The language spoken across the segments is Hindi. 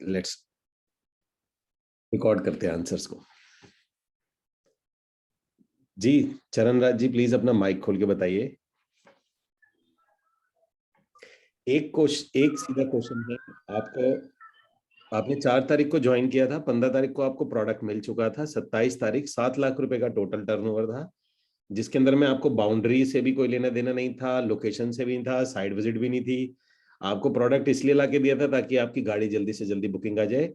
लेट्स रिकॉर्ड करते हैं आंसर्स को। जी चरण राज जी प्लीज अपना माइक खोल के बताइए। एक सीधा क्वेश्चन है आपको। आपने 4 तारीख को ज्वाइन किया था, 15 तारीख को आपको प्रोडक्ट मिल चुका था, 27 तारीख 7 लाख रुपए का टोटल टर्नओवर था, जिसके अंदर में आपको बाउंड्री से भी कोई लेना देना नहीं था, लोकेशन से भी नहीं था, साइट विजिट भी नहीं थी। आपको प्रोडक्ट इसलिए ला के दिया था ताकि आपकी गाड़ी जल्दी से जल्दी बुकिंग आ जाए।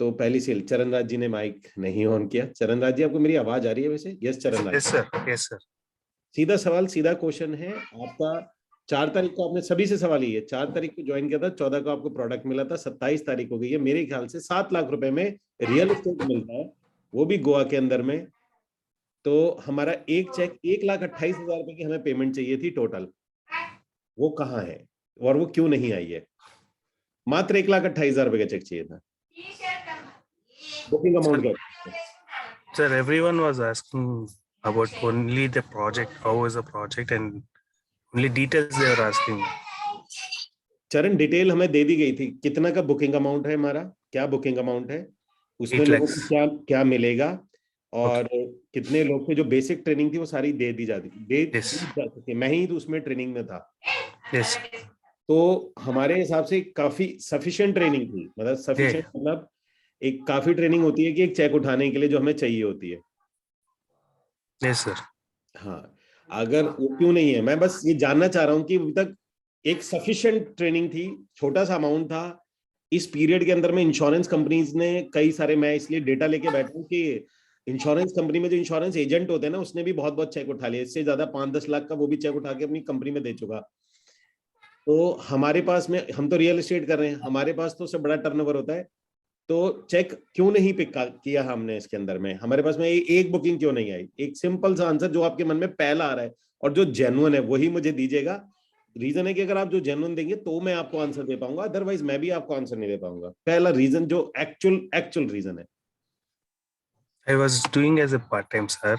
तो पहली सेल चरण राज जी ने माइक नहीं ऑन किया। चरण राज जी आपको मेरी आवाज आ रही है वैसे? Yes Charan Raj. Yes sir, yes sir. सीधा सवाल सीधा क्वेश्चन है आपका। 4 तारीख को आपने सभी से सवाल ही है, 4 तारीख को ज्वाइन किया था, 14 को आपको प्रोडक्ट मिला था, 27 तारीख हो गई है, मेरे ख्याल से 7 लाख रुपए में रियल एस्टेट मिलता है, वो भी गोवा के अंदर में। तो हमारा एक चेक 1,28,000 रुपए की हमें पेमेंट चाहिए थी टोटल, वो कहाँ है और वो क्यों नहीं आई है? मात्र 1,28,000 रुपए का चेक चाहिए था। बुकिंग अमाउंट क्या? Sir, everyone was asking about only the project, how is the project, and only details they were asking. चरण डिटेल हमें दे दी गई थी, कितना का बुकिंग अमाउंट है हमारा, क्या बुकिंग अमाउंट है, उसमें 8 लोगों lakhs. को क्या क्या मिलेगा, और कितने लोग थे, जो बेसिक ट्रेनिंग थी वो सारी दे दी जाती Yes. जा चुकी। मैं ही तो उसमें ट्रेनिंग में था। Yes. तो हमारे हिसाब से काफी सफिशिएंट ट्रेनिंग थी, मतलब सफिशिएंट Yeah. मतलब एक काफी ट्रेनिंग होती है कि एक चेक उठाने के लिए जो हमें चाहिए होती है। Yes, sir. हाँ, अगर वो क्यों नहीं है, मैं बस ये जानना चाह रहा हूँ कि अभी तक एक सफिशिएंट ट्रेनिंग थी, छोटा सा अमाउंट था। इस पीरियड के अंदर में इंश्योरेंस कंपनीज ने कई सारे, मैं इसलिए डेटा लेके बैठा हूँ कि इंश्योरेंस कंपनी में जो इंश्योरेंस एजेंट होते हैं ना, उसने भी बहुत बहुत चेक उठा लिया, इससे ज्यादा 5-10 लाख का वो भी चेक उठा के अपनी कंपनी में दे चुका। तो हमारे पास में, हम तो रियल एस्टेट कर रहे हैं, हमारे पास तो सबसे बड़ा टर्नओवर होता है, तो चेक क्यों नहीं पिक किया हमने इसके अंदर में? हमारे पास में एक बुकिंग क्यों नहीं आई? एक सिंपल सा आंसर जो आपके मन में पहला आ रहा है और जो जेन्युइन है वही मुझे दीजिएगा। रीजन है कि अगर आप जो जेन्युइन देंगे तो मैं आपको आंसर दे पाऊंगा, अदरवाइज मैं भी आपको आंसर नहीं दे पाऊंगा। पहला रीजन जो एक्चुअल रीजन है। I was doing as a part-time, sir,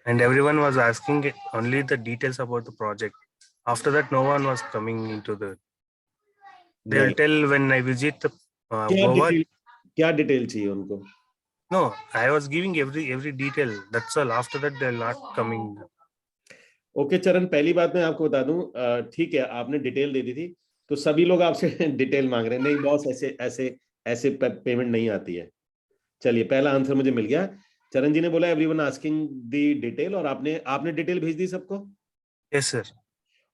and everyone was asking only the details about the project. After that, no one was coming into the. They will नहीं, tell when I visit the क्या Goa. डिटेल, क्या डिटेल चाहिए उनको? No, I was giving every detail. That's all. After that, they're not coming. Okay चरण, पहली बात मैं आपको बता दूं, ठीक है आपने डिटेल दे दी थी, तो सभी लोग आपसे डिटेल मांग रहे हैं। नहीं बॉस, ऐसे ऐसे ऐसे पेमेंट नहीं आती है। चलिए पहला आंसर मुझे मिल गया। चरण जी ने बोला एवरीवन आस्किंग दी डिटेल, और आपने आपने डिटेल भेज दी सबको। Yes, sir.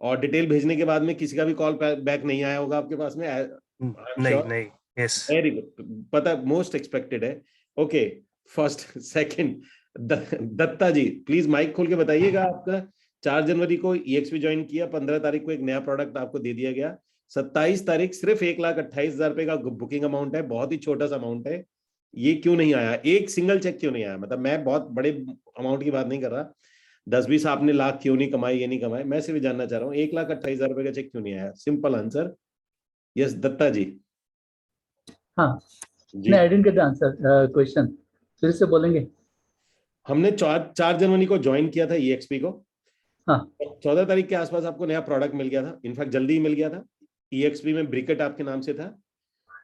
और डिटेल भेजने के बाद में किसी का भी कॉल बैक नहीं आया होगा आपके पास में, आई एम नहीं, श्योर। नहीं. Yes. वेरी गुड, पता मोस्ट एक्सपेक्टेड है। Okay, first second, Datta ji please mike खोल के बताइएगा। आपका 4 जनवरी को ईएक्सपी ज्वाइन किया, 15 तारीख को एक नया प्रोडक्ट आपको दे दिया गया, 27 तारीख सिर्फ 1,28,000 रुपए का बुकिंग अमाउंट है, बहुत ही छोटा सा अमाउंट है। ये क्यों नहीं आया? एक सिंगल चेक क्यों नहीं आया? मतलब मैं बहुत बड़े अमाउंट की बात नहीं कर रहा, 10-20 आपने लाख क्यों नहीं कमाए, ये नहीं कमाए, मैं सिर्फ जानना चाह रहा हूँ 1,28,000 रुपए का चेक क्यों नहीं आया? Simple answer. यस दत्ता जी। हाँ, जी नहीं, I didn't get the answer question, फिर से बोलेंगे? हमने 4 जनवरी को ज्वाइन किया था ईएक्सपी को। हाँ. 14 तारीख के आसपास आपको नया प्रोडक्ट मिल गया था, इनफैक्ट जल्दी ही मिल गया था। ईएक्सपी में ब्रिकेट आपके नाम से था,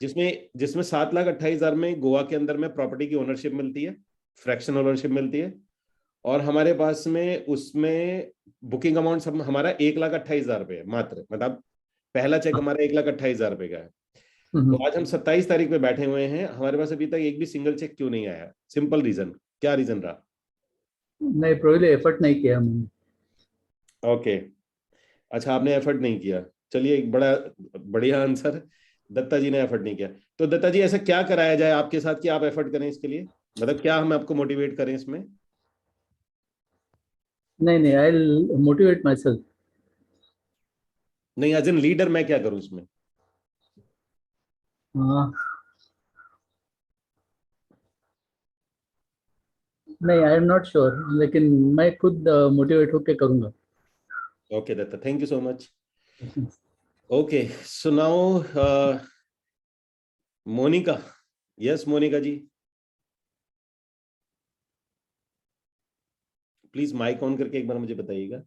जिसमें जिसमें 7,28,000 में गोवा के अंदर में प्रॉपर्टी की ओनरशिप मिलती है, फ्रैक्शन ओनरशिप मिलती है। और हमारे पास में उसमें बुकिंग अमाउंट सब हमारा 1,28,000 रुपये है मात्र, मतलब पहला चेक हमारा 1,28,000 रुपये का है। तो आज हम 27 तारीख पे बैठे हुए हैं, हमारे पास अभी तक एक भी सिंगल चेक क्यों नहीं आया? सिंपल रीजन, क्या रीजन रहा? नहीं, प्रोबेबली एफर्ट नहीं किया मैंने। ओके, अच्छा आपने एफर्ट नहीं किया, चलिए एक बड़ा बढ़िया आंसर, दत्ता जी ने एफर्ट नहीं किया। तो दत्ता जी ऐसा क्या कराया जाए आपके साथ कि आप एफर्ट करें इसके लिए, मतलब क्या हम आपको मोटिवेट करें इसमें? नहीं नहीं, I will motivate my self. नहीं एज एन लीडर मैं क्या करूं इसमें? नहीं, आई एम नॉट श्योर, लेकिन मैं खुद मोटिवेट होके करूंगा। Okay Datta, thank you so much. Okay so now Monica. Yes Monica ji, please mike on करके एक बार मुझे बताइएगा।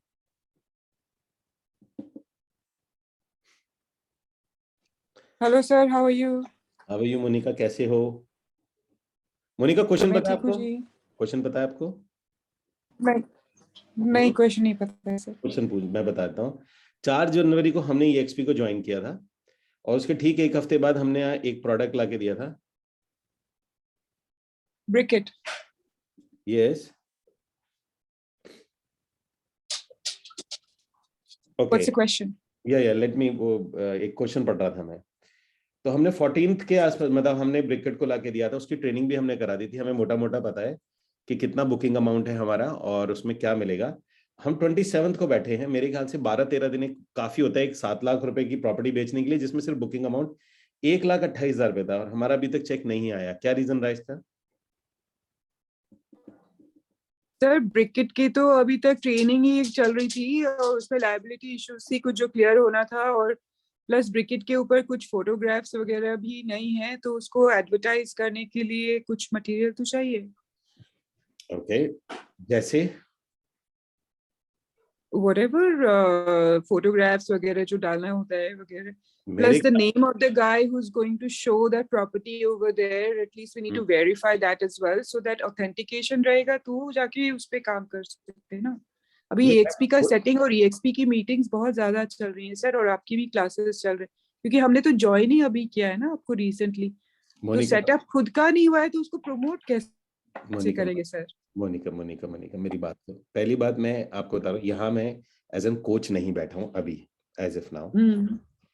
Hello, sir. How are you? How are you Monica, कैसे हो? मोनिका क्वेश्चन मैं पता है ठीक हूँ आपको? जी। क्वेश्चन पता है आपको? नहीं, क्वेश्चन नहीं पता है सर। क्वेश्चन पूछ, मैं बताता हूँ। 4 जनवरी को हमने EXP को ज्वाइन किया था और उसके ठीक एक हफ्ते बाद हमने यहाँ एक प्रोडक्ट लाके दिया था। Briquette. Yes, okay, what's the question? या लेट मी, वो एक क्वेश्चन पढ़ रहा था मैं। तो हमने 14th के आसपास, मतलब हमने ब्रिकेट को लाके दिया था, उसकी ट्रेनिंग भी हमने करा दी थी। हमें मोटा मोटा पता है कि कितना बुकिंग अमाउंट है हमारा और उसमें क्या मिलेगा। हम 27th को बैठे हैं, मेरे ख्याल से 12-13 दिन काफी होता है एक 7 लाख रुपए की प्रॉपर्टी बेचने के लिए, जिसमें सिर्फ बुकिंग अमाउंट 1,28,000 रुपए था और हमारा अभी तक चेक नहीं आया। क्या रीजन रहा इसका? सर ब्रिकेट की तो अभी तक ट्रेनिंग ही चल रही थी और उसमें लायबिलिटी इश्यूज थी कुछ जो क्लियर होना था, और प्लस ब्रिकेट के ऊपर कुछ फोटोग्राफ्स वगैरह भी नहीं है, तो उसको एडवर्टाइज करने के लिए कुछ मटेरियल तो चाहिए। ओके, जैसे व्हाटएवर फोटोग्राफ्स वगैरह जो डालना होता है वगैरह, मेरे plus the name of the guy who's going to show that property over there, at least we need to verify that as well, so that authentication रहेगा तो जाके उस पे काम कर सकते हैं ना। अभी EXP का सेटिंग और EXP की मीटिंग्स बहुत ज्यादा चल रही हैं सर, और आपकी भी क्लासेस चल रहे हैं, क्योंकि हमने तो ज्वाइन ही अभी किया है ना आपको रिसेंटली, तो सेटअप खुद का नहीं हुआ है तो उसको प्रमोट कैसे करेंगे सर? मोनिका, मेरी बात तो, पहली बात मैं आपको बता रहा हूँ, यहाँ मैं एज एन कोच नहीं बैठा हूँ अभी, एज एफ नाउ,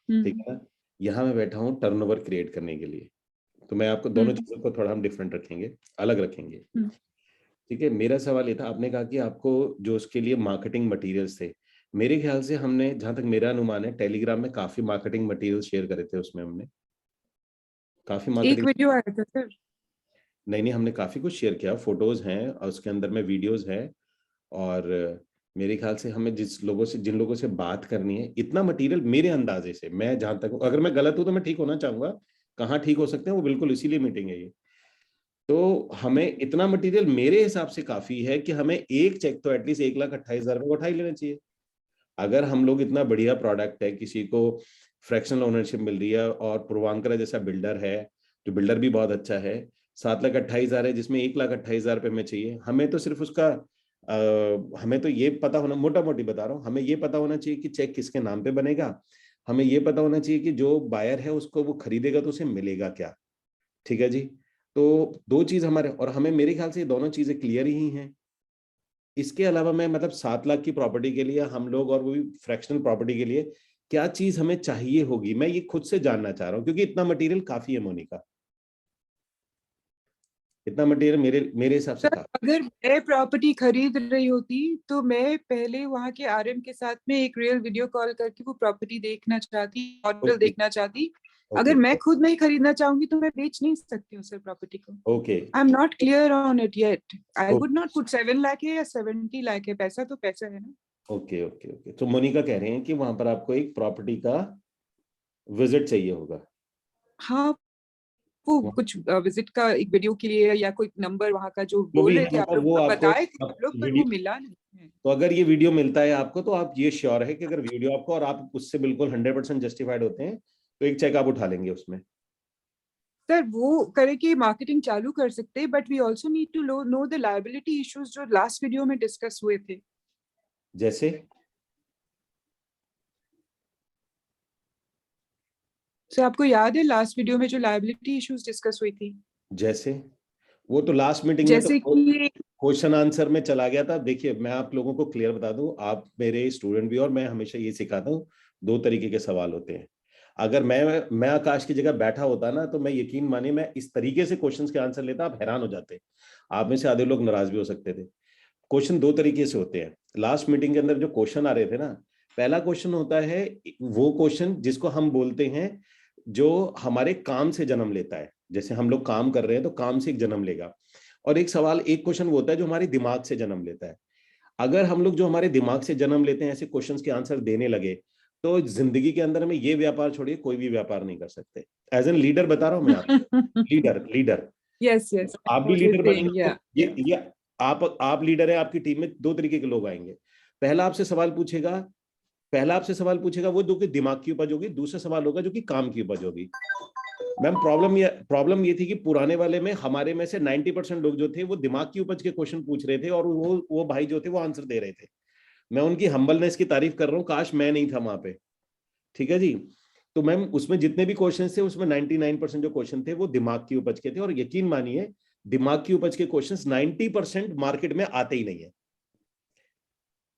ठीक है ना। यहाँ मैं बैठा हूँ टर्नओवर क्रिएट करने के लिए। तो मैं आपको दोनों चीजों को थोड़ा हम डिफरेंट रखेंगे, अलग रखेंगे, ठीक है। मेरा सवाल ये था, आपने कहा कि आपको जो उसके लिए मार्केटिंग मटेरियल्स थे, मेरे ख्याल से हमने, जहां तक मेरा अनुमान है, टेलीग्राम में काफी मार्केटिंग मटेरियल शेयर करे थे, उसमें हमने काफी एक मार्केटिंग, वीडियो आया था सर। नहीं, हमने काफी कुछ शेयर किया, फोटोज हैं और उसके अंदर में वीडियोज हैं, और मेरे ख्याल से हमें जिन लोगों से बात करनी है, इतना मटेरियल मेरे अंदाजे से, मैं जहां तक, अगर मैं गलत हूं तो मैं ठीक होना चाहूंगा, कहाँ ठीक हो सकते हैं वो बिल्कुल इसीलिए मीटिंग है ये। तो हमें इतना मटेरियल मेरे हिसाब से काफी है कि हमें एक चेक तो एटलीस्ट 1,28,000 रुपये को उठा ही लेना चाहिए। अगर हम लोग, इतना बढ़िया प्रोडक्ट है, किसी को फ्रैक्शनल ओनरशिप मिल रही है और पूर्वांकरा जैसा बिल्डर है, जो बिल्डर भी बहुत अच्छा है, 7,28,000 है, जिसमें 1,28,000 रुपये में चाहिए, हमें तो सिर्फ उसका हमें तो ये पता होना, मोटा मोटी बता रहा हूँ, हमें ये पता होना चाहिए कि चेक किसके नाम पे बनेगा, हमें ये पता होना चाहिए कि जो बायर है उसको वो खरीदेगा तो उसे मिलेगा क्या, ठीक है जी। तो 2 चीज हमारे, और हमें, मेरे ख्याल से ये दोनों चीजें क्लियर ही हैं। इसके अलावा मैं, मतलब 7 लाख की प्रॉपर्टी के लिए हम लोग, और वो भी फ्रैक्शनल प्रॉपर्टी के लिए, क्या चीज हमें चाहिए होगी, मैं ये खुद से जानना चाह रहा हूँ, क्योंकि इतना मटेरियल काफी है मोनिका, इतना मटेरियल मेरे मेरे हिसाब से सर काफी। अगर मैं प्रॉपर्टी खरीद रही होती तो मैं पहले वहां के RM के साथ में एक रियल वीडियो कॉल करके वो प्रॉपर्टी देखना चाहती, मॉडल ओके, देखना चाहती। ओके, अगर मैं खुद नहीं खरीदना चाहूंगी तो मैं बेच नहीं सकती हूँ सर प्रॉपर्टी को। Okay, I am not clear on it yet. I would not put 7 lakh है या 70 लाख है, पैसा तो पैसा है ना। Okay, okay, okay. तो मोनिका कह रहे हैं कि वहां पर आपको एक प्रॉपर्टी का विजिट चाहिए होगा। हाँ, वो कुछ विजिट का एक वीडियो के लिए या कोई नंबर वहां का जो जो बोल भी रहे है, थे आप मतलब लोग, वो आप आपको, बताए थे आप आप लोग, पर वो वीडियो, मिला नहीं है। तो अगर ये वीडियो मिलता है आपको, तो आप ये श्योर है कि अगर वीडियो आपको, और आप उससे बिल्कुल 100% जस्टिफाइड होते हैं, तो एक चेक आप उठा लेंगे उसमें। सर वो करे कि मार्केटिंग चालू कर सकते हैं, but we also need to know the liability issues जो लास्ट वीडियो में डिस्कस हुए थे। जैसे सर आपको याद है लास्ट वीडियो में जो लायबिलिटी इश्यूज डिस्कस हुई थी? जैसे वो तो लास्ट मीटिंग में तो जैसे कि क्वेश्चन आंसर में चला गया था। देखिए, मैं आप लोगों को क्लियर बता दूं, आप मेरे स्टूडेंट भी, और मैं हमेशा ये सिखाता हूँ, 2 तरीके के सवाल होते हैं। अगर मैं आकाश की जगह बैठा होता ना, तो मैं, यकीन मानिए, मैं इस तरीके से क्वेश्चंस के आंसर लेता, आप हैरान हो जाते। आप में से आधे लोग नाराज भी हो सकते थे। क्वेश्चन 2 तरीके से होते हैं। लास्ट मीटिंग के अंदर जो क्वेश्चन आ रहे थे ना, पहला क्वेश्चन होता है वो क्वेश्चन जिसको हम बोलते हैं, जो हमारे काम से जन्म लेता है। जैसे हम लोग काम कर रहे हैं तो काम से एक जन्म लेगा, और एक सवाल, एक क्वेश्चन वो होता है जो हमारे दिमाग से जन्म लेता है। अगर हम लोग जो हमारे दिमाग से जन्म लेते हैं ऐसे क्वेश्चंस के आंसर देने लगे, तो जिंदगी के अंदर में ये व्यापार छोड़िए, कोई भी व्यापार नहीं कर सकते। एज एन लीडर बता रहा हूं मैं आपको, लीडर लीडर यस यस, आप भी लीडर बनेंगे तो ये आप लीडर है, आपकी टीम में 2 तरीके के लोग आएंगे। पहला आपसे सवाल पूछेगा, वो जो कि दिमाग की उपज होगी, दूसरा सवाल होगा जो कि काम की उपज होगी। मैम प्रॉब्लम ये थी कि पुराने वाले में हमारे में से 90% लोग जो थे वो दिमाग की उपज के क्वेश्चन पूछ रहे थे और वो भाई जो थे वो आंसर दे रहे थे। मैं उनकी हम्बलनेस की तारीफ कर रहा हूँ, काश मैं नहीं था वहां पे। ठीक है जी। तो मैम उसमें जितने भी क्वेश्चन थे उसमें 99% जो क्वेश्चन थे वो दिमाग की उपज के थे, और यकीन मानिए दिमाग की उपज के क्वेश्चंस 90% मार्केट में आते ही नहीं है।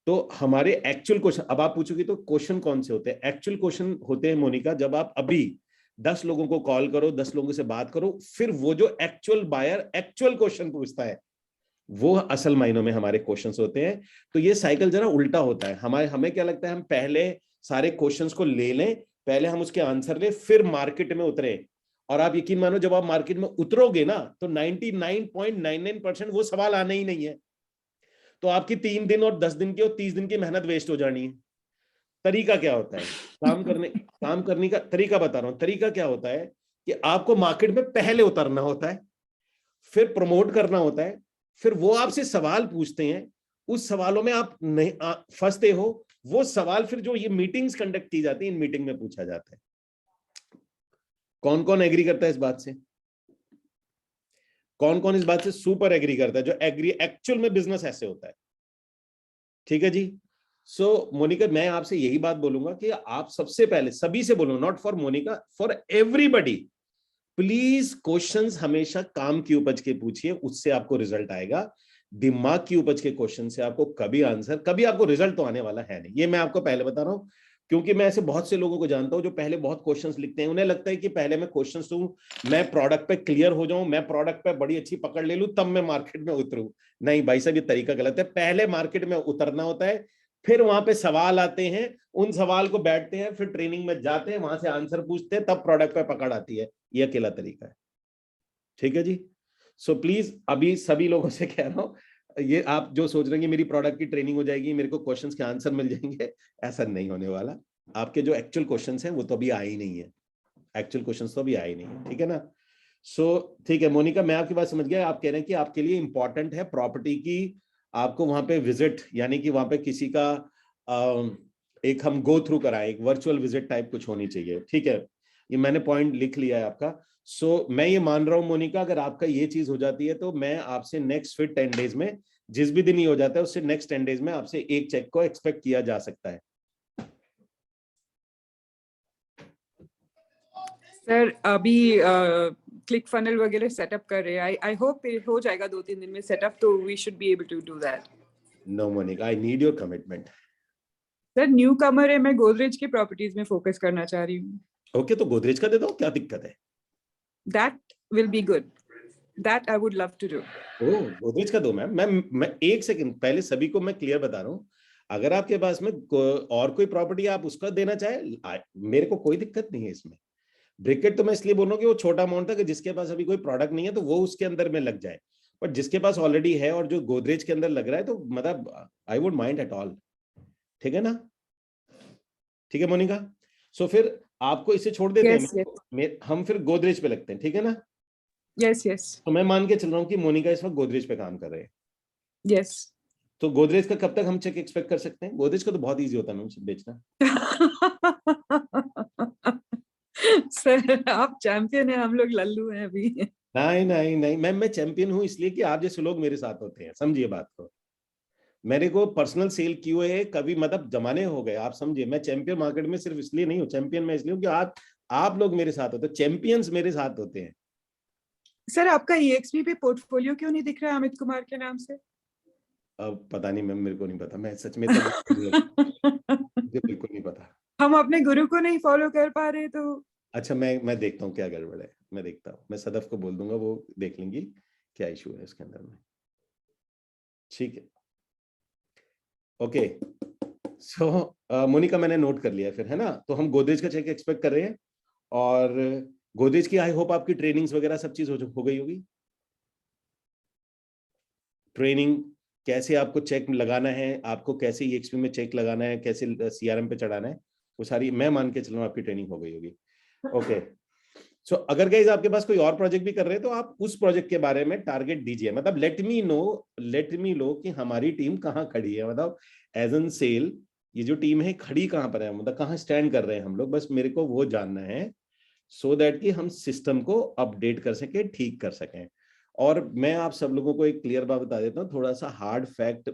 तो हमारे एक्चुअल क्वेश्चन, अब आप पूछोगे तो क्वेश्चन कौन से होते हैं? एक्चुअल क्वेश्चन होते हैं मोनिका, जब आप अभी 10 लोगों को कॉल करो, 10 लोगों से बात करो, फिर वो जो एक्चुअल बायर एक्चुअल क्वेश्चन पूछता है वो असल मायनों में हमारे क्वेश्चंस होते हैं। तो ये साइकिल जरा उल्टा होता है। हमें क्या लगता है हम पहले सारे क्वेश्चंस को ले लें, पहले हम उसके आंसर लें, फिर मार्केट में उतरे। और आप यकीन मानो जब आप मार्केट में उतरोगे ना तो 99.99% वो सवाल आने ही नहीं है। तो आपकी 3 दिन और 10 दिन की और 30 दिन की मेहनत वेस्ट हो जानी है। तरीका क्या होता है काम करने का तरीका बता रहा हूं। तरीका क्या होता है कि आपको मार्केट में पहले उतरना होता है, फिर प्रमोट करना होता है, फिर वो आपसे सवाल पूछते हैं, उस सवालों में आप नहीं फंसते हो, वो सवाल फिर जो ये मीटिंग्स कंडक्ट की जाती है इन मीटिंग में पूछा जाता है। कौन कौन एग्री करता है इस बात से? कौन कौन इस बात से सुपर एग्री करता है? जो एग्री एक्चुअल में बिजनेस ऐसे होता है। ठीक है जी। सो मोनिका मैं आपसे यही बात बोलूंगा कि आप सबसे पहले सभी से बोलो, not for Monica, for everybody, please questions हमेशा काम की उपज के पूछिए, उससे आपको रिजल्ट आएगा। दिमाग की उपज के क्वेश्चन से आपको कभी आपको रिजल्ट तो आने वाला है नहीं। ये मैं आपको पहले बता रहा हूं, क्योंकि मैं ऐसे बहुत से लोगों को जानता हूं जो पहले बहुत क्वेश्चंस लिखते हैं। उन्हें लगता है कि पहले मैं क्वेश्चंस दूं, मैं प्रोडक्ट पे क्लियर हो जाऊं, मैं प्रोडक्ट पे बड़ी अच्छी पकड़ ले लूं, तब मैं मार्केट में उतरूं। नहीं भाई साहब, ये तरीका गलत है। पहले मार्केट में उतरना होता है, फिर वहां पे सवाल आते हैं, उन सवाल को बैठते हैं, फिर ट्रेनिंग में जाते हैं, वहां से आंसर पूछते हैं, तब प्रोडक्ट पे पकड़ आती है। ये अकेला तरीका है। ठीक है जी। सो प्लीज अभी सभी लोगों से कह रहा हूं, ये आप जो सोच रहे हैं कि मेरी प्रोडक्ट की ट्रेनिंग हो जाएगी, मेरे को क्वेश्चंस के आंसर मिल जाएंगे, ऐसा नहीं होने वाला। आपके जो एक्चुअल क्वेश्चंस हैं वो तो अभी आए ही नहीं है। एक्चुअल क्वेश्चंस तो अभी आए ही नहीं है। ठीक है ना। सो ठीक है मोनिका, मैं आपकी बात समझ गया। आप कह रहे हैं कि आपके लिए इंपॉर्टेंट है प्रॉपर्टी की, आपको वहां पे विजिट, यानी कि वहां पे किसी का एक हम गो थ्रू कराएं, एक वर्चुअल विजिट टाइप कुछ होनी चाहिए। ठीक है, ये मैंने पॉइंट लिख लिया है आपका। सो मैं ये मान रहा हूं मोनिका, अगर आपका ये चीज हो जाती है तो मैं आपसे नेक्स्ट फिर 10 डेज में, जिस भी दिन ये हो जाता है उससे नेक्स्ट 10 डेज में आपसे एक चेक को एक्सपेक्ट किया जा सकता है। सर अभी क्लिक फनल वगैरह सेटअप कर रहे हैं। आई होप हो जाएगा 2-3 दिन में सेटअप, तो we should be able to do that. No Monica, I need your commitment. Sir newcomer है, मैं गोदरेज की प्रॉपर्टीज में फोकस करना चाह रही हूँ। ओके, तो गोदरेज का दे दो, क्या दिक्कत है? That will be good, that I would love to do. Oh Godrej का दो मैम। मैं एक सेकंड पहले सभी को मैं क्लियर बता रहा हूँ, अगर आपके पास में और कोई प्रॉपर्टी आप उसका देना चाहे, मेरे को कोई दिक्कत नहीं है इसमें। ब्रिकेट तो मैं इसलिए बोल रहा हूँ कि वो छोटा अमाउंट था कि जिसके पास अभी कोई प्रोडक्ट नहीं है तो वो उसके अंदर में लग जाए, बट जिसके पास ऑलरेडी है और जो गोदरेज के अंदर लग रहा है तो मतलब I would mind at all. ठीक है ना। ठीक है मोनिका। सो फिर आपको इसे छोड़ देते Yes, हैं, हम फिर गोदरेज पे लगते हैं। ठीक है ना। यस यस तो मैं मान के चल रहा हूँ कि मोनिका इस वक्त गोदरेज पे काम कर रहे हैं। यस। तो गोदरेज का कब तक हम चेक एक्सपेक्ट कर सकते हैं? गोदरेज का तो बहुत इजी होता है मैम बेचना। सर आप चैंपियन है, हम लोग लल्लू हैं अभी। नहीं नहीं नहीं मैम, मैं चैंपियन हूँ इसलिए कि आप जैसे लोग मेरे साथ होते हैं, समझिए बात को। मेरे को पर्सनल सेल क्यूए कभी मतलब जमाने हो गए, आप समझिए। मैं चैंपियन मार्केट में सिर्फ इसलिए नहीं हूँ, चैंपियन मैं इसलिए हूँ कि आप लोग मेरे साथ होते हैं, चैंपियंस मेरे साथ होते हैं। सर आपका EXP पे पोर्टफोलियो क्यों नहीं दिख रहा है अमित कुमार के नाम से? अब पता नहीं मैम, मेरे को नहीं पता, मैं सच में तब मुझे बिल्कुल नहीं पता। हम अपने गुरु को नहीं फॉलो कर पा रहे तो। अच्छा, मैं देखता हूँ क्या गड़बड़ है, मैं देखता हूँ, मैं सदफ को बोल दूंगा, वो देख लेंगी क्या इशू है इसके अंदर में। ठीक है, ओके। सो मोनिका मैंने नोट कर लिया फिर, है ना। तो हम गोदरेज का चेक एक्सपेक्ट कर रहे हैं, और गोदरेज की आई होप आपकी ट्रेनिंग्स वगैरह सब चीज हो गई होगी। ट्रेनिंग कैसे आपको चेक लगाना है, आपको कैसे EXP में चेक लगाना है, कैसे CRM पे चढ़ाना है, वो सारी मैं मान के चल रहा हूँ आपकी ट्रेनिंग हो गई होगी। ओके। सो अगर गाइस आपके पास कोई और प्रोजेक्ट भी कर रहे हैं तो आप उस प्रोजेक्ट के बारे में टारगेट दीजिए, मतलब लेट मी नो कि हमारी टीम कहाँ खड़ी है, मतलब एज एन सेल ये जो टीम है खड़ी कहाँ पर है, मतलब कहाँ स्टैंड कर रहे हैं हम लोग, बस मेरे को वो जानना है। सो दैट कि हम सिस्टम को अपडेट कर सकें, ठीक कर सकें। और मैं आप सब लोगों को एक क्लियर बात बता देता हूँ, थोड़ा सा हार्ड फैक्ट,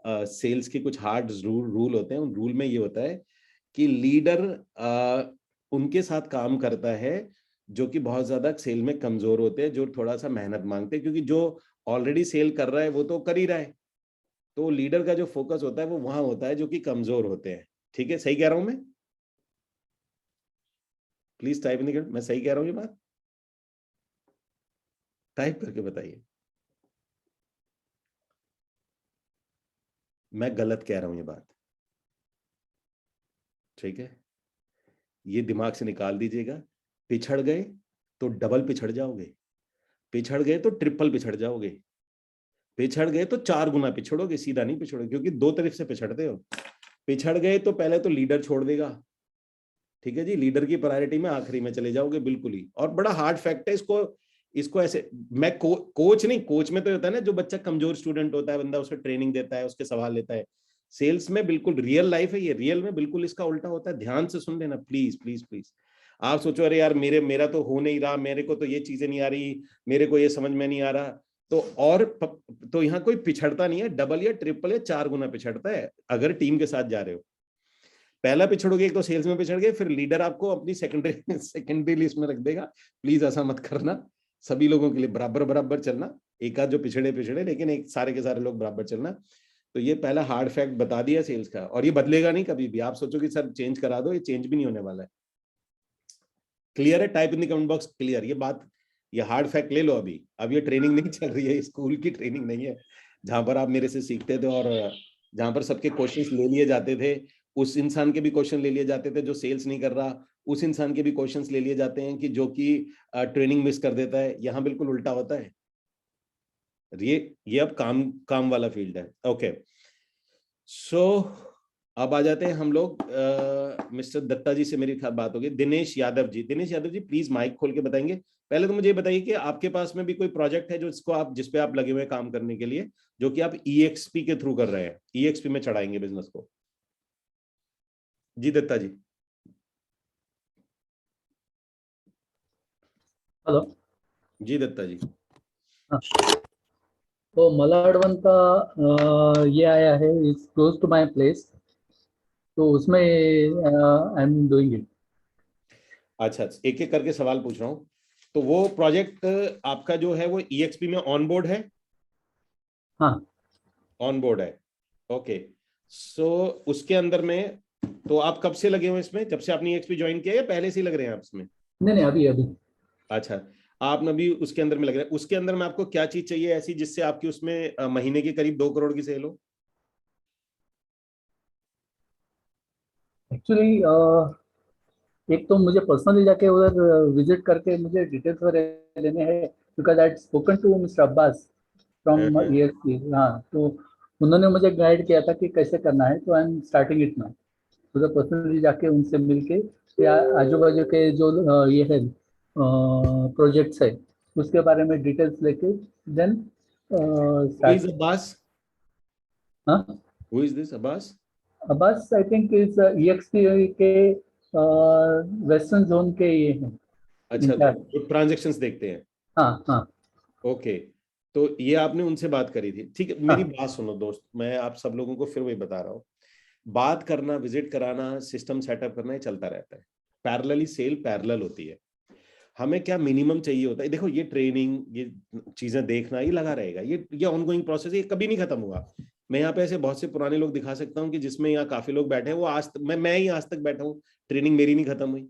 सेल्स के कुछ हार्ड रूल होते हैं। उन रूल में ये होता है कि लीडर उनके साथ काम करता है जो कि बहुत ज्यादा सेल में कमजोर होते हैं, जो थोड़ा सा मेहनत मांगते हैं, क्योंकि जो ऑलरेडी सेल कर रहा है वो तो कर ही रहा है। तो लीडर का जो फोकस होता है वो वहां होता है जो कि कमजोर होते हैं। ठीक है, सही कह रहा हूं मैं? Please type in the comment, मैं सही कह रहा हूं ये बात? टाइप करके बताइए मैं गलत कह रहा हूं ये बात। ठीक है, ये दिमाग से निकाल दीजिएगा। पिछड़ गए तो डबल पिछड़ जाओगे, पिछड़ गए तो ट्रिपल पिछड़ जाओगे, पिछड़ गए तो 4 गुना पिछड़ोगे, सीधा नहीं पिछड़ोगे, क्योंकि दो तरफ से पिछड़ते हो। पिछड़ गए तो पहले तो लीडर छोड़ देगा, ठीक है जी, लीडर की प्रायोरिटी में आखिरी में चले जाओगे बिल्कुल ही। और बड़ा हार्ड फैक्ट है, इसको ऐसे मैं कोच नहीं, कोच में तो होता है ना, जो बच्चा कमजोर स्टूडेंट होता है, बंदा उसको ट्रेनिंग देता है, उसके सवाल लेता है। सेल्स में बिल्कुल रियल लाइफ है ये, रियल में बिल्कुल इसका उल्टा होता है। ध्यान से सुन लेना प्लीज प्लीज प्लीज। आप सोचो अरे यार मेरा तो हो नहीं रहा, मेरे को तो ये चीजें नहीं आ रही, मेरे को ये समझ में नहीं आ रहा, तो यहाँ कोई पिछड़ता नहीं है, डबल या ट्रिपल या 4 गुना पिछड़ता है अगर टीम के साथ जा रहे हो। पहला पिछड़ोगे, एक तो सेल्स में पिछड़ गए, फिर लीडर आपको अपनी सेकेंडरी लिस्ट में रख देगा। प्लीज ऐसा मत करना, सभी लोगों के लिए बराबर बराबर चलना, एक आध जो पिछड़े पिछड़े, लेकिन एक सारे के सारे लोग बराबर चलना। तो ये पहला हार्ड फैक्ट बता दिया सेल्स का, और ये बदलेगा नहीं कभी भी। आप सोचो कि सर चेंज करा दो, ये चेंज भी नहीं होने वाला है। क्लियर है? Type in the comment box clear. ये बात, ये हार्ड फैक्ट ले लो अभी। अब ये ट्रेनिंग नहीं चल रही है, स्कूल की ट्रेनिंग नहीं है जहां पर आप मेरे से सीखते थे और जहां पर सबके क्वेश्चंस ले लिए जाते थे। उस इंसान के भी क्वेश्चन ले लिए जाते थे जो सेल्स नहीं कर रहा, उस इंसान के भी क्वेश्चंस ले लिए जाते हैं कि जो कि ट्रेनिंग मिस कर देता है। यहाँ बिल्कुल उल्टा होता है। ये अब काम वाला फील्ड है। ओके, सो अब आ जाते हैं हम लोग मिस्टर दत्ता जी से मेरी बात होगी। दिनेश यादव जी, प्लीज माइक खोल के बताएंगे। पहले तो मुझे बताइए कि आपके पास में भी कोई प्रोजेक्ट है जिसपे आप लगे हुए काम करने के लिए, जो कि आप EXP के थ्रू कर रहे हैं, EXP में चढ़ाएंगे बिजनेस को। जी दत्ता जी। हेलो जी दत्ता जी। तो मलाडवन का ये आया है, is close to my place, तो उसमें आई एम डूइंग इट। अच्छा, एक एक करके सवाल पूछ रहा हूँ। तो वो प्रोजेक्ट आपका जो है वो EXP में ऑन बोर्ड है? हाँ ऑन बोर्ड है, ओके। सो उसके अंदर में, तो आप कब से लगे हुए इसमें? जब से आपने EXP ज्वाइन किया या पहले से ही लग रहे हैं आप इसमें? नहीं, अभी अभी। अच्छा, आपने अभी उसके अंदर में लग रहा है। उसके अंदर में आपको क्या चीज चाहिए ऐसी जिससे आपकी उसमें महीने की करीब 2 करोड़ की सेल हो? एक्चुअली एक तो मुझे पर्सनली जाके उधर विजिट करके मुझे डिटेल्स वगैरह लेने हैं, because I spoken to mister Abbas from EXP। हाँ, तो उन्होंने मुझे गाइड किया था कि कैसे करना है, तो I am starting it now. उधर पर्सनली जाके उनसे मिलके या आजू बाजू के जो ये है प्रोजेक्ट्स है उसके बारे में डिटेल्स लेके then Who is start. Abbas? हाँ, Who is this Abbas? Abbas I think is EXP के वेस्टर्न जोन के ये हैं अच्छा, इंचार्ज। जो ट्रांजेक्शंस देखते हैं। हाँ हाँ ओके, तो ये आपने उनसे बात करी थी, ठीक है। मेरी हाँ। बात सुनो दोस्त, मैं आप सब लोगों को फिर वही बता रहा हूँ। बात करना, विजिट कराना, सिस्टम सेटअप करना, ये चलता रहता है। पैरेलली सेल पैरेलल होती है। हमें क्या मिनिमम चाहिए होता है, देखो ये ट्रेनिंग, ये चीजें देखना, ये लगा रहेगा, ये ऑनगोइंग प्रोसेस है, ये कभी नहीं खत्म होगा। मैं यहाँ पे ऐसे बहुत से पुराने लोग दिखा सकता हूँ कि जिसमें यहाँ काफी लोग बैठे हैं, वो आज मैं ही आज तक बैठा हूँ, ट्रेनिंग मेरी नहीं खत्म हुई।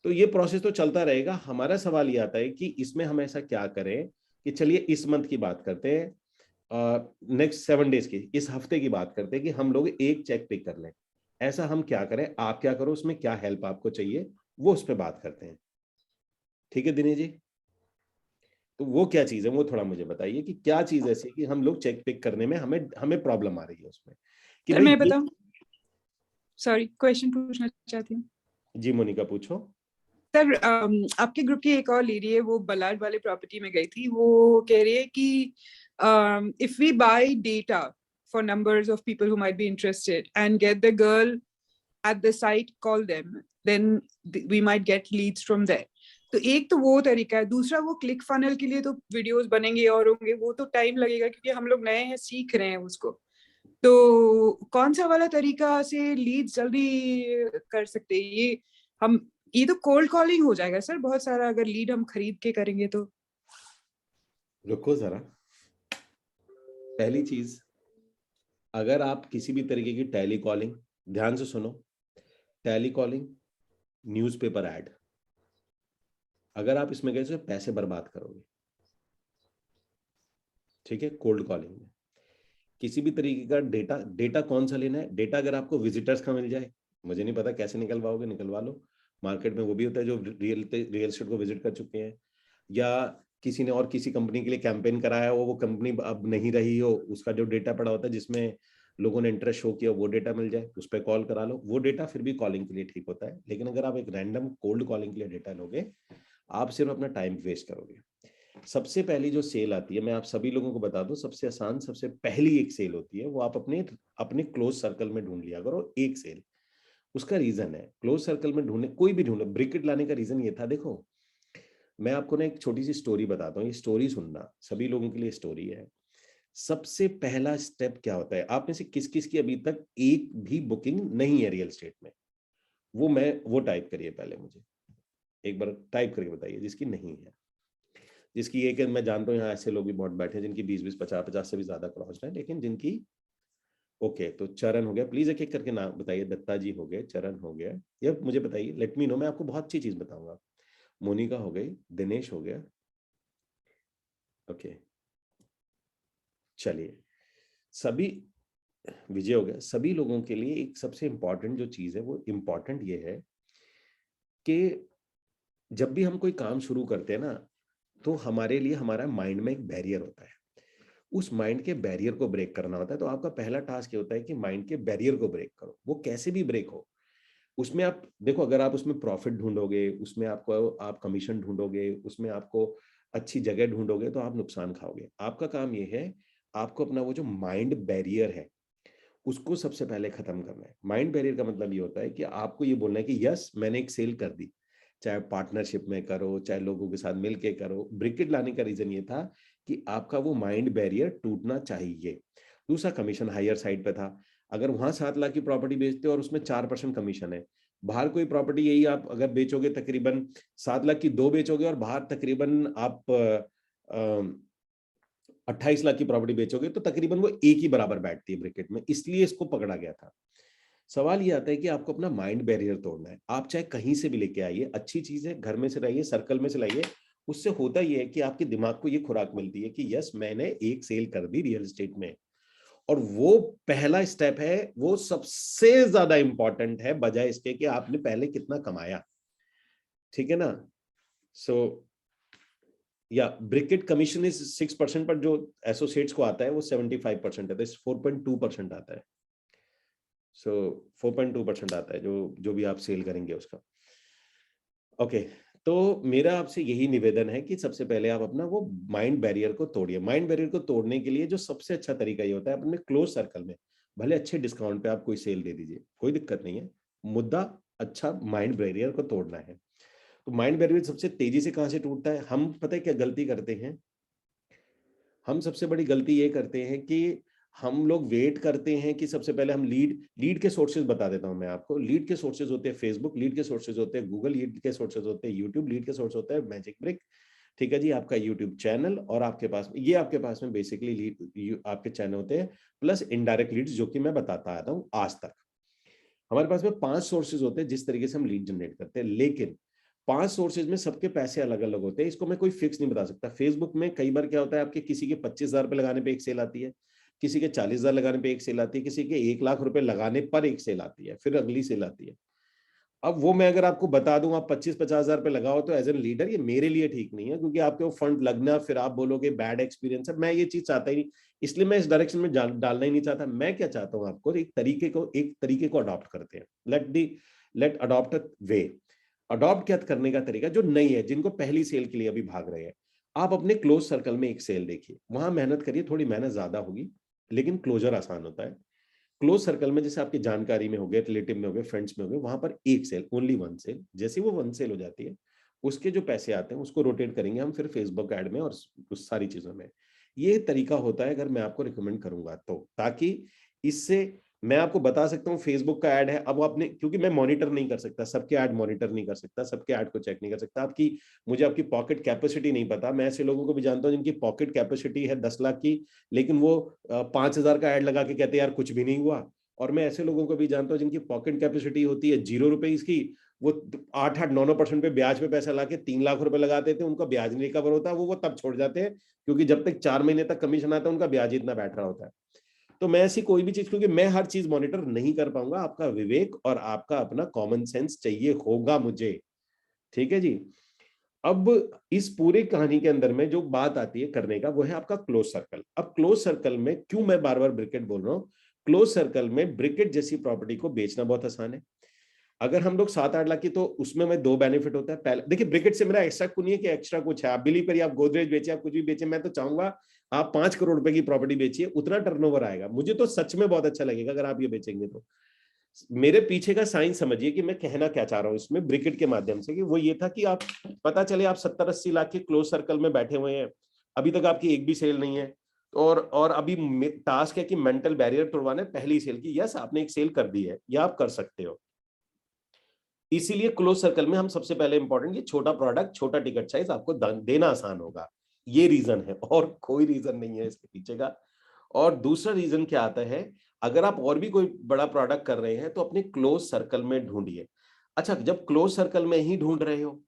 तो ये प्रोसेस तो चलता रहेगा। हमारा सवाल ये आता है कि इसमें हम ऐसा क्या करें कि चलिए इस मंथ की बात करते हैं, नेक्स्ट 7 डेज की, इस हफ्ते की बात करते हैं कि हम लोग एक चेक पिक कर लें। ऐसा हम क्या करें, आप क्या करो, उसमें क्या हेल्प आपको चाहिए, वो उस पर बात करते हैं। ठीक है दिनेश जी? तो वो क्या चीज है, वो थोड़ा मुझे बताइए कि क्या चीज ऐसी कि हम लोग चेक पिक करने में हमें प्रॉब्लम आ रही है उसमें कि सर भाई मैं बताऊं, सॉरी क्वेश्चन पूछना चाहती हूँ। जी मोनिका पूछो। सर आपके ग्रुप की एक और लेडी है, वो बलाड वाले प्रॉपर्टी में गई थी, वो कह रही है कि if we buy data for numbers of people who might be interested and get the girl at the site, call them, then we might get leads from there. तो एक तो वो तरीका है. दूसरा वो क्लिक फनल के लिए तो वीडियोस बनेंगे और होंगे, वो तो टाइम लगेगा क्योंकि हम लोग नए हैं, सीख रहे हैं उसको. तो कौन सा वाला तरीका से लीड्स जल्दी कर सकते हैं? ये तो कोल्ड कॉलिंग हो जाएगा सर बहुत सारा, अगर लीड हम खरीद के करेंगे तो. रुको जरा. पहली चीज, अगर आप किसी भी तरीके की टेली कॉलिंग, ध्यान से सुनो, टेली कॉलिंग, न्यूज़पेपर ऐड, अगर आप इसमें गए तो पैसे बर्बाद करोगे. ठीक है. कोल्ड कॉलिंग में किसी भी तरीके का डेटा कौन सा लेना है? डेटा अगर आपको विजिटर्स का मिल जाए, मुझे नहीं पता कैसे निकलवाओगे, निकलवा लो. मार्केट में वो भी होता है जो रियल एस्टेट को विजिट कर चुके हैं, या किसी ने और किसी कंपनी के लिए कैंपेन कराया हो, वो कंपनी अब नहीं रही हो, उसका जो डेटा पड़ा होता है जिसमें लोगों ने इंटरेस्ट शो किया, वो डेटा मिल जाए, उस पर कॉल करा लो. वो डेटा फिर भी कॉलिंग के लिए ठीक होता है. लेकिन अगर आप एक रैंडम कोल्ड कॉलिंग के लिए डेटा लोगे, आप सिर्फ अपना टाइम वेस्ट करोगे. सबसे पहली जो सेल आती है, मैं आप सभी लोगों को बता दूं, सबसे आसान, सबसे पहली एक सेल होती है, वो आप अपने क्लोज सर्कल में ढूंढ लिया करो. एक सेल, उसका रीजन है, क्लोज सर्कल में ढूंढने, कोई भी ढूंढो. ब्रिकेट लाने का रीजन ये था. देखो, मैं आपको ना एक छोटी सी स्टोरी बताता हूँ. ये स्टोरी सुनना, सभी लोगों के लिए स्टोरी है. सबसे पहला स्टेप क्या होता है? आप में से किस किस की अभी तक एक भी बुकिंग नहीं है रियल एस्टेट में? वो टाइप करिए पहले, मुझे एक बार टाइप करके बताइए जिसकी नहीं है. जिसकी एक, मैं जानता हूँ यहाँ ऐसे लोग भी बहुत बैठे हैं जिनकी 20 50 से भी ज्यादा क्रॉस है, लेकिन जिनकी, ओके. तो चरण हो गया, प्लीज एक एक करके नाम बताइए. दत्ता जी हो गए, चरण हो गया, ये मुझे बताइए, लेट मी नो, मैं आपको बहुत अच्छी चीज बताऊंगा. मोनिका हो गई, दिनेश हो गया, ओके. चलिए, सभी, विजय हो गया. सभी लोगों के लिए एक सबसे इंपॉर्टेंट जो चीज है, वो इंपॉर्टेंट ये है कि जब भी हम कोई काम शुरू करते हैं ना, तो हमारे लिए हमारा माइंड में एक बैरियर होता है. उस माइंड के बैरियर को ब्रेक करना होता है. तो आपका पहला टास्क ये होता है कि माइंड के बैरियर को ब्रेक करो. वो कैसे भी ब्रेक हो, उसमें आप देखो, अगर आप उसमें प्रॉफिट ढूंढोगे, उसमें आप कमीशन ढूंढोगे, उसमें आपको अच्छी जगह ढूंढोगे, तो आप नुकसान खाओगे. आपका काम ये है, आपको अपना वो जो माइंड बैरियर है, उसको सबसे पहले खत्म करना है. माइंड बैरियर का मतलब ये होता है कि आपको ये बोलना है कि यस, मैंने एक सेल कर दी, चाहे पार्टनरशिप में करो, चाहे लोगों के साथ मिलके करो. ब्रिकेट लाने का रीजन ये था कि आपका वो माइंड बैरियर टूटना चाहिए. दूसरा, कमीशन हायर साइड पे था. अगर वहां 7 लाख की प्रॉपर्टी बेचते हो और उसमें 4% कमीशन है, बाहर कोई प्रॉपर्टी यही आप अगर बेचोगे, तकरीबन 7 लाख की 2 बेचोगे, और बाहर तकरीबन आप 28 लाख की प्रॉपर्टी बेचोगे, तो तकरीबन वो एक ही बराबर बैठती है ब्रैकेट में. इसलिए इसको पकड़ा गया था. सवाल ये आता है कि आपको अपना माइंड बैरियर तोड़ना है. आप चाहे कहीं से भी लेके आइए, अच्छी चीज है, घर में से लाइए, सर्कल में से लाइए. उससे होता ये है कि आपके दिमाग को ये खुराक मिलती है कि यस, मैंने एक सेल कर दी रियल एस्टेट में. और वो पहला स्टेप है, वो सबसे ज्यादा इंपॉर्टेंट है, बजाय इसके कि आपने पहले कितना कमाया. ठीक है ना? सो या ब्रिकेट कमीशन इज 6%, पर जो एसोसिएट्स को आता है वो 75% है, तो 4.2% आता है. सो 4.2% आता है जो भी आप सेल करेंगे उसका. ओके. तो मेरा आपसे यही निवेदन है कि सबसे पहले आप अपना वो माइंड बैरियर को तोड़िए. माइंड बैरियर को तोड़ने के लिए जो सबसे अच्छा तरीका ये होता है, अपने क्लोज सर्कल में भले अच्छे डिस्काउंट पे आप कोई सेल दे दीजिए, कोई दिक्कत नहीं है. मुद्दा अच्छा माइंड बैरियर को तोड़ना है. तो माइंड बैरियर सबसे तेजी से कहां से टूटता है? हम पता है क्या गलती करते हैं? हम सबसे बड़ी गलती ये करते हैं कि हम लोग वेट करते हैं कि सबसे पहले हम लीड के सोर्सेज बता देता हूं मैं आपको. लीड के सोर्सेज होते हैं फेसबुक, लीड के सोर्सेज होते हैं गूगल, लीड के सोर्सेज होते हैं यूट्यूब, लीड के सोर्स होता है मैजिक ब्रिक. ठीक है जी, आपका यूट्यूब चैनल, और आपके पास में बेसिकली लीड आपके चैनल होते हैं, प्लस इनडायरेक्ट लीड्स, जो कि मैं बताता आता हूं आज तक. हमारे पास में 5 सोर्सेज होते हैं जिस तरीके से हम लीड जनरेट करते हैं. लेकिन 5 सोर्सेज में सबके पैसे अलग अलग होते हैं. इसको मैं कोई फिक्स नहीं बता सकता. फेसबुक में कई बार क्या होता है, आपके किसी के 25,000 रुपए लगाने पे एक सेल आती है, किसी के 40,000 लगाने पे एक सेल आती है, किसी के 1 लाख रुपए लगाने पर एक सेल आती है, फिर अगली सेल आती है. अब वो मैं अगर आपको बता दूं आप 25-50,000 रुपए लगाओ, तो एज एन लीडर ये मेरे लिए ठीक नहीं है, क्योंकि आपके वो फंड लगना, फिर आप बोलोगे बैड एक्सपीरियंस है. मैं ये चीज चाहता ही नहीं, इसलिए मैं इस डायरेक्शन में डालना ही नहीं चाहता. मैं क्या चाहता हूं, आपको एक तरीके को अडॉप्ट करते हैं. लेट अडॉप्ट वे. अडॉप्ट क्या करने का तरीका जो नहीं है, जिनको पहली सेल के लिए अभी भाग रहे हैं, आप अपने क्लोज सर्कल में एक सेल देखिए, वहां मेहनत करिए, थोड़ी मेहनत ज्यादा होगी लेकिन क्लोजर आसान होता है. क्लोज सर्कल में जैसे आपकी जानकारी में हो गए, रिलेटिव में हो गए, फ्रेंड्स में हो गए, वहां पर एक सेल, ओनली वन सेल, जैसे वो वन सेल हो जाती है उसके जो पैसे आते हैं उसको रोटेट करेंगे हम फिर फेसबुक ऐड में और उस सारी चीजों में। ये तरीका होता है अगर मैं आपको रिकमेंड करूंगा तो, ताकि इससे मैं आपको बता सकता हूँ फेसबुक का ऐड है, अब आपने, क्योंकि मैं मॉनिटर नहीं कर सकता सबके ऐड, मॉनिटर नहीं कर सकता सबके ऐड को चेक नहीं कर सकता, आपकी मुझे आपकी पॉकेट कैपेसिटी नहीं पता। मैं ऐसे लोगों को भी जानता हूँ जिनकी पॉकेट कैपेसिटी है 10 लाख की, लेकिन वो 5,000 का ऐड लगा के कहते हैं यार कुछ भी नहीं हुआ। और मैं ऐसे लोगों को भी जानता हूँ जिनकी पॉकेट कैपेसिटी होती है 0 रुपए की, वो 8-9% पे ब्याज पे पैसा लाके 3 लाख रुपए लगाते थे, उनका ब्याज नहीं रिकवर होता, वो तब छोड़ जाते हैं, क्योंकि जब तक 4 महीने तक कमीशन आता है उनका ब्याज इतना बैठ रहा होता है। तो मैं ऐसी कोई भी चीज, क्योंकि मैं हर चीज मॉनिटर नहीं कर पाऊंगा, आपका विवेक और आपका अपना कॉमन सेंस चाहिए होगा मुझे, ठीक है जी। अब इस पूरी कहानी के अंदर में जो बात आती है करने का, वो है आपका क्लोज सर्कल। अब क्लोज सर्कल में क्यों मैं बार बार ब्रिकेट बोल रहा हूँ, क्लोज सर्कल में ब्रिकेट जैसी प्रॉपर्टी को बेचना बहुत आसान है। अगर हम लोग 7-8 लाख की, तो उसमें मैं 2 बेनिफिट होता है। पहले देखिए, ब्रिकेट से मेरा एक्स्ट्रा कुछ नहीं है कि एक्स्ट्रा कुछ है, आप बिलीव करिए, आप गोदरेज बेचे, आप कुछ भी बेचे, मैं तो चाहूंगा आप 5 करोड़ रुपए की प्रॉपर्टी बेचिए, उतना टर्नओवर आएगा, मुझे तो सच में बहुत अच्छा लगेगा अगर आप ये बेचेंगे तो। मेरे पीछे का साइंस समझिए कि मैं कहना क्या चाह रहा हूं इसमें ब्रिकेट के माध्यम से, कि वो ये था कि आप, पता चले आप 70-80 लाख के क्लोज सर्कल में बैठे हुए हैं, अभी तक आपकी एक भी सेल नहीं है, और अभी टास्क है कि मेंटल बैरियर तोड़वाना है पहली सेल की। यस, आपने एक सेल कर दी है, या आप कर सकते हो। इसीलिए क्लोज सर्कल में हम सबसे पहले इंपॉर्टेंट, ये छोटा प्रोडक्ट, छोटा टिकट साइज, आपको देना आसान होगा, ये रीजन है, और कोई रीजन नहीं है इसके पीछे का। और दूसरा रीजन क्या आता है, अगर आप और भी कोई बड़ा प्रोडक्ट कर रहे हैं तो अपने क्लोज सर्कल में ढूंढिए। अच्छा, जब क्लोज सर्कल में ही ढूंढ रहे हो,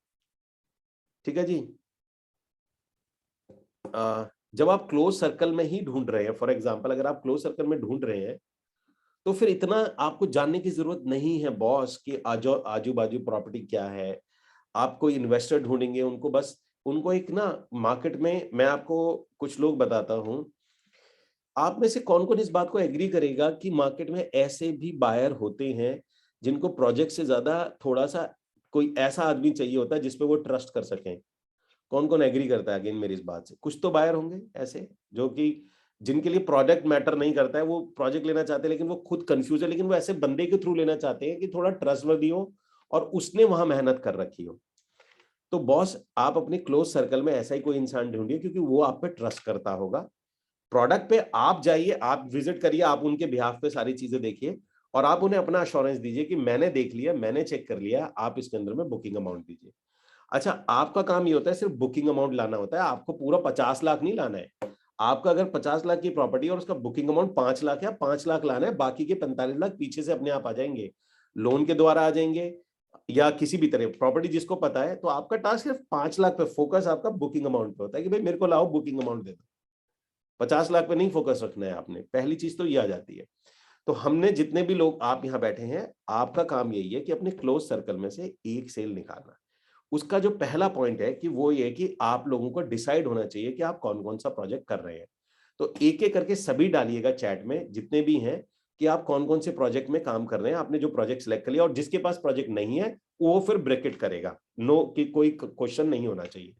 ठीक है जी, जब आप क्लोज सर्कल में ही ढूंढ रहे हैं, फॉर एग्जांपल अगर आप क्लोज सर्कल में ढूंढ रहे हैं, तो फिर इतना आपको जानने की जरूरत नहीं है बॉस कि आजू बाजू प्रॉपर्टी क्या है। आप कोई इन्वेस्टर ढूंढेंगे, उनको बस, उनको एक ना मार्केट में, मैं आपको कुछ लोग बताता हूं, आप में से कौन कौन इस बात को एग्री करेगा कि मार्केट में ऐसे भी बायर होते हैं जिनको प्रोजेक्ट से ज्यादा थोड़ा सा कोई ऐसा आदमी चाहिए होता है जिसपे वो ट्रस्ट कर सकें। कौन कौन एग्री करता है अगेन मेरी इस बात से? कुछ तो बायर होंगे ऐसे जो कि जिनके लिए प्रोजेक्ट मैटर नहीं करता है, वो प्रोजेक्ट लेना चाहते हैं लेकिन वो खुद कंफ्यूज है, लेकिन वो ऐसे बंदे के थ्रू लेना चाहते हैं कि थोड़ा ट्रस्टवर्दी हो और उसने वहां मेहनत कर रखी हो। तो बॉस, आप अपने क्लोज सर्कल में ऐसा ही कोई इंसान ढूंढिए क्योंकि वो आप पे ट्रस्ट करता होगा। प्रोडक्ट पे आप जाइए, आप विजिट करिए, आप उनके बिहाफ पे सारी चीजें देखिए और आप उन्हें अपना अश्योरेंस दीजिए कि मैंने देख लिया, मैंने चेक कर लिया, आप इसके अंदर में बुकिंग अमाउंट दीजिए। अच्छा, आपका काम ये होता है सिर्फ बुकिंग अमाउंट लाना होता है, आपको पूरा 50 लाख नहीं लाना है। आपका अगर 50 लाख की प्रॉपर्टी और उसका बुकिंग अमाउंट 5 लाख है, 5 लाख लाना है, बाकी के 45 लाख पीछे से अपने आप आ जाएंगे, लोन के द्वारा आ जाएंगे या किसी भी तरह प्रॉपर्टी जिसको पता है। तो आपका टास्क सिर्फ 5 लाख पे, फोकस आपका बुकिंग अमाउंट पे होता है कि भाई मेरे को लाओ बुकिंग अमाउंट दे दो। 50 लाख पे नहीं फोकस रखना है आपने, पहली चीज तो ये आ जाती है। तो हमने जितने भी लोग आप यहाँ बैठे हैं, आपका काम यही है कि अपने क्लोज सर्कल में से एक सेल निकालना। उसका जो पहला पॉइंट है कि वो ये कि आप लोगों को डिसाइड होना चाहिए कि आप कौन कौन सा प्रोजेक्ट कर रहे हैं। तो एक एक करके सभी डालिएगा चैट में जितने भी हैं कि आप कौन कौन से प्रोजेक्ट में काम कर रहे हैं, आपने जो प्रोजेक्ट सेलेक्ट कर लिया, और जिसके पास प्रोजेक्ट नहीं है वो फिर ब्रैकेट करेगा, नो कि कोई क्वेश्चन नहीं होना चाहिए।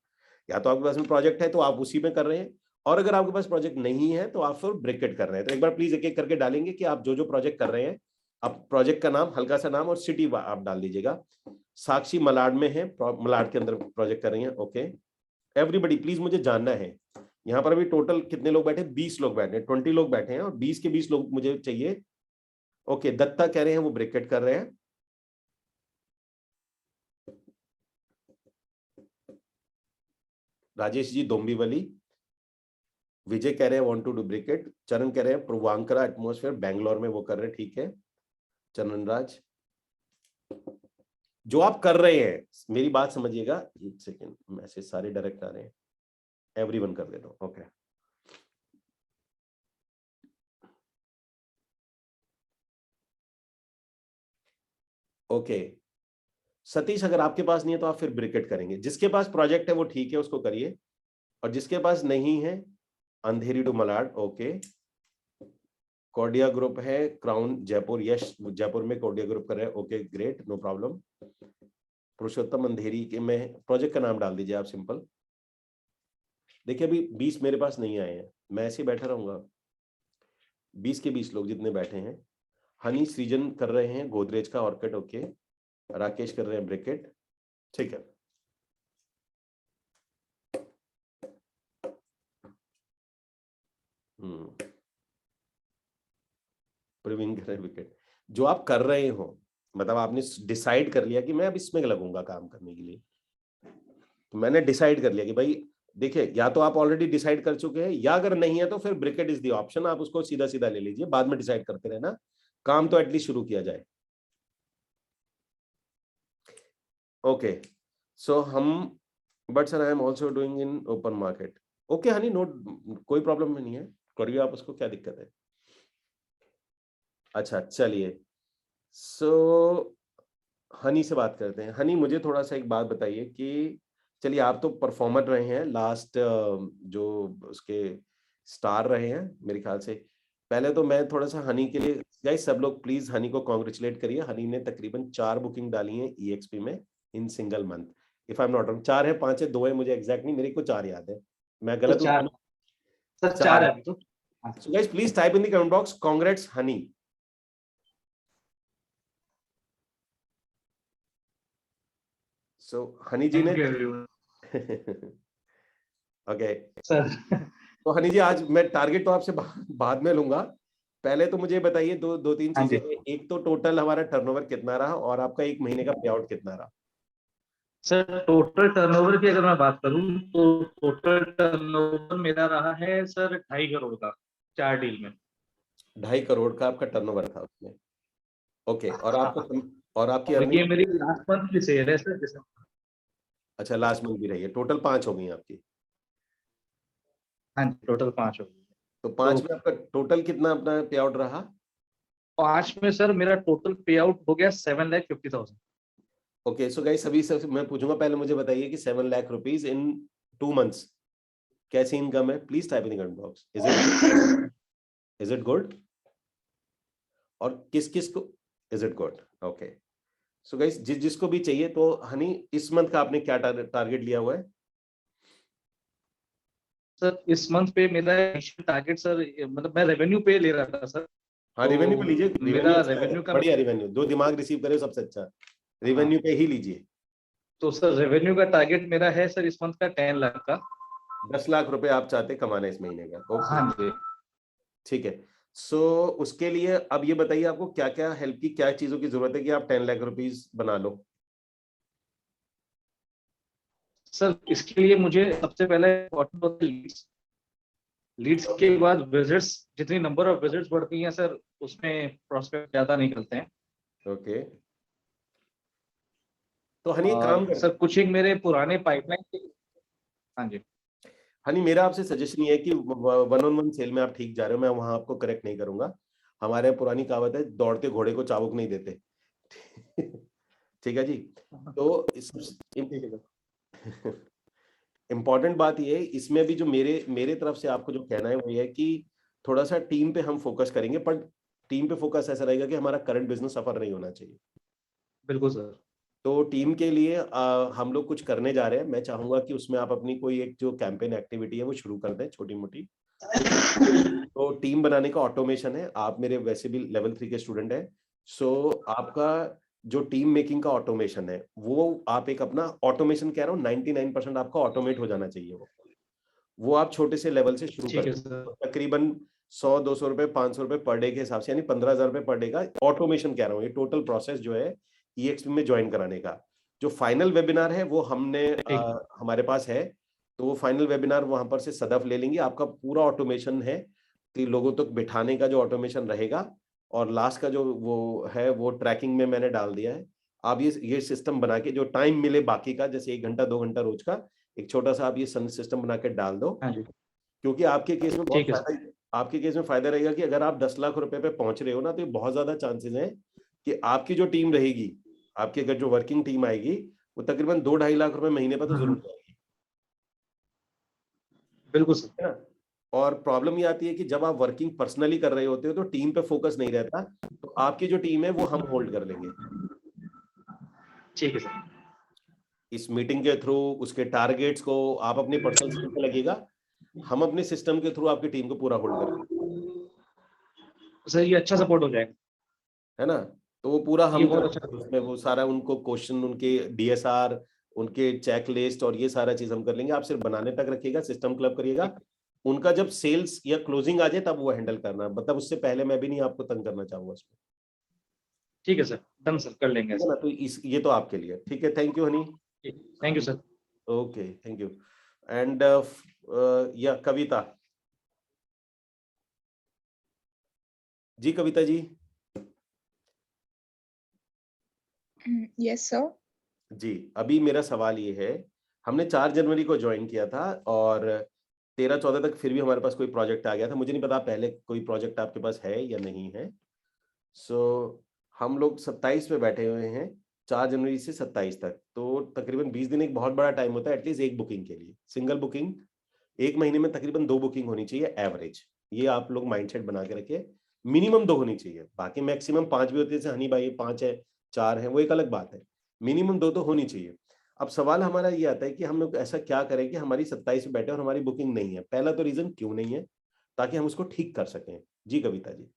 या तो आपके पास में प्रोजेक्ट है तो आप उसी में कर रहे हैं, और अगर आपके पास प्रोजेक्ट नहीं है तो आप फिर ब्रैकेट कर रहे हैं। तो एक बार प्लीज एक एक करके डालेंगे कि आप जो जो प्रोजेक्ट कर रहे हैं, आप प्रोजेक्ट का नाम, हल्का सा नाम और सिटी आप डाल दीजिएगा। साक्षी मलाड में है, मलाड के अंदर प्रोजेक्ट कर रही हैं, ओके। एवरीबडी प्लीज मुझे जानना है, यहाँ पर अभी टोटल कितने लोग बैठे? 20 लोग बैठे हैं, 20 लोग बैठे हैं, और 20 के 20 लोग मुझे चाहिए। ओके, दत्ता कह रहे हैं वो ब्रैकेट कर रहे हैं। राजेश जी डोंबिवली, विजय कह रहे हैं वांट टू डू ब्रैकेट, चरण कह रहे हैं पूर्वांकरा एटमॉस्फेयर बेंगलोर में वो कर रहे हैं, ठीक है चरण राज। जो आप कर रहे हैं, मेरी बात समझिएगा, एक सेकेंड, मैसेज सारे डायरेक्ट आ रहे हैं, एवरीवन कर दे दो, ओके। ओके सतीश, अगर आपके पास नहीं है तो आप फिर ब्रैकेट करेंगे। जिसके पास प्रोजेक्ट है वो ठीक है, उसको करिए, और जिसके पास नहीं है, अंधेरी to Malad, okay. Kodia group है, क्राउन जयपुर, यश जयपुर में कोडिया ग्रुप कर रहे हैं, ओके ग्रेट, नो प्रॉब्लम। पुरुषोत्तम अंधेरी के में प्रोजेक्ट का नाम डाल दीजिए आप, सिंपल। देखिए अभी 20 मेरे पास नहीं आए हैं, मैं ऐसे ही बैठा रहूंगा। 20 के 20 लोग जितने बैठे हैं, हनी सृजन कर रहे हैं गोदरेज का ऑर्किड, ओके। राकेश कर रहे हैं ब्रिकेट, ठीक है। प्रवीण कर रहे हैं विकेट। जो आप कर रहे हो, मतलब आपने डिसाइड कर लिया कि मैं अब इसमें लगूंगा काम करने के लिए, तो मैंने डिसाइड कर लिया कि भाई देखिए, या तो आप ऑलरेडी डिसाइड कर चुके हैं, या अगर नहीं है तो फिर ब्रिकेट इज द ऑप्शन, आप उसको सीधा सीधा ले लीजिए, बाद में डिसाइड करते रहना, काम तो एटलीस्ट शुरू किया जाए। ओके, सो हम, but sir I am also doing in open market. Okay honey, no, कोई प्रॉब्लम नहीं है, करिए आप उसको, क्या दिक्कत है। अच्छा चलिए, सो हनी से बात करते हैं। हनी, मुझे थोड़ा सा एक बात बताइए कि चलिए आप तो परफॉर्मर रहे हैं, लास्ट जो उसके स्टार रहे हैं मेरे ख्याल से। पहले तो मैं थोड़ा सा हनी के लिए, गाइस सब लोग प्लीज हनी को कॉन्ग्रेचुलेट करिए। हनी ने तकरीबन 4 बुकिंग डाली है EXP में in single month, if I am not wrong. 4 है, 5 है, 2 है, मुझे एग्जैक्ट नहीं, मेरे को 4 याद है, मैं गलत हूँ? सर 4 है अभी तो। So guys please type in the comment box congrats honey. So honey ji ने ओके सर तो हनी जी, आज मैं टारगेट तो आपसे बाद में लूंगा, पहले तो मुझे बताइए दो तीन हाँ जी। चीजें। एक तो टोटल हमारा टर्नओवर कितना रहा, और आपका 1 महीने का पे आउट कितना रहा। सर टोटल टर्नओवर की अगर मैं बात करूं तो टोटल टर्नओवर मेरा रहा है सर 2.5 करोड़ का 4 डील में। 2.5 करोड़ का आपका टर्नओवर था उसमें, ओके। और आपका, और आपकी और ये अर्निंग? मेरी लास्ट मंथ की सेल है सर, जैसे। अच्छा, लास्ट मंथ भी रही है, टोटल 5 हो गई आपकी। हाँ जी, टोटल 5 हो गई। तो 5 में आपका टोटल कितना अपना पे आउट रहा? 5 में सर मेरा टोटल पे आउट हो गया 7,50,000। ओके, सो गाइस सभी से मैं पूछूंगा, पहले मुझे बताइए कि 7 लाख रुपीज इन 2 मंथ्स कैसी इनकम है? Please type in the comment box, is it good? और किस किस को is it good? Okay, so guys जिसको भी चाहिए, तो हनी इस मंथ का आपने क्या टारगेट लिया हुआ है? सर इस मंथ पे मेरा टारगेट सर, मतलब मैं रेवेन्यू पे ले रहा था सर। हाँ, तो रेवेन्यू पे लीजिए, मेरा रेवेन्यू रेवेन्यू का, बढ़िया, रेवेन्यू दो दिमाग रिसीव करे सबसे अच्छा, रेवेन्यू पे ही लीजिए। तो सर रेवेन्यू का टारगेट मेरा है सर इस मंथ का 10 लाख का। 10 लाख रुपए आप चाहते कमाना इस महीने का, ओके हाँ जी। ठीक है। सो उसके लिए अब ये बताइए आपको क्या क्या हेल्प की, क्या चीजों की जरूरत है कि आप 10 लाख रुपीज बना लो? सर इसके लिए मुझे सबसे पहले इम्पोर्टेंट होता है लीड्स। लीड्स के बाद विजिट्स, जितनी नंबर ऑफ विजिट्स बढ़ती हैं सर, उसमें प्रोस्पेक्ट ज्यादा निकलते हैं। ओके, तो हनी एक काम और कर, सर कुछ एक मेरे पुराने पाइपलाइन के, हाँ जी। हनी मेरा आपसे सजेशन ये है कि 1-on-1 सेल में आप ठीक जा रहे हो, मैं वहां आपको करेक्ट नहीं करूंगा। हमारे यहाँ पुरानी कहावत है, दौड़ते घोड़े को चाबुक नहीं देते। ठीक है जी। तो इम्पॉर्टेंट बात ये है इसमें भी, जो मेरे तरफ से आपको जो कहना है वो ये है कि थोड़ा सा टीम पे हम फोकस करेंगे, पर टीम पे फोकस ऐसा रहेगा कि हमारा करंट बिजनेस सफर नहीं होना चाहिए। बिल्कुल सर। तो टीम के लिए हम लोग कुछ करने जा रहे हैं, मैं चाहूंगा कि उसमें आप अपनी कोई एक जो कैंपेन एक्टिविटी है वो शुरू कर दें, छोटी मोटी। तो टीम बनाने का ऑटोमेशन है, आप मेरे वैसे भी लेवल 3 के स्टूडेंट हैं, सो आपका जो टीम मेकिंग का ऑटोमेशन है वो आप एक अपना ऑटोमेशन, कह रहा हूँ 99% आपका ऑटोमेट हो जाना चाहिए। वो आप छोटे से लेवल से शुरू ठीक कर, है सर। तकरीबन 100-200 रुपए 500 रुपए पर डे के हिसाब से, यानी 15,000 रुपए पर डे का ऑटोमेशन कह रहा हूँ, ये टोटल प्रोसेस जो है EXP में ज्वाइन कराने का। जो फाइनल वेबिनार है वो हमने हमारे पास है, तो वो फाइनल वेबिनार वहां पर से सदफ ले लेंगे। आपका पूरा ऑटोमेशन है कि लोगों तक बिठाने का जो ऑटोमेशन रहेगा, और लास्ट का जो वो है वो ट्रैकिंग में मैंने डाल दिया है। आप ये सिस्टम बना के, जो टाइम मिले बाकी का, जैसे 1 घंटा 2 घंटा रोज का, एक छोटा सा आप ये सिस्टम बना के डाल दो। हाँ जी। क्योंकि आपके केस में बहुत ठीक है फायदा, आपके केस में फायदा रहेगा कि अगर आप 10 लाख रुपए पे पहुंच रहे हो ना, तो ये बहुत ज्यादा चांसेस हैं कि आपकी जो टीम रहेगी, आपकी अगर जो वर्किंग टीम आएगी, वो तकरीबन 2-2.5 लाख रुपए महीने पर तो जरूर जाएगी, बिल्कुल सर। है ना। और प्रॉब्लम ये आती है कि जब आप वर्किंग पर्सनली कर रहे होते हो तो टीम पे फोकस नहीं रहता, तो आपकी जो टीम है वो हम होल्ड कर लेंगे। ठीक है सर। इस मीटिंग के थ्रू उसके टारगेट्स को आप अपने पर्सनल सिस्टम पे लगेगा, हम अपने सिस्टम के थ्रू आपकी टीम को पूरा होल्ड करेंगे। सर ये अच्छा सपोर्ट हो जाएगा। है ना, तो वो पूरा ये हम बहुत करते हैं उसमें, वो सारा उनको क्वेश्चन, उनके DSR, उनके चेक लिस्ट और ये सारा चीज हम कर लेंगे। आप सिर्फ बनाने तक रखिएगा, सिस्टम क्लब करिएगा, उनका जब सेल्स या क्लोजिंग आ जाए तब वो हैंडल करना, मतलब उससे पहले मैं भी नहीं आपको तंग करना चाहूंगा उसमें। ठीक है सर, डन सर, कर लेंगे ठीक है ना, तो इस ये तो आपके लिए ठीक है। Thank you Honey. Thank you sir. Okay, thank you. And या कविता जी, कविता जी। Yes, sir. जी, अभी मेरा सवाल ये है, हमने 4 जनवरी को ज्वाइन किया था और 13-14 तक फिर भी हमारे पास कोई प्रोजेक्ट आ गया था। मुझे नहीं पता पहले कोई प्रोजेक्ट आपके पास है या नहीं है। सो हम लोग 27 पे बैठे हुए हैं, 4 जनवरी से 27 तक, तो तकरीबन 20 दिन एक बहुत बड़ा टाइम होता है एटलीस्ट एक बुकिंग के लिए। सिंगल बुकिंग एक महीने में तकरीबन 2 बुकिंग होनी चाहिए एवरेज, ये आप लोग माइंडसेट बना के रखिए। मिनिमम 2 होनी चाहिए, बाकी मैक्सिमम 5 भी होती है, जैसे हनी भाई 5 है, 4 है, वो एक अलग बात है। मिनिमम 2 तो होनी चाहिए। अब सवाल हमारा ये आता है कि हम लोग ऐसा क्या करें कि हमारी 27 पे बैठे और हमारी बुकिंग नहीं है। पहला तो रीजन क्यों नहीं है, ताकि हम उसको ठीक कर सकें। जी Kavita ji.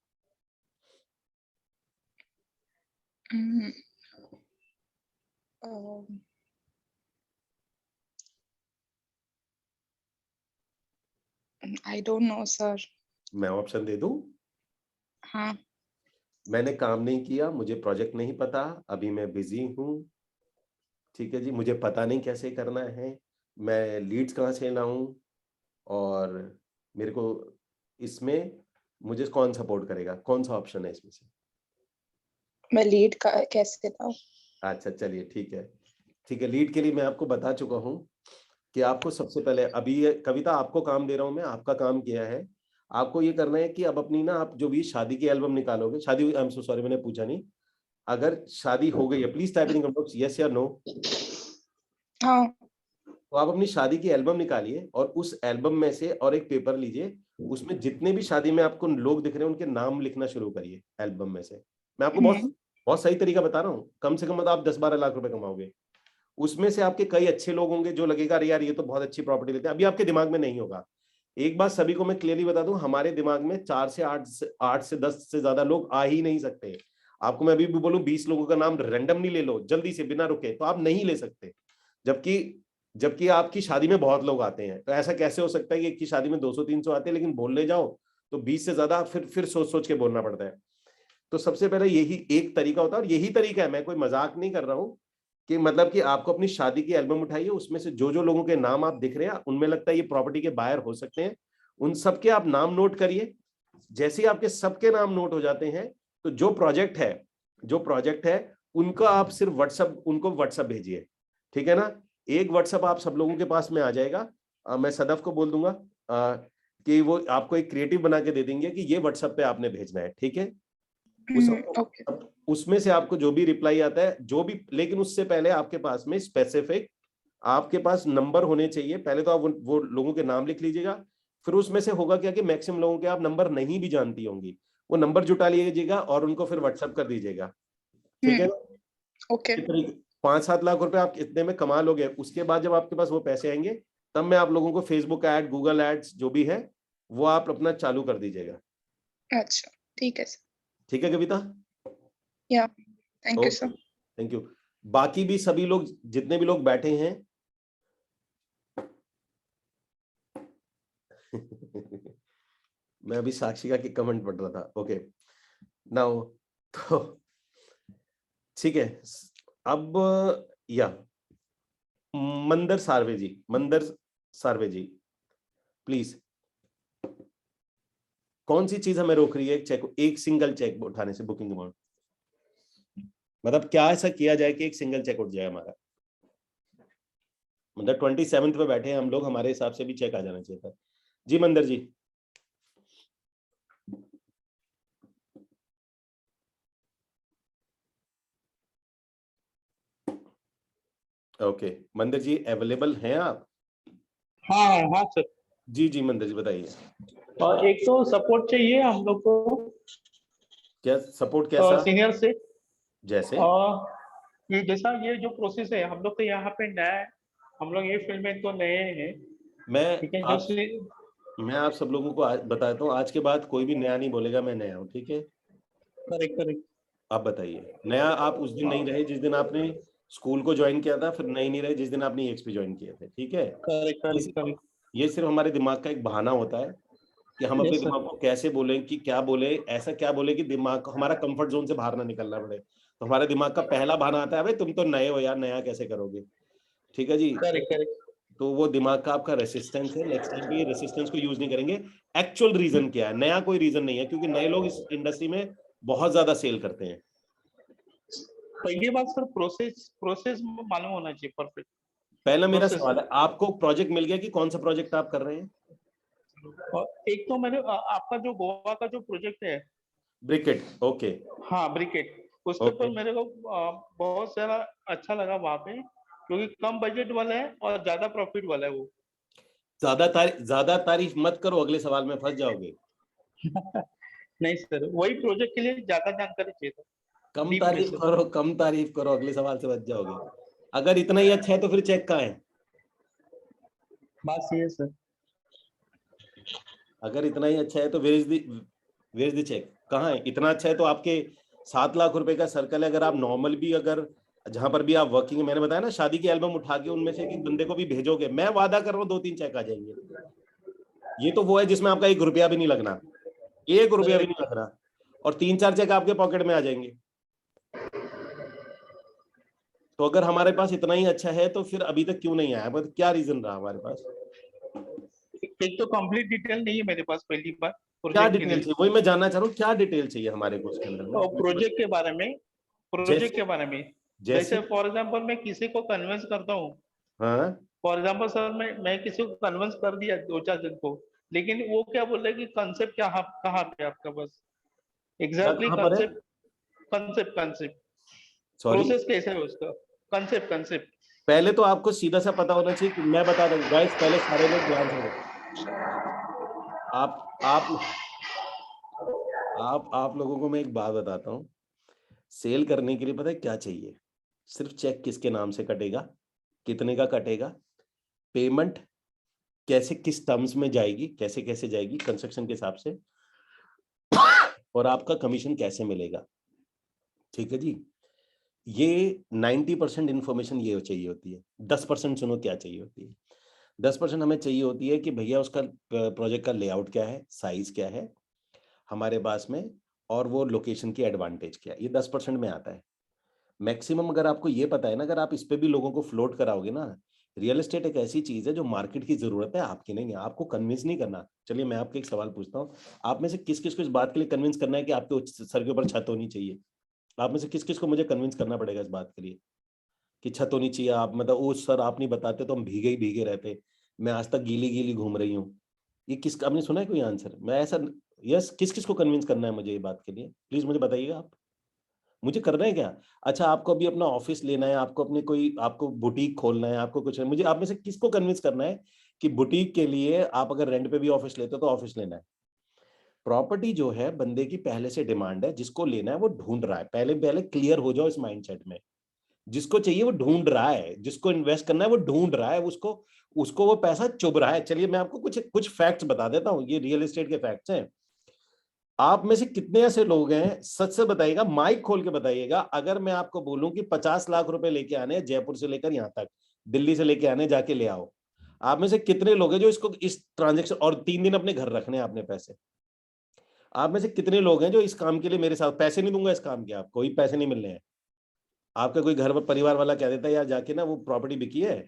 Mm, um, I don't know, sir. मैं ऑप्शन दे दूं? हाँ. मैंने काम नहीं किया, मुझे प्रोजेक्ट नहीं पता, अभी मैं बिजी हूँ, ठीक है जी, मुझे पता नहीं कैसे करना है, मैं लीड्स कहाँ से लाऊं, और मेरे को इसमें मुझे कौन सपोर्ट करेगा, कौन सा ऑप्शन है इसमें से? मैं लीड का कैसे पाऊँ? अच्छा चलिए ठीक है, ठीक है। लीड के लिए मैं आपको बता चुका हूँ कि आपको सबसे पहले, अभी ये कविता आपको काम दे रहा हूँ मैं, आपका काम किया है। आपको ये करना है कि अब अपनी ना, आप जो भी शादी की एल्बम निकालोगे, शादी, आई एम सो सॉरी मैंने पूछा नहीं, अगर शादी हो गई है please type in comment box yes या नो। हाँ. तो आप अपनी शादी की एल्बम निकालिए और उस एल्बम में से और एक पेपर लीजिए, उसमें जितने भी शादी में आपको लोग दिख रहे हैं उनके नाम लिखना शुरू करिए एल्बम में से। मैं आपको बहुत बहुत सही तरीका बता रहा हूँ, कम से कम मतलब आप 10-12 लाख रुपए कमाओगे। उसमें से आपके कई अच्छे लोग होंगे जो लगेगा अरे यार ये तो बहुत अच्छी प्रॉपर्टी लेते हैं, अभी आपके दिमाग में नहीं होगा। एक बात सभी को मैं क्लियरली बता दूं, हमारे दिमाग में 4 से 8 से 10 से ज्यादा लोग आ ही नहीं सकते। आपको मैं अभी भी बोलूं 20 लोगों का नाम रैंडमली ले लो जल्दी से बिना रुके, तो आप नहीं ले सकते। जबकि जबकि आपकी शादी में बहुत लोग आते हैं, तो ऐसा कैसे हो सकता है कि एक की शादी में 200-300 आते हैं, लेकिन बोलने जाओ तो 20 से ज्यादा, फिर सोच सोच के बोलना पड़ता है। तो सबसे पहले यही एक तरीका होता है, और यही तरीका है, मैं कोई मजाक नहीं कर रहा हूँ, कि मतलब कि आपको अपनी शादी की एल्बम उठाइए, उसमें से जो जो लोगों के नाम आप दिख रहे हैं उनमें लगता है ये प्रॉपर्टी के बायर हो सकते हैं, उन सबके आप नाम नोट करिए। जैसे ही आपके सबके नाम नोट हो जाते हैं, तो जो प्रोजेक्ट है उनका आप सिर्फ उनको व्हाट्सएप भेजिए, ठीक है ना। एक व्हाट्सएप आप सब लोगों के पास में आ जाएगा। मैं सदफ को बोल दूंगा कि वो आपको एक क्रिएटिव बना के दे देंगे कि ये व्हाट्सएप पे आपने भेजना है, ठीक है। ओके. उसमें से आपको जो भी रिप्लाई आता है, जो भी, लेकिन उससे पहले आपके पास में स्पेसिफिक आपके पास नंबर होने चाहिए। पहले तो आप वो लोगों के नाम लिख लीजिएगा, फिर उसमें से होगा क्या कि मैक्सिमम लोगों के आप नंबर नहीं भी जानती होंगी, वो नंबर जुटा लीजिएगा और उनको फिर व्हाट्सएप कर दीजिएगा, ठीक है ना। ओके. 5-7 लाख रुपए आप इतने में कमा लोगे, उसके बाद जब आपके पास वो पैसे आएंगे, तब मैं आप लोगों को फेसबुक ऐड, गूगल एड्स जो भी है वो आप अपना चालू कर दीजिएगा। अच्छा, ठीक है सर. ठीक है कविता? या, thank you okay, sir. Thank you. बाकी भी सभी लोग, जितने भी लोग बैठे हैं मैं अभी साक्षिका की कमेंट पढ़ रहा था। ओके नाउ, तो ठीक है। अब या मंदर सार्वे जी प्लीज, कौन सी चीज हमें रोक रही है एक सिंगल चेक उठाने से बुकिंग अमाउंट? मतलब क्या ऐसा किया जाए कि एक सिंगल चेक उठ जाए हमारा? मतलब 27 पे बैठे हैं हम लोग, हमारे हिसाब से भी चेक आ जाना चाहिए था। जी मंदर जी। ओके मंदिर जी अवेलेबल हैं आप? हाँ हाँ सर। जी जी मंदिर जी बताइए। और एक तो सपोर्ट चाहिए हम लोग को। क्या सपोर्ट कैसा? सीनियर से। जैसे ये जैसा ये जो प्रोसेस है, हम लोग तो यहाँ पे नया है, हम लोग ये फील्ड में तो नए हैं, ठीक है। मैं आप सब लोगों को बताता हूँ, आज के बाद कोई भी नया नहीं बोलेगा मैं नया हूँ, ठीक है। Correct correct. आप बताइए, नया आप उस दिन नहीं रहे जिस दिन आपने स्कूल को ज्वाइन किया था, फिर नए नहीं रहे जिस दिन आपने EXP ज्वाइन किए थे, ठीक है? करेक्ट। ये सिर्फ हमारे दिमाग का एक बहाना होता है कि हम अपने Yes, sir. दिमाग को कैसे बोलें कि क्या बोले, ऐसा क्या बोले कि दिमाग को हमारा कंफर्ट जोन से बाहर ना निकलना पड़े। तो हमारे दिमाग का पहला बहाना आता है, अबे तुम तो नए हो यार, नया कैसे करोगे? ठीक है जी। करेक्ट। तो वो दिमाग का आपका रेसिस्टेंस है। नेक्स्ट टाइम पे रेसिस्टेंस को यूज नहीं करेंगे। एक्चुअल रीजन क्या है? नया कोई रीजन नहीं है, क्योंकि नए लोग इस इंडस्ट्री में बहुत ज्यादा सेल करते हैं। पहली बात सर, प्रोसेस मालूम होना चाहिए परफेक्ट। पहला मेरा Process. सवाल है, आपको प्रोजेक्ट मिल गया कि कौन सा प्रोजेक्ट आप कर रहे हैं? और एक तो मैंने आपका जो गोवा का जो प्रोजेक्ट है, ब्रिकेट, ओके। हाँ ब्रिकेट, उसके Okay. ऊपर मेरे को बहुत सारा अच्छा लगा वहां पे, क्योंकि कम बजट वाला है और ज्यादा प्रॉफिट वाला है वो। ज्यादा तारीफ मत करो, अगले सवाल में फंस जाओगे। नहीं सर, वही प्रोजेक्ट के लिए ज्यादा जानकारी चाहिए था। कम Deep तारीफ में, करो, कम तारीफ करो, अगले सवाल से बच जाओगे। अगर इतना ही अच्छा है तो फिर चेक कहाँ है? बात सही है सर। अगर इतना ही अच्छा है तो वेयर इज द चेक? कहाँ है? इतना अच्छा है तो आपके 7 लाख रुपए का सर्कल है। अगर आप नॉर्मल भी, अगर जहां पर भी आप वर्किंग, मैंने बताया ना, शादी की एल्बम उठा के उनमें से एक बंदे को भी भेजोगे, मैं वादा कर रहा हूँ 2-3 चेक आ जाएंगे। ये तो वो है जिसमें आपका 1 रुपया भी नहीं लगना, 1 रुपया भी नहीं लग रहा, और 3-4 चेक आपके पॉकेट में आ जाएंगे। तो अगर हमारे पास इतना ही अच्छा है तो फिर अभी तक क्यों नहीं आया? मतलब क्या रीजन रहा हमारे पास? एक तो कंप्लीट डिटेल नहीं है मेरे पास, पहली बात। क्या प्रोजेक्ट के डिटेल लिए चाहिए, वही मैं जानना चाह रहा हूँ, क्या डिटेल चाहिए हमारे को उसके अंदर में? और प्रोजेक्ट के बारे में, जैसे जैसे फॉर एग्जांपल मैं किसी को कन्विंस करता हूँ, हाँ, फॉर एग्जांपल सर मैं किसी को कन्विंस कर दिया 2-4 दिन को, लेकिन वो क्या बोल रहे हैं कि कंसेप्ट क्या कहाँ पे आपका, बस क्या एग्जैक्टली कहाँ पर है? कंसेप्ट सॉरी, प्रोसेस कैसा है उसका, कंसेप्ट। पहले तो आपको सीधा सा पता होना चाहिए कि मैं बता दूं गाइस, पहले सारे लोग ध्यान से आप आप लोगों को मैं एक बात बताता हूँ। सेल करने के लिए पता है क्या चाहिए? सिर्फ चेक किसके नाम से कटेगा, कितने का कटेगा, पेमेंट कैसे किस टर्म्स में जाएगी, कैसे कैसे जाएगी कंस्ट्रक्शन के हिसाब से, और आपका कमीशन कैसे मिलेगा। ठीक है जी। ये 90% इंफॉर्मेशन ये चाहिए होती है। 10% सुनो क्या चाहिए होती है। 10% हमें चाहिए होती है कि भैया उसका प्रोजेक्ट का लेआउट क्या है, साइज क्या है हमारे पास में, और वो लोकेशन की एडवांटेज क्या है। ये 10% में आता है। मैक्सिमम अगर आपको ये पता है ना, अगर आप इस पे भी लोगों को फ्लोट कराओगे ना, रियल एस्टेट एक ऐसी चीज है जो मार्केट की जरूरत है, आपकी नहीं है। आपको कन्विंस नहीं करना। चलिए मैं आपको एक सवाल पूछता हूँ, आप में से किस किस को इस बात के लिए कन्विंस करना है कि आपके सर के ऊपर छत होनी चाहिए? आप में से किस किस को मुझे कन्विंस करना पड़ेगा इस बात के लिए कि छत होनी चाहिए? आप मतलब ओ सर आप नहीं बताते तो हम भीगे ही भीगे रहते, मैं आज तक गीली गीली घूम रही हूँ। ये किस, आपने सुना है कोई आंसर? मैं ऐसा, यस, किस किस को कन्विंस करना है मुझे ये बात के लिए? प्लीज मुझे बताइएगा आप, मुझे करना है क्या? अच्छा, आपको अभी अपना ऑफिस लेना है, आपको अपने कोई, आपको बुटीक खोलना है, आपको कुछ है, मुझे आप में से किसको कन्विंस करना है कि बुटीक के लिए आप अगर रेंट पे भी ऑफिस लेते हो तो ऑफिस लेना है? प्रॉपर्टी जो है बंदे की पहले से डिमांड है, जिसको लेना है वो ढूंढ रहा है। पहले पहले क्लियर हो जाओ इस माइंडसेट में। जिसको चाहिए वो ढूंढ रहा है, जिसको इन्वेस्ट करना है वो ढूंढ रहा है, उसको उसको वो पैसा चुभ रहा है। चलिए मैं आपको कुछ कुछ फैक्ट्स बता देता हूँ, ये रियल एस्टेट के फैक्ट्स हैं। आप में से कितने ऐसे लोग हैं, सच से बताइएगा, माइक खोल के बताइएगा, अगर मैं आपको बोलूं कि 50 लाख रुपए लेके आने जयपुर से लेकर यहां तक, दिल्ली से लेके आने, जाके ले आओ, आप में से कितने लोग हैं जो इसको, इस ट्रांजेक्शन, और 3 दिन अपने घर रखने हैं आपने पैसे, आप में से कितने लोग हैं जो इस काम के लिए मेरे साथ, पैसे नहीं दूंगा इस काम के, आपको कोई पैसे नहीं मिलने हैं। आपका कोई घर परिवार वाला कह देता है यार जाके ना वो प्रॉपर्टी बिकी है,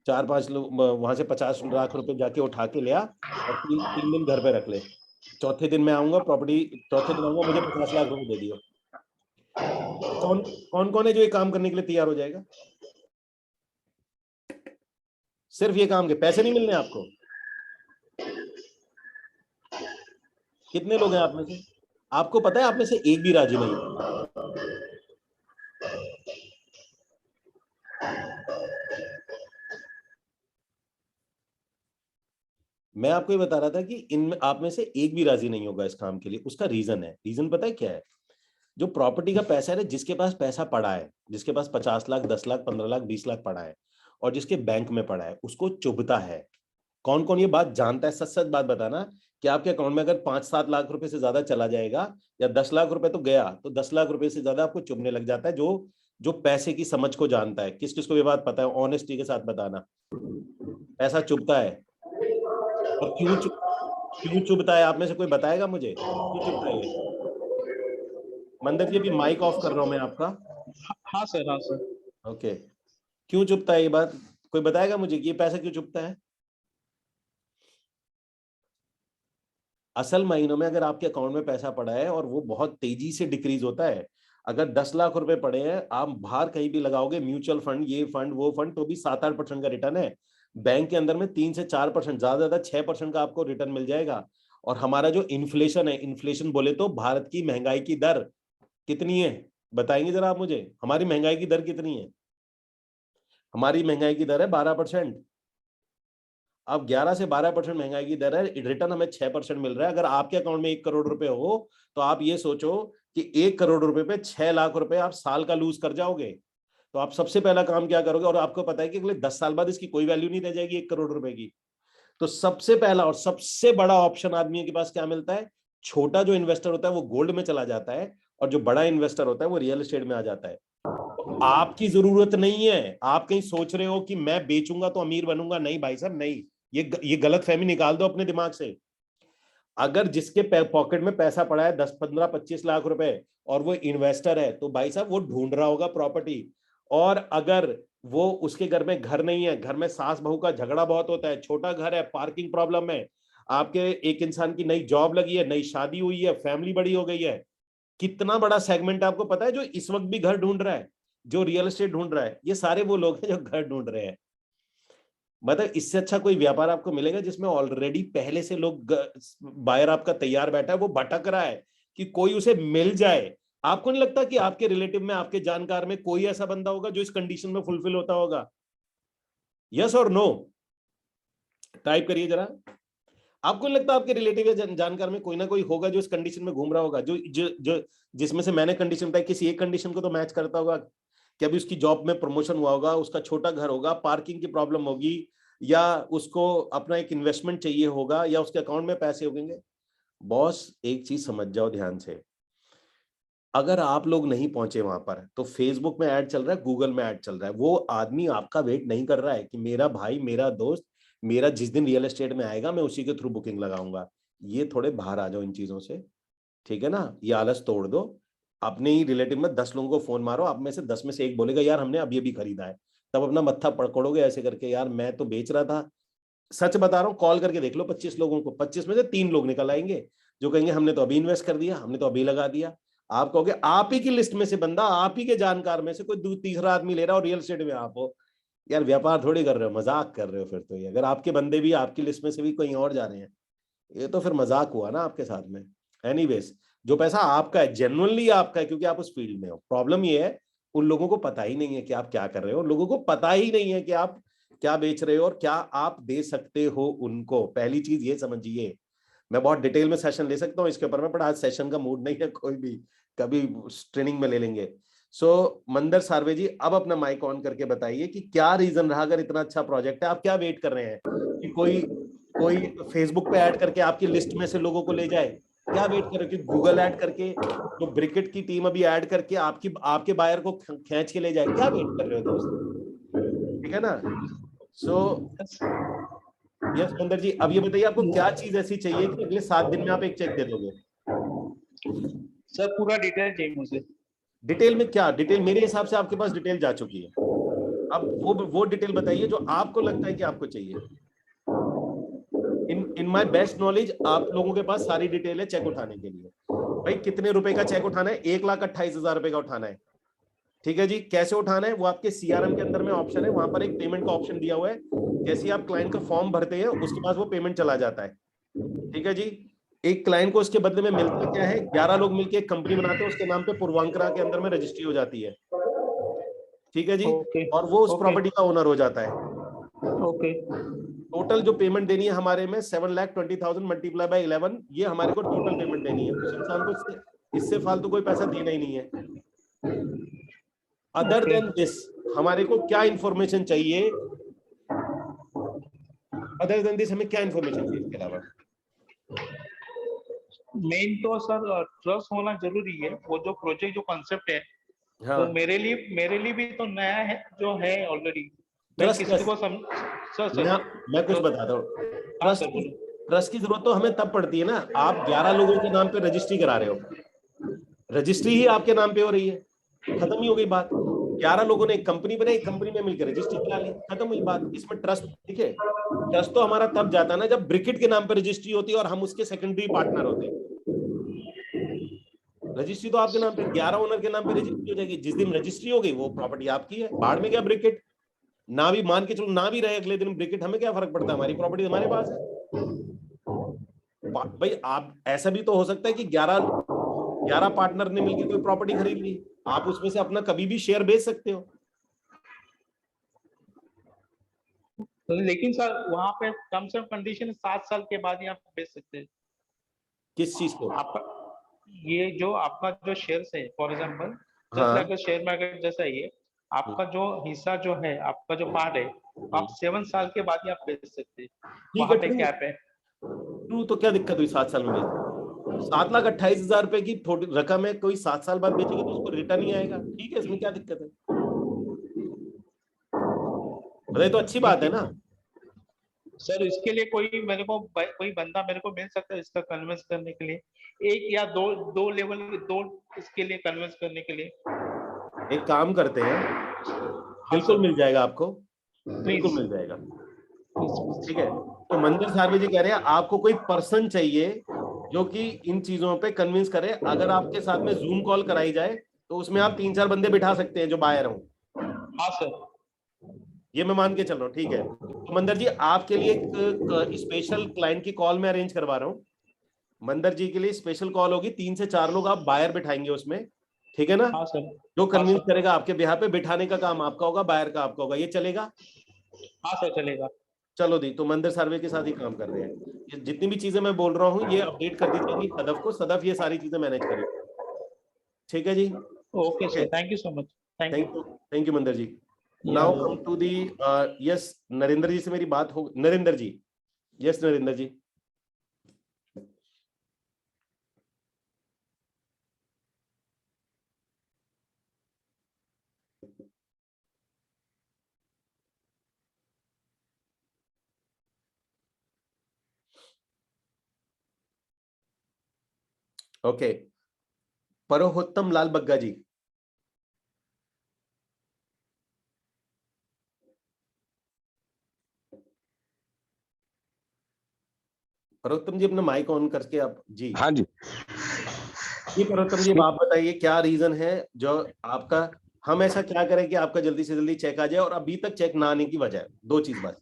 4-5 लोग वहां से 50 लाख रुपए जाके उठा के ले आ और 3 दिन घर पे रख ले, चौथे दिन मैं आऊंगा प्रॉपर्टी, चौथे दिन आऊंगा मुझे 50 लाख रुपए दे दियो। कौन कौन कौन है जो ये काम करने के लिए तैयार हो जाएगा? सिर्फ ये काम के पैसे नहीं मिलने आपको? कितने लोग हैं आप में से, आपको पता है आप में से एक भी राजी नहीं है? मैं आपको ये बता रहा था कि इनमें आप में से एक भी राजी नहीं होगा इस काम के लिए। उसका रीजन है, रीजन पता है क्या है? जो प्रॉपर्टी का पैसा है, जिसके पास पैसा पड़ा है, जिसके पास 50 लाख, 10 लाख, 15 लाख, 20 लाख पड़ा है और जिसके बैंक में पड़ा है, उसको चुभता है। कौन कौन ये बात जानता है? सच सच बात बताना कि आपके अकाउंट में अगर 5-7 लाख रुपए से ज्यादा चला जाएगा या 10 लाख रुपए तो गया, तो 10 लाख रुपए से ज्यादा आपको चुभने लग जाता है। जो पैसे की समझ को जानता है, किस किस को ये बात पता है, ऑनेस्टी के साथ बताना, पैसा चुभता है। और क्यों चुभता है, आप में से कोई बताएगा मुझे क्यों चुभता है ये? मंदिर जी अभी माइक ऑफ कर रहा हूं मैं आपका। हाँ सर, हाँ सर। ओके, क्यों चुभता है ये बात, कोई बताएगा मुझे कि ये पैसा क्यों चुभता है? असल मायनों में अगर आपके अकाउंट में पैसा पड़ा है और वो बहुत तेजी से डिक्रीज होता है, अगर 10 लाख रुपए पड़े हैं, आप बाहर कहीं भी लगाओगे, म्यूचुअल फंड, ये फंड वो फंड, तो भी 7-8% का रिटर्न है। बैंक के अंदर में 3 से 4%, ज्यादा 6% का आपको रिटर्न मिल जाएगा। और हमारा जो इन्फ्लेशन है, इन्फ्लेशन बोले तो भारत की महंगाई की दर कितनी है, बताएंगे जरा आप मुझे? हमारी महंगाई की दर कितनी है? हमारी महंगाई की दर है 12%। अब 11 से 12% महंगाई की दर है, रिटर्न हमें 6% मिल रहा है। अगर आपके अकाउंट में 1 करोड़ रुपए हो, तो आप ये सोचो कि 1 करोड़ रुपए पे 6 लाख रुपए आप साल का लूज कर जाओगे। तो आप सबसे पहला काम क्या करोगे? और आपको पता है कि अगले 10 साल बाद इसकी कोई वैल्यू नहीं रह जाएगी 1 करोड़ रुपए की। तो सबसे पहला और सबसे बड़ा ऑप्शन आदमी के पास क्या मिलता है? छोटा जो इन्वेस्टर होता है वो गोल्ड में चला जाता है, और जो बड़ा इन्वेस्टर होता है वो रियल एस्टेट में आ जाता है। तो आपकी जरूरत नहीं है, आप कहीं सोच रहे हो कि मैं बेचूंगा तो अमीर बनूंगा, नहीं भाई साहब, नहीं। ये गलत फहमी निकाल दो अपने दिमाग से। अगर जिसके पॉकेट में पैसा पड़ा है 10, 15, 25 लाख रुपए और वो इन्वेस्टर है, तो भाई साहब वो ढूंढ रहा होगा प्रॉपर्टी। और अगर वो, उसके घर में घर नहीं है, घर में सास बहू का झगड़ा बहुत होता है, छोटा घर है, पार्किंग प्रॉब्लम है, आपके एक इंसान की नई जॉब लगी है, नई शादी हुई है, फैमिली बड़ी हो गई है, कितना बड़ा सेगमेंट आपको पता है जो इस वक्त भी घर ढूंढ रहा है, जो रियल एस्टेट ढूंढ रहा है? ये सारे वो लोग हैं जो घर ढूंढ रहे हैं। मतलब इससे अच्छा कोई व्यापार आपको मिलेगा जिसमें ऑलरेडी पहले से लोग, बायर आपका तैयार बैठा है, वो भटक रहा है कि कोई उसे मिल जाए। आपको नहीं लगता कि आपके रिलेटिव में, आपके जानकार में कोई ऐसा बंदा होगा जो इस कंडीशन में फुलफिल होता होगा? यस और नो, टाइप करिए जरा। आपको नहीं लगता आपके रिलेटिव या जानकार में कोई ना कोई होगा जो इस कंडीशन में घूम रहा होगा, जो जिसमें से मैंने कंडीशन बताई, किसी एक कंडीशन को तो मैच करता होगा कि अभी उसकी जॉब में प्रमोशन हुआ होगा, उसका छोटा घर होगा, पार्किंग की प्रॉब्लम होगी, या उसको अपना एक इन्वेस्टमेंट चाहिए होगा, या उसके अकाउंट में पैसे होंगे। बॉस एक चीज समझ जाओ ध्यान से, अगर आप लोग नहीं पहुंचे वहां पर, तो फेसबुक में ऐड चल रहा है, गूगल में ऐड चल रहा है, वो आदमी आपका वेट नहीं कर रहा है कि मेरा भाई, मेरा दोस्त, मेरा जिस दिन रियल एस्टेट में आएगा मैं उसी के थ्रू बुकिंग लगाऊंगा। ये थोड़े बाहर आ जाओ इन चीजों से, ठीक है ना? ये आलस तोड़ दो। अपने ही रिलेटिव में 10 लोगों को फोन मारो, आप में से 10 में से एक बोलेगा यार हमने अब ये भी खरीदा है, तब अपना मत्था पकड़ोगे ऐसे करके, यार मैं तो बेच रहा था। सच बता रहा हूँ, कॉल करके देख लो 25 लोगों को, 25 में से 3 लोग निकल आएंगे जो कहेंगे हमने तो अभी इन्वेस्ट कर दिया, हमने तो अभी लगा दिया। आप कहोगे आप ही की लिस्ट में से बंदा, आप ही के जानकार में से कोई तीसरा आदमी ले रहा हो रियल एस्टेट में, आप हो यार, व्यापार थोड़ी कर रहे हो, मजाक कर रहे हो फिर तो। ये अगर आपके बंदे भी आपकी लिस्ट में से भी कहीं और जा रहे हैं, ये तो फिर मजाक हुआ ना आपके साथ में। एनीवेज, जो पैसा आपका है, जेन्युइनली आपका है, क्योंकि आप उस फील्ड में हो। प्रॉब्लम ये है उन लोगों को पता ही नहीं है कि आप क्या कर रहे हो, उन लोगों को पता ही नहीं है कि आप क्या बेच रहे हो और क्या आप दे सकते हो उनको। पहली चीज ये समझिए। मैं बहुत डिटेल में सेशन ले सकता हूँ इसके ऊपर में, पर आज सेशन का मूड नहीं है, कोई भी कभी ट्रेनिंग में ले लेंगे। सो मंदर सार्वे जी, अब अपना माइक ऑन करके बताइए कि क्या रीजन रहा, अगर इतना अच्छा प्रोजेक्ट है, आप क्या वेट कर रहे हैं कि कोई फेसबुक पे ऐड करके आपकी लिस्ट में से लोगों को ले जाए? क्या वेट कर रहे हो कि गूगल ऐड करके, जो ब्रिकेट की टीम अभी ऐड करके आपके बायर को खींच के ले जाए? क्या वेट कर रहे हो दोस्त, ठीक है ना? सो यस मंदर जी, अब ये बताइए आपको क्या चीज ऐसी चाहिए कि अगले 7 दिन में आप एक चेक दे दोगे? सर पूरा डिटेल चाहिए मुझे। डिटेल में क्या? डिटेल मेरे हिसाब से आपके पास डिटेल जा चुकी है। अब वो डिटेल बताइए जो आपको लगता है कि आपको चाहिए। इन माय बेस्ट नॉलेज आप लोगों के पास सारी डिटेल है चेक उठाने के लिए। भाई कितने रुपए का चेक उठाना है? 1,28,000 रुपए का उठाना है, ठीक है जी। कैसे उठाना है वो आपके सीआरएम के अंदर में ऑप्शन है, वहां पर एक पेमेंट का ऑप्शन दिया हुआ है। जैसे ही आप क्लाइंट का फॉर्म भरते हैं उसके बाद वो पेमेंट चला जाता है, ठीक है जी। एक क्लाइंट को उसके बदले में मिलता क्या है? 11 लोग मिलकर एक कंपनी बनाते हैं, उसके नाम पे पूर्वांकरा के अंदर में रजिस्ट्री हो जाती है, ठीक है जी। और वो उस प्रॉपर्टी का ओनर हो जाता है। ओके। टोटल जो पेमेंट देनी है हमारे में 7,20,000 मल्टीप्लाई बाय 11, ये हमारे को टोटल पेमेंट देनी है। उस इंसान को इससे फालतू कोई पैसा देना ही नहीं है। अदर देन दिस हमारे को क्या इंफॉर्मेशन चाहिए? अदर देन दिस हमें क्या इंफॉर्मेशन चाहिए इसके अलावा? मेन तो सर ट्रस्ट होना जरूरी है। वो जो प्रोजेक्ट जो कॉन्सेप्ट है हाँ वो मेरे लिए भी तो नया है, जो है ऑलरेडी। मैं ट्रस्ट किसी को सर मैं कुछ बताता हूँ। हाँ ट्रस्ट सर बोलो। ट्रस्ट की जरूरत तो हमें तब पड़ती है ना, आप 11 लोगों के नाम पे रजिस्ट्री करा रहे हो, रजिस्ट्री ही आपके नाम पे हो रही है, खत्म ही हो गई बात। 11 लोगों ने एक कंपनी बनाई, कंपनी में मिलकर रजिस्ट्री करा ली, खत्म हुई बात। इसमें ट्रस्ट, ठीक है, ट्रस्ट तो हमारा तब जाता है ना जब ब्रिकेट के नाम पे रजिस्ट्री होती है और हम उसके सेकेंडरी पार्टनर होते हैं। रजिस्ट्री तो आपके नाम पे 11 ओनर के नाम पे रजिस्ट्री हो जाएगी। जिस दिन रजिस्ट्री हो गई वो प्रॉपर्टी आपकी है, बाढ़ में क्या ब्रिकेट, ना भी मान के चलो ना भी रहे अगले दिन ब्रिकेट, हमें क्या फर्क पड़ता है, हमारी प्रॉपर्टी हमारे पास है। भाई आप ऐसा भी तो हो सकता है कि 11 पार्टनर ने मिलकर कोई प्रॉपर्टी खरीद ली, आप उसमें से अपना कभी भी शेयर बेच सकते हो। लेकिन सर वहाँ पे टर्म्स एंड कंडीशन 7 साल के बाद ही आप बेच सकते हैं। किस चीज को? आपका ये जो आपका जो शेयर्स है, फॉर एग्जांपल हाँ। जस्ट लाइक शेयर मार्केट जैसा ही है, आपका जो हिस्सा जो है, आपका जो पार्ट है, आप 7 साल के बाद ही आप बेच सकते हैं। ठीक वहाँ है, पे true। कैप है। ट्रू, तो क्या दिक्कत हुई 7 साल में बेच? 7,28,000 रुपए की थोड़ी रकम है, कोई 7 साल बाद बेचेगी तो उसको रिटर्न ही आएगा, ठीक है, इसमें क्या दिक्कत है? बताइए, तो अच्छी बात है ना। सर इसके लिए कोई मेरे को कोई बंदा मेरे को मिल सकता है इसका कन्विंस करने के लिए, एक या दो लेवल, दो इसके लिए कन्विंस करने के लिए? एक काम करते हैं, बिल्कुल मिल जाएगा आपको, बिल्कुल मिल जाएगा, ठीक है। तो मंदिर साहब जी कह रहे हैं आपको कोई पर्सन चाहिए जो कि इन चीजों पे कन्विंस करे। अगर आपके साथ में जूम कॉल कराई जाए तो उसमें आप 3-4 बंदे बिठा सकते हैं जो बायर हो। हाँ सर, ये मैं मान के चल रहा हूँ, ठीक है। तो मंदिर जी आपके लिए एक स्पेशल क्लाइंट की कॉल मैं अरेंज करवा रहा हूँ। मंदिर जी के लिए स्पेशल कॉल होगी, 3 से 4 लोग आप बायर बिठाएंगे उसमें, ठीक है ना। हाँ सर, जो कन्विंस करेगा आपके बिहार पे, बिठाने का काम आपका होगा, बायर का आपका होगा, ये चलेगा? हाँ सर चलेगा। चलो दी, तो मंदिर सर्वे के साथ ही काम कर रहे हैं। ये जितनी भी चीजें मैं बोल रहा हूँ ये अपडेट कर दी जाएंगी सदफ को, सदफ ये सारी चीजें मैनेज करेगी, ठीक है जी। Okay sir, thank you so much. Thank you Mandir ji. Now come to the yes Narendra ji से मेरी बात हो, नरेंद्र जी, यस नरेंद्र जी। ओके, परोहोत्तम लाल बग्गा जी। परोत्तम जी अपना माइक ऑन करके आप जी। हाँ जी, जी परोत्तम जी, आप बताइए क्या रीजन है जो आपका, हम ऐसा क्या करें कि आपका जल्दी से जल्दी चेक आ जाए और अभी तक चेक ना आने की वजह? 2 चीज बस।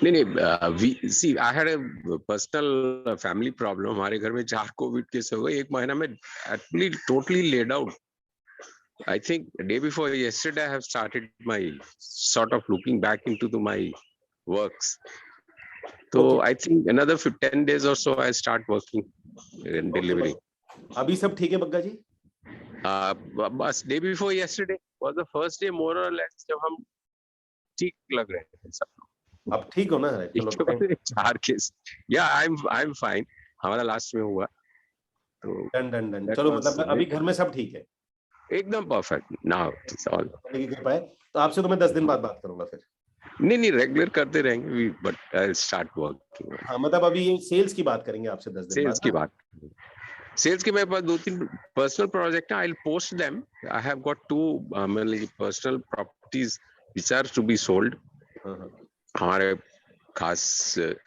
नहीं, see I had a personal family problem. हमारे घर में 4 कोविड केस हो गए 1 महीना में, actually totally laid out. I think day before yesterday I have started my sort of looking back into my works. So I think another 10 days or so I start working in delivery. अभी सब ठीक है बग्गा जी? बस day before yesterday was the first day more or less जब हम ठीक लग रहे थे सब। अब ठीक हो ना? चलो 4 केस, या आई एम फाइन। हमारा लास्ट में हुआ तो डन। चलो मतलब अभी घर में सब ठीक है, एकदम परफेक्ट नाउ इट्स ऑल। तो आपसे तो मैं 10 दिन बाद बात करूंगा फिर। नहीं रेगुलर करते रहेंगे, but I will start working. हाँ मतलब अभी ये सेल्स की बात करेंगे आपसे 10 दिन सेल्स बाद। की बात, सेल्स के मेरे पास 2-3 पर्सनल प्रोजेक्ट है, I will post them. I have got 2 personal properties which are to be sold. हमारे खास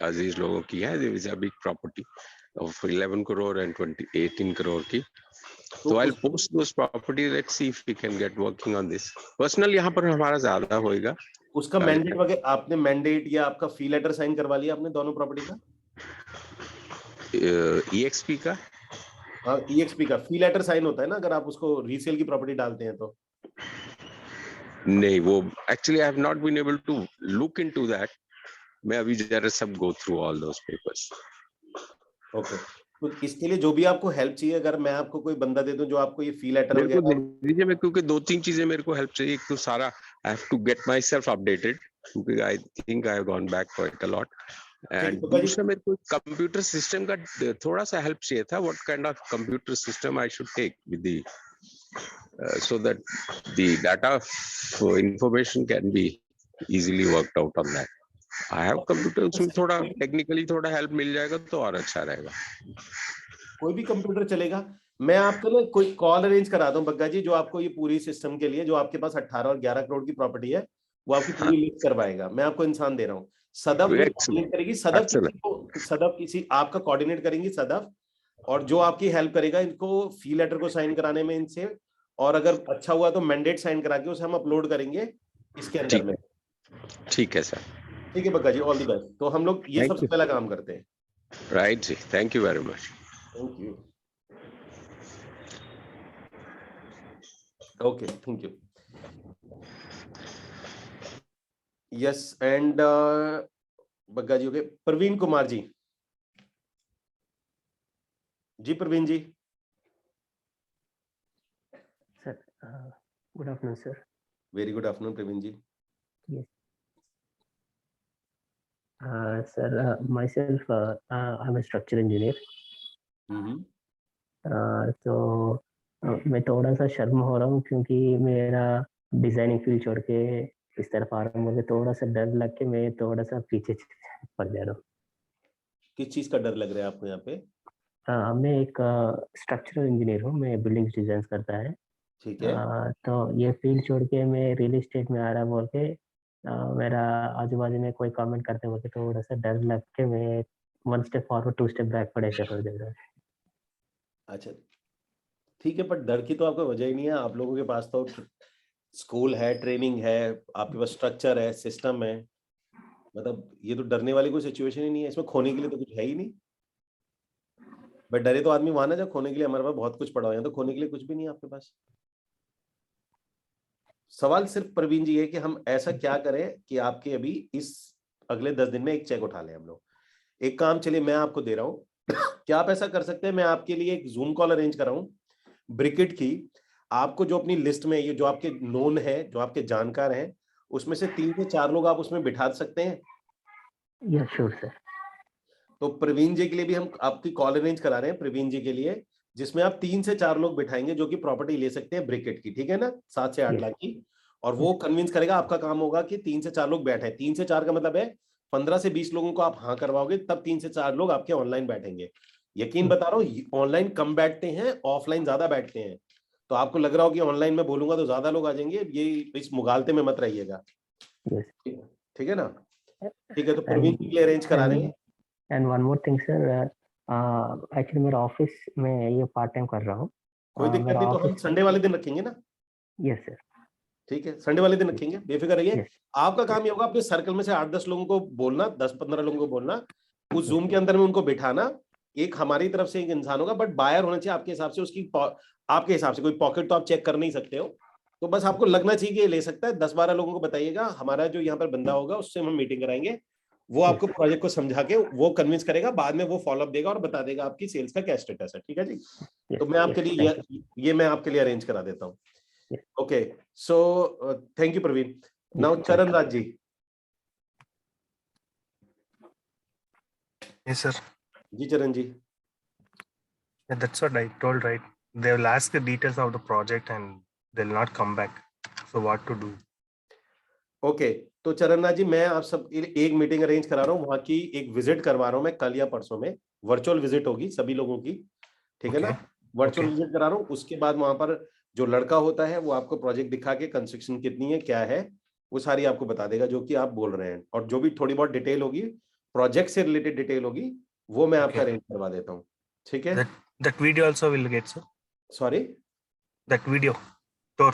अजीज लोगों की है, there is a big property of 11 crore and 18 crore की। So I'll post those properties. Let's see if we can get working on this. Personal यहाँ पर हमारा ज्यादा होएगा। उसका मैंडेट वगैरह आपने मैंडेट या आपका फी लेटर साइन करवा लिया आपने दोनों प्रॉपर्टी का? EXP का? हाँ EXP का फी लेटर साइन होता है ना अगर आप उसको रीसेल की प्रॉपर्टी डालते हैं तो? नहीं, वो actually I have not been able to look into that. मैं अभी जरा सब go through all those papers. Okay. तो इसके लिए जो भी आपको हेल्प चाहिए, अगर मैं आपको कोई बंदा दे दूं जो आपको ये फी लेटर वगैरह दीजिए, मैं क्योंकि 2-3 चीजें मेरे को हेल्प चाहिए। एक तो सारा I have to get myself updated क्योंकि I think I have gone back quite a lot and तो भाई- दूसरा मेरे को कंप्यूटर सिस्टम का थोड़ा सा हेल्प चाहिए था, what kind of computer system I should take with the so that the data information can be easily worked out on that. I have computer, उसमें थोड़ा टेक्निकली थोड़ा हेल्प मिल जाएगा तो और अच्छा रहेगा। कोई भी कंप्यूटर चलेगा। मैं आपको ना कोई कॉल अरेंज करा दूं बग्गा जी, जो आपको ये पूरी सिस्टम के लिए, जो आपके पास 18 और 11 करोड़ की प्रॉपर्टी है, वो आपकी पूरी लिस्ट करवाएगा। मैं आपको इंसान दे रहा हूँ, सदफ कोऑर्डिनेट करेगी। सदफ किसी आपका कोऑर्डिनेट करेंगी सदफ, और जो आपकी हेल्प करेगा इनको फी लेटर को साइन कराने में इनसे, और अगर अच्छा हुआ तो मैंडेट साइन करा के उसे हम अपलोड करेंगे इसके अंदर में। ठीक है सर। ठीक है Bagga ji, all the best. तो हम लोग ये सबसे पहला काम करते हैं। Right ji, thank you very much. Thank you. Okay, thank you. Yes, and Bagga ji, okay. Praveen Kumar ji, ji Praveen ji. Sir, good afternoon, sir. Very good afternoon Praveen ji. Yes. Sir, myself, I'm a structural engineer. तो मैं थोड़ा सा शर्म हो रहा हूँ क्योंकि मेरा डिजाइनिंग फील्ड छोड़ के इस तरफ आ रहा हूँ। मुझे थोड़ा सा डर लग के मैं थोड़ा सा पीछे पड़ जा रहा हूँ। किस चीज का डर लग रहा है आपको यहाँ पे? मैं एक स्ट्रक्चरल इंजीनियर हूँ, मैं बिल्डिंग डिजाइन करता है। ठीक है। तो ये फील्ड छोड़ के मैं रियल एस्टेट में आ रहा बोल के मेरा आजू बाजू में कोई कमेंट करते बोल के थोड़ा सा डर लग के मैं 1 स्टेप फॉरवर्ड 2 स्टेप बैक पड़े हो जा रहा है। अच्छा ठीक है, पर डर की तो आपको वजह ही नहीं है। आप लोगों के पास तो स्कूल है, ट्रेनिंग है, आपके पास स्ट्रक्चर है, सिस्टम है। मतलब ये तो डरने वाली कोई सिचुएशन ही नहीं है, इसमें खोने के लिए तो कुछ है ही नहीं। बट डरे तो आदमी वहां ना, जब खोने के लिए हमारे पास बहुत कुछ पड़ा हुआ है, तो खोने के लिए कुछ भी नहीं है आपके पास। सवाल सिर्फ प्रवीण जी है कि हम ऐसा क्या करें कि आपके अभी इस अगले 10 दिन में एक चेक उठा लें हम लोग। एक काम चलिए मैं आपको दे रहा हूँ, क्या आप ऐसा कर सकते हैं, मैं आपके लिए एक जूम कॉल अरेंज कराऊं ब्रिकेट की। आपको जो अपनी लिस्ट में ये जो आपके नोन है, जो आपके जानकार हैं, उसमें से 3 से 4 लोग आप उसमें बिठा सकते हैं। Yes sure sir. तो प्रवीण जी के लिए भी हम आपकी कॉल अरेंज करा रहे हैं, प्रवीण जी के लिए, जिसमें आप 3 से 4 लोग बिठाएंगे जो कि प्रॉपर्टी ले सकते हैं ब्रिकेट की, ठीक है ना, 7 से 8 लाख की। और वो कन्विंस करेगा। आपका काम होगा कि 3 से 4 लोग बैठे। 3 से 4 का मतलब है 15 से 20 लोगों को आप हाँ करवाओगे, तब 3 से 4 लोग आपके ऑनलाइन बैठेंगे। यकीन बता रहा हूँ, ऑनलाइन कम बैठते हैं, ऑफलाइन ज्यादा बैठते हैं। तो आपको लग रहा हो कि ऑनलाइन में बोलूंगा तो ज्यादा लोग आ जाएंगे, ये इस मुगालते में मत रहिएगा। ठीक है ना? ठीक है, तो प्रवीण जी के लिए अरेंज करा रहे हैं। And one more thing sir, actually मेरा ऑफिस में ये पार्ट टाइम कर रहा हूँ। कोई दिक्कत नहीं, तो हम संडे वाले दिन रखेंगे ना। Yes sir. ठीक है, संडे वाले दिन रखेंगे, बेफिक्र रहिए। आपका काम ये होगा, अपने सर्कल में से 8-10 लोगों को बोलना, 10-15 लोगों को बोलना, उस जूम के अंदर में उनको बिठाना। एक हमारी तरफ से एक इंसान होगा, बट बायर होना चाहिए आपके हिसाब से। उसकी आपके हिसाब से कोई पॉकेट तो आप चेक कर नहीं सकते हो, तो बस आपको लगना चाहिए कि ये ले सकता है। 10-12 लोगों को बताइएगा, हमारा जो यहाँ पर बंदा होगा उससे हम मीटिंग कराएंगे। वो आपको प्रोजेक्ट को समझा के वो कन्विंस करेगा, बाद में वो फॉलोअप देगा और बता देगा आपकी सेल्स का क्या स्टेटस है। ठीक है जी? तो मैं आपके लिए ये मैं आपके लिए अरेंज करा देता हूँ। Okay, so thank you Praveen. Now Charan Raj ji. Yes, sir. Ji Charan ji. Yeah, that's what I told, right? They will ask the details of the project and they'll not come back. So what to do? Okay, तो चरण जी, मैं आप सब एक मीटिंग अरेंज करा रहा हूँ, वहां की एक विजिट करवा रहा हूँ मैं कल या परसों में। वर्चुअल विजिट होगी सभी लोगों की, ठीक है ना? वर्चुअल विजिट करा रहा हूँ। उसके बाद वहां पर जो लड़का होता है वो आपको प्रोजेक्ट दिखा के कंस्ट्रक्शन कितनी है, क्या है, वो सारी आपको बता देगा जो कि आप बोल रहे हैं। और जो भी थोड़ी बहुत डिटेल होगी, प्रोजेक्ट से रिलेटेड डिटेल होगी, वो मैं आपका अरेंज करवा देता हूँ। ठीक है? That video also will get, sir. Sorry, That video tour.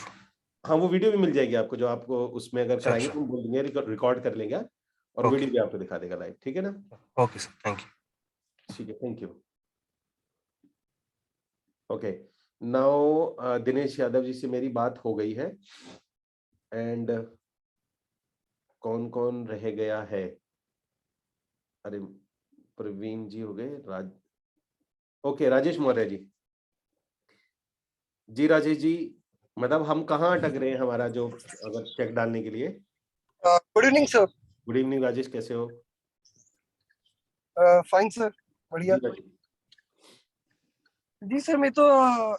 हाँ, वो वीडियो भी मिल जाएगी आपको, जो आपको उसमें अगर कराएंगे तो बोल देंगे, रिकॉर्ड कर लेंगे और वीडियो भी आपको दिखा देगा लाइव। ठीक है ना? Okay sir, thank you. ठीक है, thank you. Okay, now Dinesh Yadav ji से मेरी बात हो गई है। एंड कौन कौन रह गया है? अरे प्रवीण जी हो गए, ओके, राजेश मौर्य जी। जी राजेश जी, मतलब हम कहाँ अटक रहे हैं हमारा जो अगर चेक डालने के लिए? Good evening sir. Good evening Rajesh, कैसे हो? फाइन सर, बढ़िया। जी राजीव। जी सर, मैं तो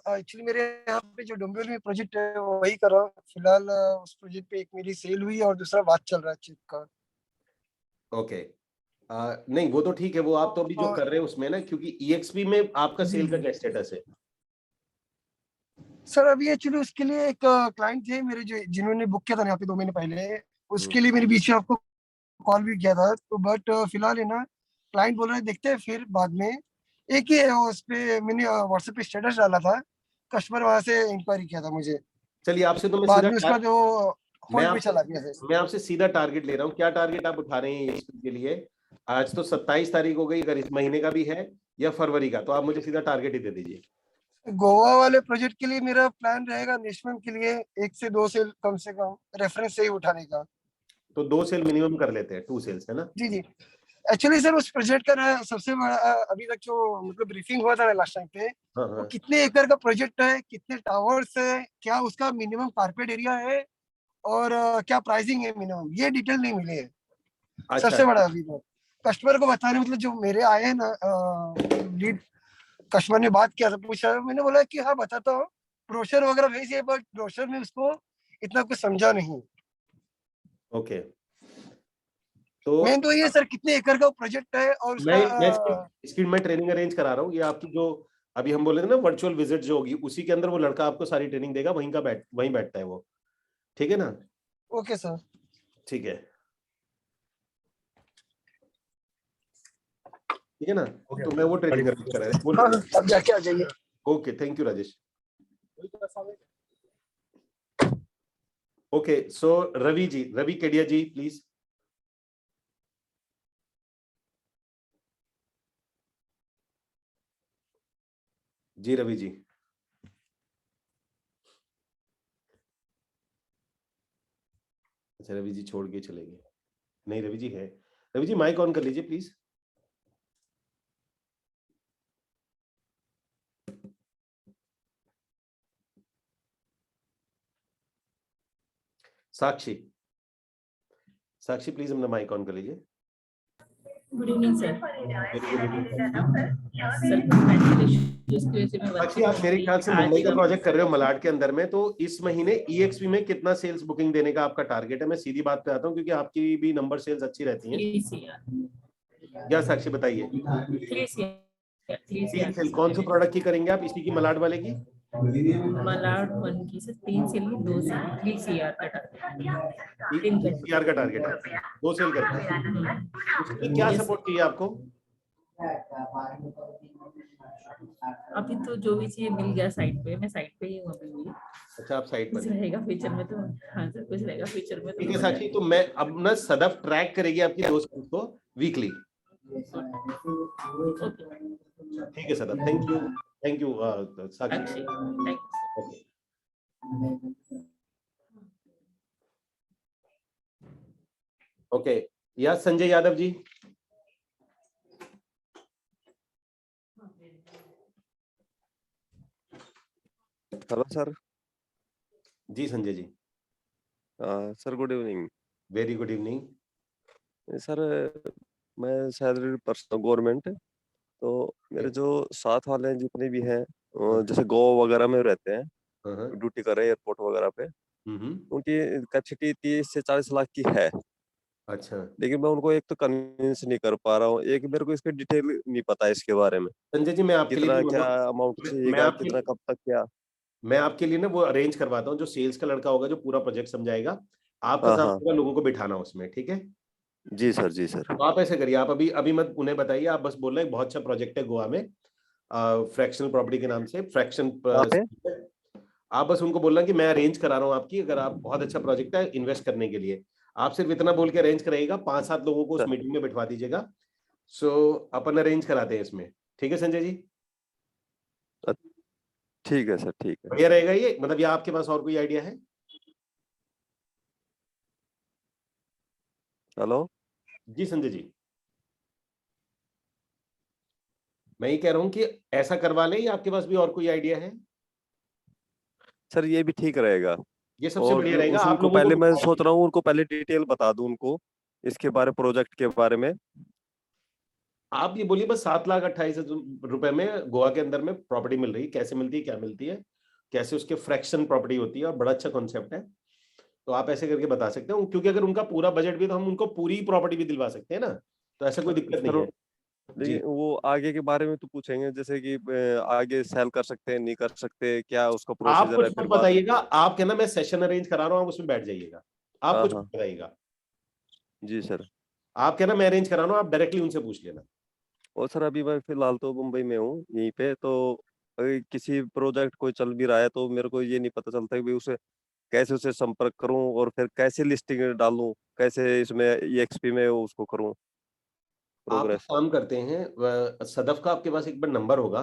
एक्चुअली मेरे यहाँ पे जो डोंबिवली में प्रोजेक्ट है वो वही कर रहा हूँ फिलहाल। उस प्रोजेक्ट पे एक मेरी सेल हुई और दूसरा बात चल रहा है चेक का। ओके, नहीं वो तो ठीक है, वो आप तो अभी जो कर रहे हैं उसमें ना, क्योंकि EXP में आपका सेल का क्या स्टेटस है? सर अभी एक्चुअली उसके लिए एक क्लाइंट थे मेरे जो जिन्होंने बुक किया था यहाँ पे 2 महीने पहले, उसके लिए मैंने बीच में आपको कॉल भी किया था, तो बट फिलहाल है ना क्लाइंट बोल रहे हैं देखते हैं फिर बाद में। एक ही है वो, उस पे मैंने व्हाट्सएप पे स्टेटस डाला था, कस्टमर वहां से इंक्वायरी किया था मुझे, चलिए आपसे तो मैं बाद सीधा में उसका जो मैं होल्ड पे आपसे चला गया है। मैं आपसे सीधा टारगेट ले रहा हूँ, क्या टारगेट आप उठा रहे हैं EXP के लिए? आज तो 27 तारीख हो गई, अगर इस महीने का भी है या फरवरी का, तो आप मुझे सीधा टारगेट ही दे दीजिए। गोवा वाले प्रोजेक्ट के लिए मेरा प्लान रहेगा नेक्स्ट मंथ के लिए 1 से 2 सेल कम से कम रेफरेंस से ही उठाने का। तो 2 सेल मिनिमम कर लेते हैं, 2 सेल्स, है ना? जी जी, एक्चुअली सर उस प्रोजेक्ट का ना सबसे बड़ा अभी तक जो मतलब ब्रीफिंग हुआ था ना लास्ट टाइम पे, हाँ वो हाँ। कितने एकड़ का प्रोजेक्ट है, कितने टावर्स है, क्या उसका मिनिमम कारपेट एरिया है, और क्या प्राइसिंग है मिनिमम, ये डिटेल नहीं मिले है। अच्छा सबसे बड़ा अभी तक कस्टमर को बताने, मतलब जो मेरे आए हैं ना लीड कस्टमर ने बात किया था, पूछा, मैंने बोला कि हाँ बताता हूँ, ब्रोशर वगैरह भेजिए, बट ब्रोशर में उसको इतना कुछ समझा नहीं। ओके, तो मेन तो ये सर कितने एकड़ का प्रोजेक्ट है और उसका मैं इसकी मैं ट्रेनिंग अरेंज करा रहा हूँ। ये आपकी जो अभी हम बोले थे ना वर्चुअल विजिट जो होगी, उसी के अंदर वो लड़का आपको सारी ट्रेनिंग देगा, वहीं बैठता है वो, ठीक है ना? Okay sir. ठीक है, ठीक है ना? तो मैं वो ट्रेनिंग अरेंज करा रहा हूँ। हाँ, अब जाके आ जाइए। Okay, thank you Rajesh. Okay, so Ravi Kedia ji please. जी रवि जी। अच्छा, रवि जी छोड़ के चले गए? नहीं, रवि जी है। रवि जी माइक ऑन कर लीजिए प्लीज। साक्षी प्लीज अपना माइक ऑन कर लीजिए। Good evening sir. Very good evening. Sir congratulations की वजह से मैं साक्षी, आप मेरे ख्याल से मुंबई का प्रोजेक्ट कर रहे हो मलाड के अंदर में, तो इस महीने EXP में कितना सेल्स बुकिंग देने का आपका टारगेट है? मैं सीधी बात पे आता हूँ, क्योंकि आपकी भी नंबर सेल्स अच्छी रहती हैं। क्या साक्षी बताइए? 3 सेल कौन से प्रोडक्ट की करेंगे आप? इसी की मलाड वाले की? मलाड 1 की सर 3 सेल की 2 सेल 3 CR का टारगेट। 3 CR का टारगेट है, 2 सेल करना है। उसमें क्या सपोर्ट चाहिए आपको? अभी तो जो भी चाहिए मिल गया साइट पे, मैं साइट पे ही हूँ अभी भी। अच्छा, आप साइट पर कुछ रहेगा फ्यूचर में तो, हाँ सर कुछ रहेगा फ्यूचर में तो। ठीक है साक्षी, तो मैं अब ना सदफ ट्रैक करेगी आपकी 2 सेल्स को वीकली। ठीक है Sadaf, thank you Sakshi. Okay, या संजय यादव जी। Hello sir. जी Sanjay ji. Sir good evening. Very good evening. Sir मैं सैलरी पर्सन गवर्नमेंट, तो मेरे जो साथ वाले हैं जितने भी हैं जैसे गोवा वगैरह में रहते हैं, ड्यूटी कर रहे हैं एयरपोर्ट वगैरह पे, उनकी कैपेसिटी 30 से 40 लाख की है। अच्छा, लेकिन मैं उनको एक तो कन्विंस नहीं कर पा रहा हूँ, एक मेरे को इसके डिटेल नहीं पता है इसके बारे में। संजय जी मैं आपके लिए कितना भी क्या अमाउंट चाहिएगा, कितना कब तक क्या? मैं आपके लिए ना वो अरेंज करवाता हूँ, जो सेल्स का लड़का होगा जो पूरा प्रोजेक्ट समझाएगा, आपका हाँ काम हाँ, होगा लोगों को बिठाना उसमें, ठीक है? जी सर, जी सर। तो आप ऐसे करिए, आप अभी अभी मत उन्हें बताइए, आप बस बोल रहे हैं बहुत अच्छा प्रोजेक्ट है गोवा में, फ्रैक्शनल प्रॉपर्टी के नाम से फ्रैक्शन। कहाँ पे? आप बस उनको बोलना कि मैं अरेंज करा रहा हूँ आपकी, अगर आप बहुत अच्छा प्रोजेक्ट है इन्वेस्ट करने के लिए, आप सिर्फ इतना बोल के अरेंज कराइएगा, 5-7 लोगों को उस मीटिंग में बिठवा दीजिएगा। सो अपन अरेंज कराते हैं इसमें, ठीक है संजय जी? ठीक है सर, ठीक है। बढ़िया रहेगा ये, मतलब या आपके पास और कोई आइडिया है? हेलो जी संजय जी, मैं ये कह रहा हूँ कि ऐसा करवा लें या आपके पास भी और कोई आइडिया है? सर, ये भी ठीक रहेगा। ये सबसे और बढ़िया रहेगा, आप उनको लोगों को पहले मैं सोच रहा हूँ, उनको पहले डिटेल बता दूं उनको इसके बारे, प्रोजेक्ट के बारे में। आप ये बोलिए बस 7,28,000 रुपए में गोवा के अंदर में प्रॉपर्टी मिल रही है, कैसे मिलती है, क्या मिलती है, कैसे उसके फ्रैक्शन प्रॉपर्टी होती है, और बड़ा अच्छा कॉन्सेप्ट है। तो आप ऐसे करके बता सकते हो, क्योंकि अगर उनका पूरा बजट भी तो हम उनको पूरी प्रॉपर्टी भी दिलवा सकते हैं ना, तो ऐसा कोई दिक्कत नहीं है। लेकिन वो आगे के बारे में तो पूछेंगे, जैसे कि आगे सेल कर सकते हैं, नहीं कर सकते, क्या उसका आप प्रोसीजर कुछ है, मत फिर बाद बताइएगा, आप कहना मैं सेशन अरेंज करा रहा हूँ, आप उसमें बैठ जाइएगा, आप हाँ कुछ हाँ मत बताइएगा। जी सर। आप कहना मैं अरेंज करा रहा हूँ, आप डायरेक्टली उनसे पूछ लेना। और सर अभी मैं फिलहाल तो मुंबई में हूँ यहीं पे, तो अगर किसी प्रोजेक्ट कोई चल भी रहा है तो मेरे को ये नहीं पता चलता कि भाई उसे कैसे उसे संपर्क करूं, और फिर कैसे लिस्टिंग डालूं, कैसे इसमें EXP में उसको करूं आप एक प्रोग्रेस। काम करते हैं, सदफ का आपके पास एक बार नंबर होगा,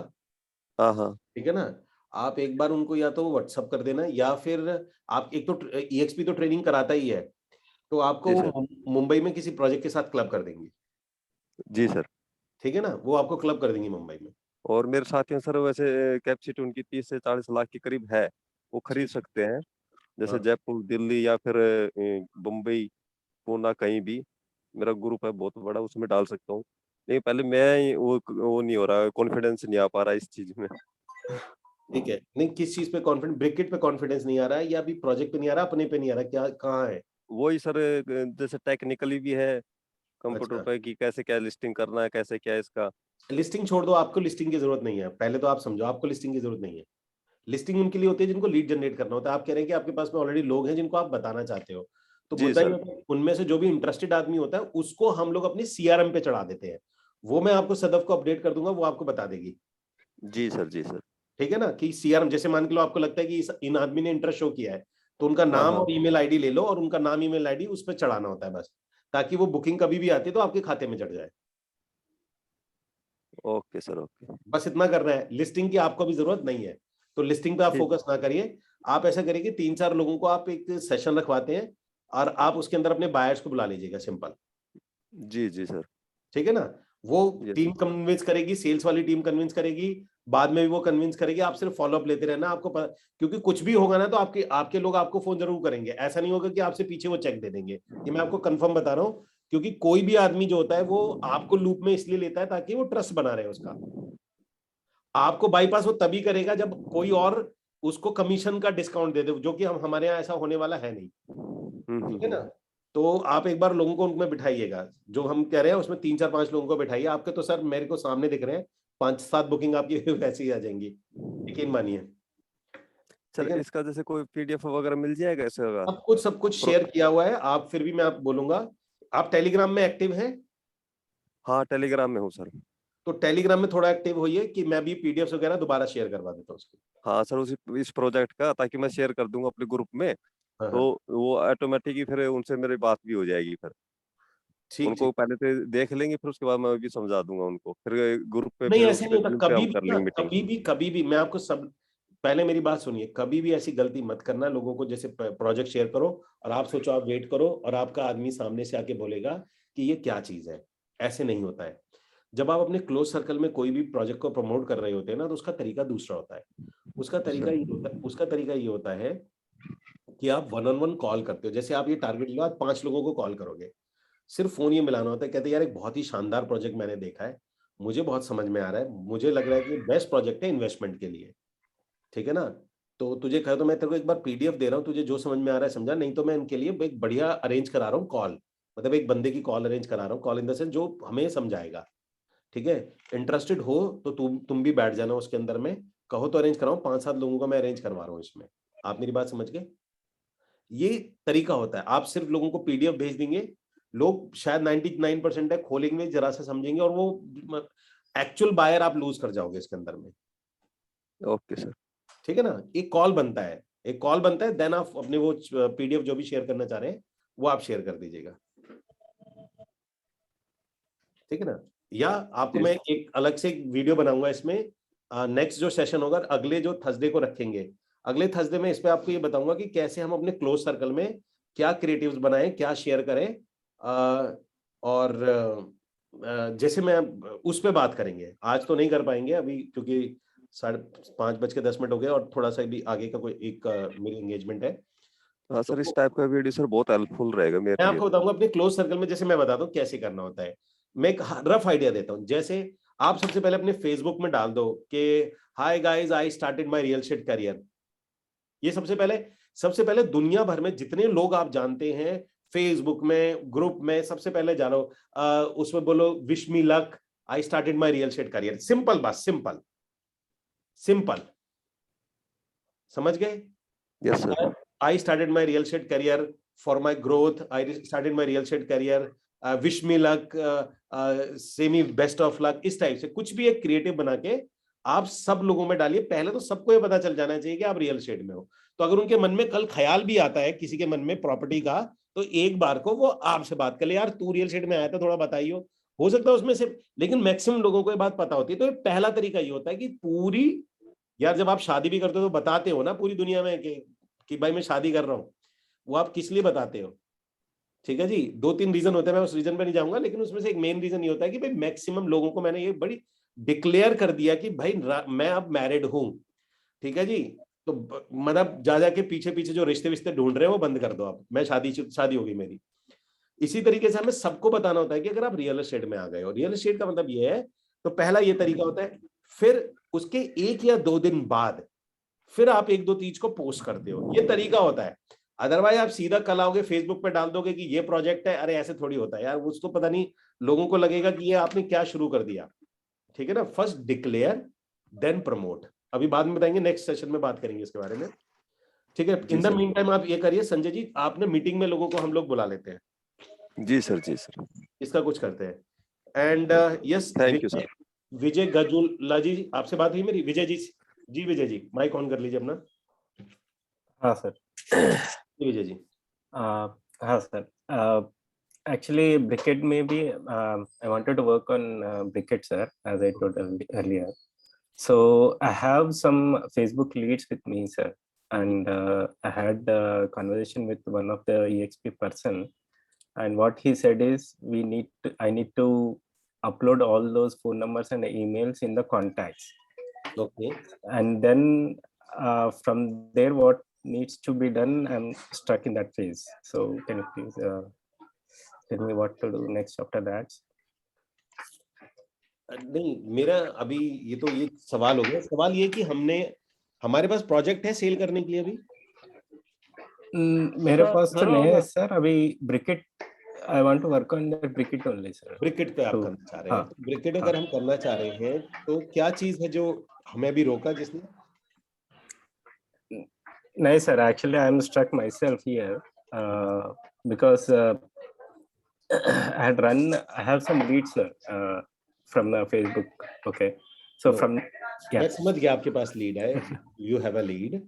हाँ हाँ ठीक है ना, आप एक बार उनको या तो व्हाट्सअप कर देना, या फिर आप एक तो EXP तो ट्रेनिंग कराता ही है, तो आपको जी वो सर। मुंबई में किसी प्रोजेक्ट के साथ क्लब कर देंगे, जी सर। ठीक है ना, वो आपको क्लब कर देंगे मुंबई में। और मेरे साथियों सर वैसे कैपेसिटी उनकी 30 से 40 लाख के करीब है, वो खरीद ठीक, सकते हैं, जैसे हाँ जयपुर, दिल्ली या फिर मुंबई, पूना, कहीं भी। मेरा ग्रुप है बहुत बड़ा, उसमें डाल सकता हूँ। लेकिन पहले मैं वो नहीं हो रहा, कॉन्फिडेंस नहीं आ पा रहा इस चीज में। ठीक है। नहीं, किस चीज पे कॉन्फिडेंस, ब्रिकेट पे कॉन्फिडेंस नहीं आ रहा है, या अभी प्रोजेक्ट पे नहीं आ रहा, अपने पे नहीं आ रहा, क्या कहाँ है? वही सर, जैसे टेक्निकली भी है कंप्यूटर अच्छा, पे कि कैसे क्या लिस्टिंग करना है, कैसे क्या इसका। लिस्टिंग छोड़ दो, आपको लिस्टिंग की जरूरत नहीं है, पहले तो आप समझो आपको लिस्टिंग की जरूरत नहीं है। लिस्टिंग उनके लिए होती है जिनको लीड जनरेट करना होता है। आप कह रहे हैं कि आपके पास में ऑलरेडी लोग हैं जिनको आप बताना चाहते हो, तो जी मुद्दा ये सर। होता है उनमें से जो भी इंटरेस्टेड आदमी होता है उसको हम लोग अपनी CRM पे चढ़ा देते हैं। वो मैं आपको सदफ को अपडेट कर दूंगा, वो आपको बता देगी, जी सर। जी सर। ठीक है ना, कि CRM जैसे मान के लो आपको लगता है कि इन आदमी ने इंटरेस्ट शो किया है, तो उनका हाँ नाम हाँ और ईमेल आईडी ले लो, और उनका नाम ईमेल आईडी उस पर चढ़ाना होता है बस, ताकि वो बुकिंग कभी भी आती है तो आपके खाते में चढ़ जाए। Okay sir okay. बस इतना करना है, लिस्टिंग की आपको भी जरूरत नहीं है, तो लिस्टिंग पे आप ठीक। फोकस ना करिए। आप ऐसा करिए कि 3-4 लोगों को आप एक सेशन रखवाते हैं, और आप उसके अंदर अपने बायर्स को बुला लीजिएगा, सिंपल, जी जी सर। ठीक है ना। वो यस। टीम कन्विंस करेगी, सेल्स वाली टीम कन्विंस करेगी, बाद में भी वो कन्विंस करेगी, आप सिर्फ फॉलोअप लेते रहना, आपको क्योंकि कुछ भी होगा ना तो आपके आपके लोग आपको फोन जरूर करेंगे, ऐसा नहीं होगा कि आपसे पीछे वो चेक दे देंगे, ये मैं आपको कंफर्म बता रहा हूँ। क्योंकि कोई भी आदमी जो होता है वो आपको लूप में इसलिए लेता है ताकि वो ट्रस्ट बना रहे उसका। आपको बाईपास वो तभी करेगा जब कोई और उसको कमीशन का डिस्काउंट दे दे, जो कि हम हमारे यहाँ ऐसा होने वाला है नहीं, ठीक है ना। तो आप एक बार लोगों को उनमें बिठाइएगा, जो हम कह रहे हैं उसमें 3-4-5 लोगों को बिठाइए। आपके तो सर मेरे को सामने दिख रहे हैं 5-7 बुकिंग आपकी वैसे ही आ जाएंगी, यकीन मानिए, सर ठीक है। इसका जैसे कोई PDF वगैरह मिल जाएगा इसका? सब कुछ शेयर किया हुआ है, आप फिर भी मैं आप बोलूंगा, आप टेलीग्राम में एक्टिव हैं? हाँ टेलीग्राम में हूँ सर। तो टेलीग्राम में थोड़ा एक्टिव होइए कि मैं भी PDF वगैरह दोबारा शेयर करवा देता हूँ उसकी। हाँ सर, उसी इस प्रोजेक्ट का, ताकि मैं शेयर कर दूंगा अपने ग्रुप में, हाँ तो हाँ, वो ऑटोमेटिक ही फिर उनसे मेरी बात भी हो जाएगी। फिर ठीक उनको ठीक। पहले तो देख लेंगे, फिर उसके बाद मैं भी समझा दूंगा उनको, फिर ग्रुप पे, नहीं फिर ऐसे उस नहीं पे होता, जूम पे कभी हम भी कर ना, लेंगे मीटिंग। कभी भी मैं आपको सब, पहले मेरी बात सुनिए, कभी भी ऐसी गलती मत करना लोगों को, जैसे प्रोजेक्ट शेयर करो और आप सोचो आप वेट करो और आपका आदमी सामने से आके बोलेगा कि ये क्या चीज है, ऐसे नहीं होता है। जब आप अपने क्लोज सर्कल में कोई भी प्रोजेक्ट को प्रमोट कर रहे होते हैं ना, तो उसका तरीका दूसरा होता है। उसका तरीका ये होता है कि आप 1-on-1 कॉल करते हो। जैसे आप ये टारगेट लो, आज 5 लोगों को कॉल करोगे, सिर्फ फोन ये मिलाना होता है, कहते हैं यार एक बहुत ही शानदार प्रोजेक्ट मैंने देखा है, मुझे बहुत समझ में आ रहा है, मुझे लग रहा है कि बेस्ट प्रोजेक्ट है इन्वेस्टमेंट के लिए, ठीक है ना। तो तुझे कहा तो मैं तेरे को एक बार PDF दे रहा हूँ, तुझे जो समझ में आ रहा है समझा, नहीं तो मैं इनके लिए एक बढ़िया अरेंज करा रहा हूँ कॉल, मतलब एक बंदे की कॉल अरेंज करा रहा हूँ, कॉल इन द सेंस जो हमें समझाएगा, ठीक है। इंटरेस्टेड हो तो तुम भी बैठ जाना उसके अंदर में, कहो तो अरेंज कराऊं, 5-7 लोगों का मैं अरेंज करवा रहा हूँ इसमें। आप मेरी बात समझ गए? ये तरीका होता है। आप सिर्फ लोगों को PDF भेज देंगे, लोग शायद 99% है, खोलेंगे जरा से समझेंगे, और वो एक्चुअल बायर आप लूज कर जाओगे इसके अंदर में, ओके सर। ठीक है ना। एक कॉल बनता है, देन आप अपने वो PDF जो भी शेयर करना चाह रहे हैं वो आप शेयर कर दीजिएगा, ठीक है ना। या आपको मैं एक अलग से एक वीडियो बनाऊंगा इसमें, नेक्स्ट जो सेशन होगा अगले जो थर्सडे को रखेंगे, अगले थर्सडे में इस पे आपको ये बताऊंगा कि कैसे हम अपने क्लोज सर्कल में क्या क्रिएटिव्स बनाएं, क्या शेयर करें, और जैसे मैं उस पे बात करेंगे। आज तो नहीं कर पाएंगे अभी, क्योंकि 5:05 हो गए और थोड़ा सा भी आगे का कोई एक मेरी एंगेजमेंट है। हाँ तो सर, इस टाइप का वीडियो सर बहुत हेल्पफुल रहेगा मैं मेरे लिए आपको तो। बताऊंगा अपने क्लोज सर्कल में, जैसे मैं बताता हूँ कैसे करना होता है। मैं एक रफ आइडिया देता हूं, जैसे आप सबसे पहले अपने फेसबुक में डाल दो कि hi guys I started my real estate career. ये सबसे पहले दुनिया भर में जितने लोग आप जानते हैं फेसबुक में, ग्रुप में, सबसे पहले जानो उसमें बोलो wish me luck, I started my real estate career. Simple बात, सिंपल, समझ गए? Yes sir. I started my real estate career for my growth, I started my real estate career, wish me luck, से मी बेस्ट ऑफ लक, इस टाइप से कुछ भी एक क्रिएटिव बना के आप सब लोगों में डालिए। पहले तो सबको ये पता चल जाना चाहिए कि आप रियल एस्टेट में हो। तो अगर उनके मन में कल ख्याल भी आता है किसी के मन में प्रॉपर्टी का, तो एक बार को वो आपसे बात कर ले, यार तू रियल एस्टेट में आया था, थोड़ा बताइयो। हो सकता है उसमें से, लेकिन मैक्सिमम लोगों को ये बात पता होती है। तो ये पहला तरीका ये होता है कि पूरी, यार जब आप शादी भी करते हो तो बताते हो ना पूरी दुनिया में कि भाई मैं शादी कर रहा हूँ। वो आप किस लिए बताते हो? ठीक है जी, 2-3 रीजन होते हैं, मैं उस रीजन पे नहीं जाऊंगा, लेकिन उसमें से एक मेन रीजन ये होता है कि भाई मैक्सिमम लोगों को मैंने ये बड़ी डिक्लेयर कर दिया कि भाई मैं अब मैरिड हूं। ठीक है जी, तो मतलब जा जाके पीछे पीछे जो रिश्ते विश्ते ढूंढ रहे हैं वो बंद कर दो आप, मैं शादी होगी मेरी। इसी तरीके से हमें सबको बताना होता है कि अगर आप रियल एस्टेट में आ गए हो, रियल एस्टेट का मतलब ये है, तो पहला ये तरीका होता है। फिर उसके 1 या 2 दिन बाद फिर आप 1-2 चीज को पोस्ट करते हो, ये तरीका होता है। अदरवाइज आप सीधा कल आओगे फेसबुक पे डाल दोगे कि ये प्रोजेक्ट है, अरे ऐसे थोड़ी होता है यार, उसको पता नहीं, लोगों को लगेगा कि ये आपने क्या शुरू कर दिया। ठीक है ना, फर्स्ट डिक्लेयर देन प्रमोट। अभी बाद में बताएंगे, नेक्स्ट सेशन में बात करेंगे इसके बारे में। ठीक है, इन द मीन टाइम आप ये करिए संजय जी, आपने मीटिंग में लोगों को हम लोग बुला लेते हैं। जी सर, जी सर, इसका कुछ करते हैं। And yes, thank you sir. Vijay Gajula ji, आपसे बात हुई मेरी? विजय जी विजय जी माइक ऑन कर लीजिए अपना। हाँ सर। विजय जी। हाँ सर, actually Brickhead में भी I wanted to work on Brickhead sir, as I told earlier. So I have some Facebook leads with me sir, and I had a conversation with one of the EXP person, and what he said is I need to upload all those phone numbers and emails in the contacts. Okay. And then from there what needs to be done, I'm stuck in that phase. So can you please tell me what to do next after that? नहीं, मेरा अभी ये सवाल हो गया। सवाल ये कि हमारे पास प्रोजेक्ट है सेल करने के लिए अभी? मेरे पास तो नहीं है सर अभी। Briquette I want to work on that Brickhead only sir. Briquette पे आप करना चाह रहे हैं? तो ब्रिकेट अगर हम करना चाह रहे हैं तो क्या चीज है जो हमें अभी रोका जिसने? नहीं sir, actually I am stuck myself here because I have some leads sir from the Facebook. Okay, so from मैं समझ गया आपके पास लीड है, यू हैव अ लीड।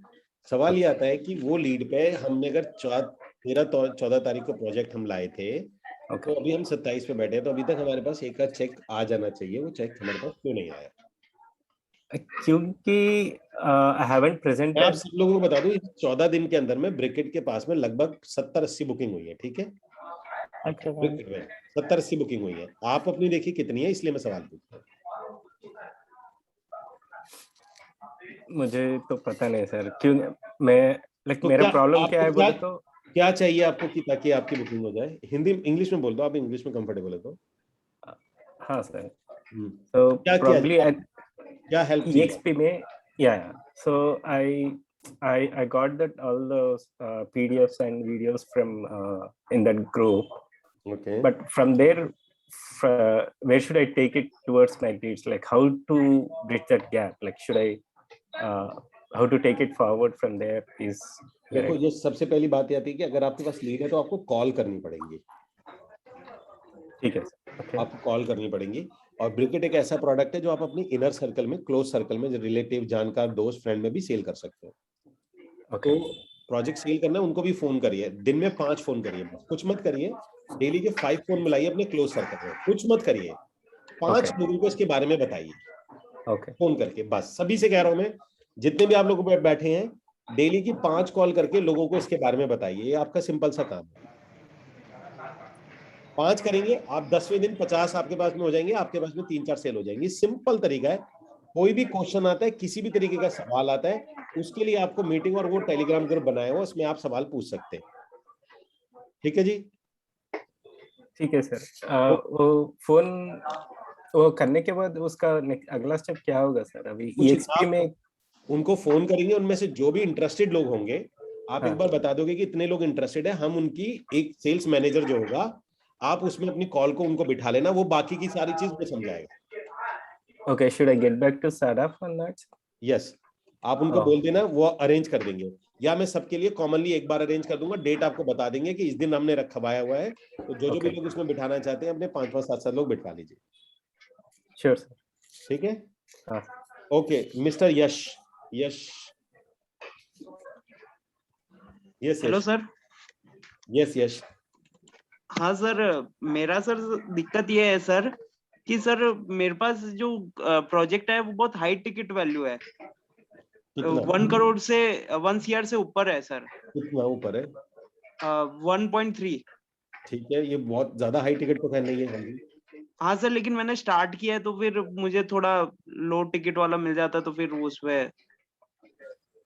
सवाल ये आता है कि वो लीड पे हमने अगर 13-14 तारीख को प्रोजेक्ट हम लाए थे, तो अभी हम 27 पे बैठे हैं, तो अभी तक हमारे पास एक चेक आ जाना चाहिए। वो चेक हमारे पास क्यों नहीं आया? क्योंकि I haven't presented। मैं आप सब लोगों को बता दूं, 14 दिन के अंदर में ब्रिकेट के पास में लगभग 70-80 बुकिंग हुई है। ठीक है, ब्रिकेट में 70-80 बुकिंग हुई है। आप अपनी देखिए कितनी है, इसलिए मैं सवाल पूछ रहा हूँ। मुझे तो पता नहीं सर, क्यों मैं तो मेरा प्रॉब्लम क्या है बोले तो क्या चाहिए आपको कि ताकि आपकी बुकिंग हो जाए? हिंदी इंग्लिश में बोल दो, आप इंग्लिश में कंफर्टेबल है तो। हाँ सर, तो प्रॉब्ली क्या हेल्प EXP में so I got that all those PDFs and videos from in that group. Okay, but from there where should I take it towards my leads, like how to bridge that gap, like should I how to take it forward from there is देखो, ये सबसे पहली बात ये आती है कि अगर आपके पास लीड है तो आपको कॉल करनी पड़ेगी। ठीक है सर, आपको कॉल करनी पड़ेगी। और ब्रिकेट एक ऐसा प्रोडक्ट है जो आप अपनी इनर सर्कल में, क्लोज सर्कल में, रिलेटिव, जानकार, दोस्त, फ्रेंड में भी सेल कर सकते हो। तो प्रोजेक्ट सेल करना है, उनको भी फोन करिए, दिन में 5 फोन करिए, कुछ मत करिए। डेली के 5 फोन मिलाइए अपने क्लोज सर्कल में, कुछ मत करिए। 5 लोगों को इसके बारे में बताइए फोन करके, बस। सभी से कह रहा हूं मैं, जितने भी आप लोग बैठे हैं, डेली की 5 कॉल करके लोगों को इसके बारे में बताइए। ये आपका सिंपल सा काम है। 5 करेंगे आप, 10वें दिन 50 आपके पास में हो जाएंगे, आपके पास में 3-4 सेल हो जाएंगी। सिंपल तरीका है। कोई भी क्वेश्चन आता है, किसी भी तरीके का सवाल आता है, उसके लिए आपको मीटिंग और वो टेलीग्राम ग्रुप बनाया हुआ, उसमें आप सवाल पूछ सकते हैं। ठीक है जी, ठीक है सर। वो फोन वो करने के बाद उसका अगला स्टेप क्या होगा सर? अभी कुछ EXP में उनको फोन करेंगे, उनमें से जो भी इंटरेस्टेड लोग होंगे आप एक हाँ। बार बता दोगे कि इतने लोग इंटरेस्टेड है, हम उनकी एक सेल्स मैनेजर जो होगा आप उसमें अपनी कॉल को उनको बिठा लेना, वो बाकी की सारी चीज वो समझाएगा। Okay, should I get back to Saraf on that? Yes, आप उनको बोल देना, वो अरेंज कर देंगे, या मैं सबके लिए कॉमनली एक बार अरेंज कर दूंगा, डेट आपको बता देंगे कि इस दिन हमने रखवाया हुआ है, तो जो भी लोग उसमें बिठाना चाहते हैं अपने 5-5 7-7 लोग बिठा लीजिए। Sure sir. ठीक है, हाँ। Okay mister Yash. Yes hello sir. Yes हाँ सर, मेरा सर दिक्कत ये है सर कि सर मेरे पास जो प्रोजेक्ट है वो बहुत हाई टिकट वैल्यू है, 1 करोड़ से 1 CR से ऊपर है सर। कितना ऊपर है? 1.3। ठीक है, ये बहुत ज्यादा हाई टिकट तो खैर नहीं है। हाँ सर, लेकिन मैंने स्टार्ट किया है तो फिर मुझे थोड़ा लो टिकट वाला मिल जाता तो फिर उसमें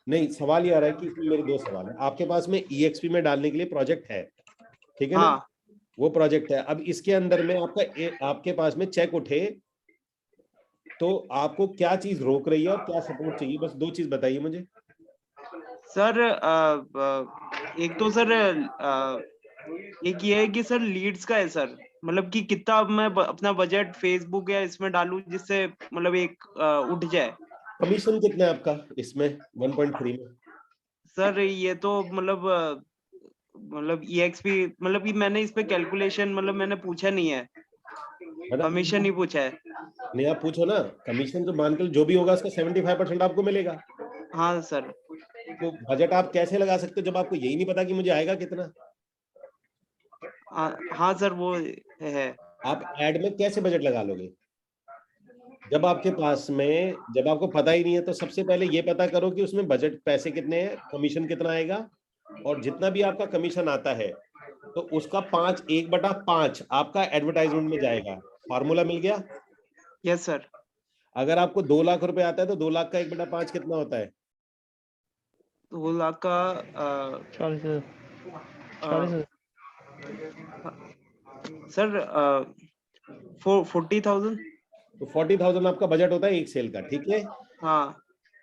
नहीं, सवाल ये आ रहा है कि इसमें मेरे 2 सवाल है। आपके पास में EXP में डालने के लिए प्रोजेक्ट है, ठीक है ना? हाँ। वो प्रोजेक्ट है। अब इसके अंदर में आपके पास में चेक उठे तो आपको क्या चीज रोक रही है और क्या सपोर्ट चाहिए, बस 2 चीज बताइए मुझे। सर एक तो सर एक ये है कि सर लीड्स का है सर, मतलब कि कितना मैं अपना बजट फेसबुक या इसमें डालूं जिससे मतलब एक उठ जाए। कमीशन कितना है आपका इसमें 1.3 में? सर ये तो मतलब EXP मतलब कि मैंने इस पे कैलकुलेशन मतलब मैंने पूछा नहीं है, कमीशन ही पूछा है। नहीं, आप पूछो ना, कमीशन तो मान कर जो भी होगा उसका 75% आपको मिलेगा। हाँ सर। तो बजट आप कैसे लगा सकते हो जब आपको यही नहीं पता कि मुझे आएगा कितना? हाँ सर, वो है। आप एड में कैसे बजट लगा लोगे जब आपके पास में, जब आपको पता ही नहीं है? तो सबसे पहले ये पता करो कि उसमें बजट पैसे कितने हैं, कमीशन कितना आएगा, और जितना भी आपका कमीशन आता है तो उसका 1/5 आपका एडवर्टाइजमेंट में जाएगा। फॉर्मूला मिल गया? Yes sir. अगर आपको 2 लाख रुपए आता है तो 2 लाख का 1/5 कितना होता है? 2 लाख का 40,000 सर 40,000। तो 40,000 आपका बजट होता है एक सेल का, ठीक है? हाँ।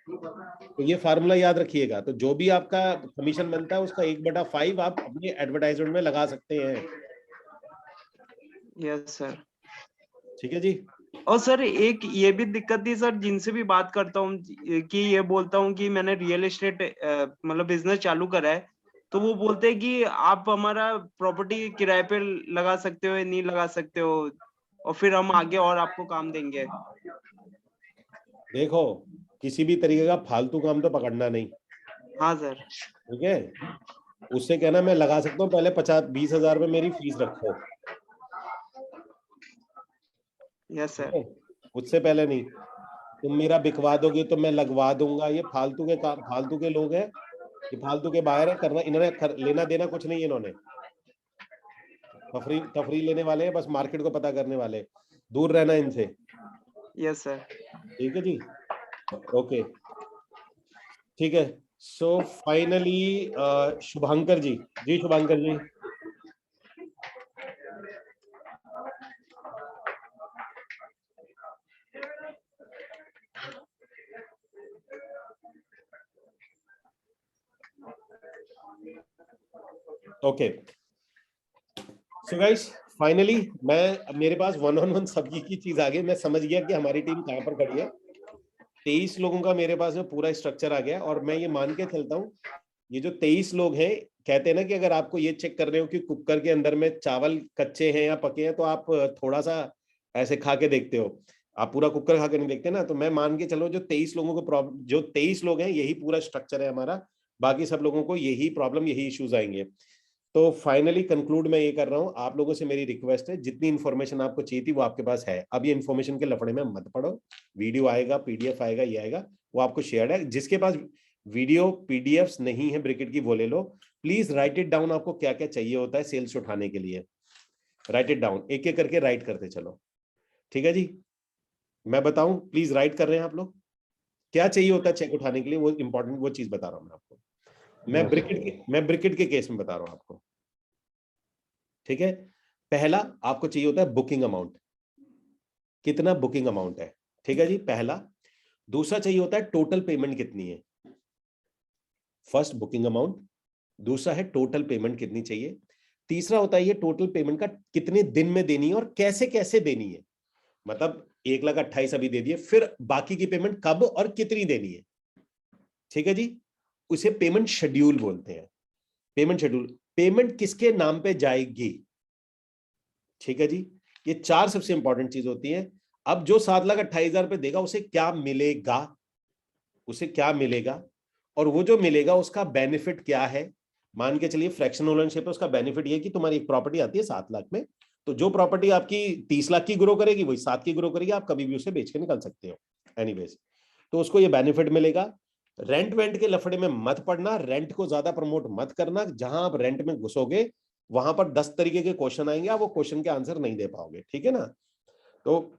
तो ये फार्मूला याद रखिएगा। तो जो भी आपका कमीशन बनता है उसका 1/5 आप अपने एडवर्टाइजमेंट में लगा सकते हैं। Yes sir. ठीक है जी। और सर एक ये भी दिक्कत थी सर, जिनसे भी बात करता हूँ कि ये बोलता हूँ कि मैंने रियल एस्टेट मतलब बिजनेस चालू करा है, तो वो बोलते हैं कि आप हमारा प्रॉपर्टी किराए पे लगा सकते हो या नहीं लगा सकते हो, और फिर हम आगे और आपको काम देंगे। देखो, किसी भी तरीके का फालतू काम तो पकड़ना नहीं। हाँ सर। ठीक है, उससे कहना मैं लगा सकता हूँ, पहले 50-20 हजार में मेरी फीस रखो। Yes sir. उससे पहले नहीं। तुम मेरा बिकवा दोगे तो मैं लगवा दूंगा, ये फालतू के काम, फालतू के लोग हैं, ये फालतू के बाहर है। करना इन्होंने लेना देना कुछ नहीं है, इन्होंने तफरी लेने वाले हैं, बस मार्केट को पता करने वाले। दूर रहना इनसे। Yes sir. ठीक है जी, ओके ठीक है। सो फाइनली शुभांकर जी, शुभांकर जी। ओके, सो गाइस फाइनली मेरे पास 1-on-1 सब्जी की चीज आ गई। मैं समझ गया कि हमारी टीम कहां पर खड़ी है। 23 लोगों का मेरे पास में पूरा स्ट्रक्चर आ गया, और मैं ये मान के चलता हूँ ये जो 23 लोग हैं, कहते हैं ना कि अगर आपको ये चेक कर रहे हो कि कुकर के अंदर में चावल कच्चे हैं या पके हैं, तो आप थोड़ा सा ऐसे खा के देखते हो, आप पूरा कुकर खा के नहीं देखते ना। तो मैं मान के चलो जो 23 लोगों को प्रॉब्लम, जो 23 लोग हैं यही पूरा स्ट्रक्चर है हमारा, बाकी सब लोगों को यही प्रॉब्लम, यही इश्यूज आएंगे। तो फाइनली कंक्लूड मैं ये कर रहा हूँ, आप लोगों से मेरी रिक्वेस्ट है, जितनी इन्फॉर्मेशन आपको चाहिए थी वो आपके पास है। अब ये इन्फॉर्मेशन के लफड़े में मत पड़ो। वीडियो आएगा, PDF आएगा, ये आएगा, वो आपको शेयर है। जिसके पास वीडियो PDFs नहीं है ब्रिकेट की वो ले लो। प्लीज राइट इट डाउन, आपको क्या क्या चाहिए होता है सेल्स उठाने के लिए। राइट इट डाउन, एक एक करके राइट करते चलो। ठीक है जी, मैं बताऊं, प्लीज राइट कर रहे हैं आप लोग, क्या चाहिए होता है चेक उठाने के लिए, वो इंपॉर्टेंट वो चीज बता रहा हूं मैं आपको। मैं ब्रिकेट के केस में बता रहा हूं आपको। ठीक है, पहला आपको चाहिए होता है बुकिंग अमाउंट, कितना बुकिंग अमाउंट है, ठीक है जी, पहला। दूसरा चाहिए होता है टोटल पेमेंट कितनी है, फर्स्ट बुकिंग अमाउंट, दूसरा है टोटल पेमेंट कितनी चाहिए, तीसरा होता है ये टोटल पेमेंट का कितने दिन में देनी है और कैसे कैसे देनी है, मतलब 1,28,000 अभी दे दिए, फिर बाकी की पेमेंट कब और कितनी देनी है, ठीक है जी, उसे पेमेंट शेड्यूल बोलते हैं। पेमेंट शेड्यूल, पेमेंट किसके नाम पे जाएगी, ठीक है जी, ये 4 सबसे इंपॉर्टेंट चीज होती है। अब जो 7,28,000 रुपए देगा उसे क्या मिलेगा, उसे क्या मिलेगा, और वो जो मिलेगा उसका बेनिफिट क्या है। मान के चलिए फ्रैक्शनल ओनरशिप है, उसका बेनिफिट ये कि तुम्हारी एक प्रॉपर्टी आती है 7 लाख में, तो जो प्रॉपर्टी आपकी 30 लाख की ग्रो करेगी वही 7 की ग्रो करेगी, आप कभी भी उसे बेच के निकल सकते हो एनीवेज, तो उसको ये बेनिफिट मिलेगा। रेंट वेंट के लफड़े में मत पड़ना, रेंट को ज्यादा प्रमोट मत करना, जहां आप रेंट में घुसोगे वहां पर 10 तरीके के क्वेश्चन आएंगे, आप वो क्वेश्चन के आंसर नहीं दे पाओगे, ठीक है ना। तो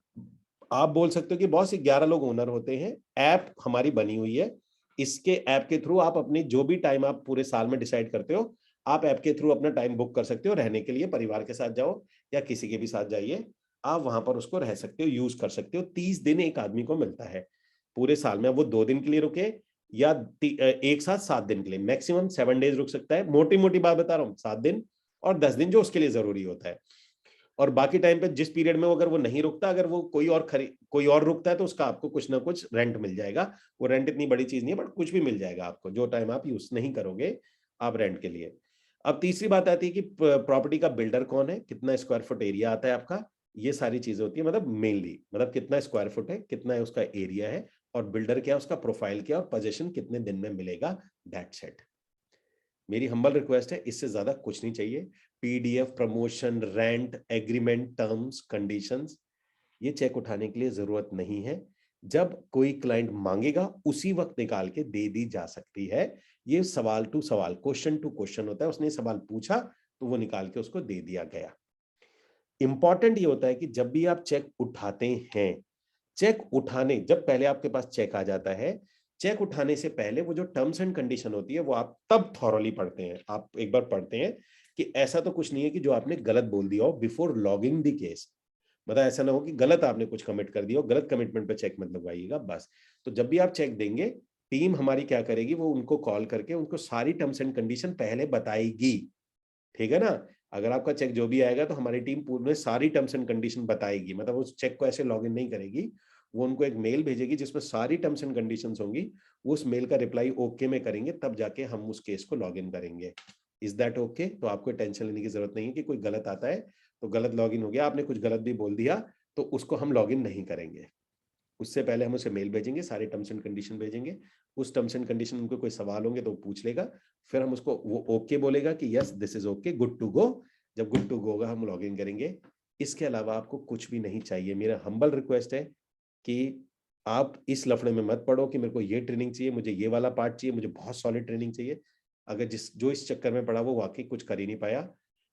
आप बोल सकते हो कि बॉस 11 लोग ओनर होते हैं, ऐप हमारी बनी हुई है, इसके ऐप के थ्रू आप अपनी जो भी टाइम आप पूरे साल में डिसाइड करते हो, आप ऐप के थ्रू अपना टाइम बुक कर सकते हो रहने के लिए, परिवार के साथ जाओ या किसी के भी साथ जाइए, आप वहां पर उसको रह सकते हो, यूज कर सकते हो। 30 दिन एक आदमी को मिलता है पूरे साल में, वो 2 दिन के लिए रुके या एक साथ 7 दिन के लिए, मैक्सिमम 7 डेज रुक सकता है, मोटी मोटी बात बता रहा हूँ, 7 दिन और 10 दिन जो उसके लिए जरूरी होता है, और बाकी टाइम पे जिस पीरियड में अगर वो नहीं रुकता, अगर वो कोई और रुकता है तो उसका आपको कुछ ना कुछ रेंट मिल जाएगा। वो रेंट इतनी बड़ी चीज नहीं है, बट कुछ भी मिल जाएगा आपको, जो टाइम आप यूज नहीं करोगे आप रेंट के लिए। अब तीसरी बात आती है कि प्रॉपर्टी का बिल्डर कौन है, कितना स्क्वायर फुट एरिया आता है आपका, ये सारी चीजें होती है, मतलब मेनली मतलब कितना स्क्वायर फुट है, कितना है उसका एरिया है, और बिल्डर क्या है, उसका प्रोफाइल क्या, और पोजीशन कितने दिन में मिलेगा, दैट्स इट। मेरी हम्बल रिक्वेस्ट है, इससे ज्यादा कुछ नहीं चाहिए। PDF, promotion, rent, agreement, terms, conditions, ये चेक उठाने के लिए जरूरत नहीं है। जब कोई क्लाइंट मांगेगा उसी वक्त निकाल के दे दी जा सकती है। ये सवाल टू सवाल, क्वेश्चन टू क्वेश्चन होता है, उसने सवाल पूछा तो वो निकाल के उसको दे दिया गया। इंपॉर्टेंट ये होता है कि जब भी आप चेक उठाते हैं, चेक उठाने जब पहले आपके पास चेक आ जाता है, चेक उठाने से पहले वो जो टर्म्स एंड कंडीशन होती है वो आप तब थॉरली पढ़ते हैं, आप एक बार पढ़ते हैं कि ऐसा तो कुछ नहीं है कि जो आपने गलत बोल दिया हो बिफोर लॉगिंग द केस, मतलब ऐसा ना हो कि गलत आपने कुछ कमिट कर दिया हो, गलत कमिटमेंट पे चेक मत लगवाइएगा बस। तो जब भी आप चेक देंगे, टीम हमारी क्या करेगी, वो उनको कॉल करके उनको सारी टर्म्स एंड कंडीशन पहले बताएगी, ठीक है ना। अगर आपका चेक जो भी आएगा तो हमारी टीम पूरे सारी टर्म्स एंड कंडीशन बताएगी, मतलब उस चेक को ऐसे लॉगिन नहीं करेगी, वो उनको एक मेल भेजेगी जिसमें सारी टर्म्स एंड कंडीशंस होंगी, उस मेल का रिप्लाई ओके में करेंगे, तब जाके हम उस केस को लॉगिन करेंगे। Is that okay? तो आपको टेंशन लेने की जरूरत नहीं है कि कोई गलत आता है तो गलत लॉगिन हो गया, आपने कुछ गलत भी बोल दिया तो उसको हम लॉगिन नहीं करेंगे। उससे पहले हम उसे मेल भेजेंगे, सारे टर्म्स एंड कंडीशन भेजेंगे, उस टर्म्स एंड कंडीशन उनको कोई सवाल होंगे तो वो पूछ लेगा, फिर हम उसको वो ओके बोलेगा कि yes this is okay, good to go. जब गुड टू गो होगा हम लॉगिन करेंगे। इसके अलावा आपको कुछ भी नहीं चाहिए। मेरा हम्बल रिक्वेस्ट है कि आप इस लफड़े में मत पड़ो कि मेरे को ये ट्रेनिंग चाहिए, मुझे ये वाला पार्ट चाहिए, मुझे बहुत सॉलिड ट्रेनिंग चाहिए। अगर जो इस चक्कर में पड़ा वो वाकई कुछ कर ही नहीं पाया,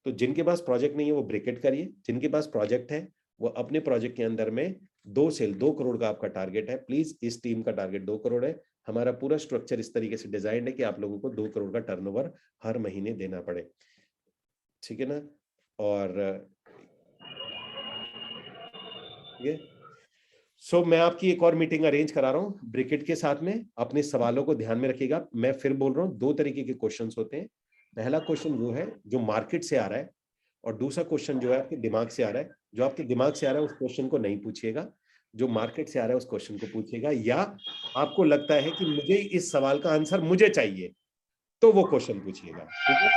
तो जिनके पास प्रोजेक्ट नहीं है वो ब्रेकेट करिए, जिनके पास प्रोजेक्ट है वो अपने प्रोजेक्ट के अंदर में 2 सेल 2 करोड़ का आपका टारगेट है। प्लीज इस टीम का टारगेट 2 करोड़ है। हमारा पूरा स्ट्रक्चर इस तरीके से डिजाइन है कि आप लोगों को 2 करोड़ का टर्नओवर हर महीने देना पड़े, ठीक है ना। और ये सो मैं आपकी एक और मीटिंग अरेंज करा रहा हूँ ब्रिकेट के साथ में। अपने सवालों को ध्यान में रखिएगा। मैं फिर बोल रहा हूँ 2 तरीके के क्वेश्चंस होते हैं। पहला क्वेश्चन वो है जो मार्केट से आ रहा है, और दूसरा क्वेश्चन जो है आपके दिमाग से आ रहा है। जो आपके दिमाग से आ रहा है उस क्वेश्चन को नहीं पूछिएगा, जो मार्केट से आ रहा है उस क्वेश्चन को पूछिएगा। या आपको लगता है कि मुझे इस सवाल का आंसर मुझे चाहिए तो वो क्वेश्चन पूछिएगा, ठीक है।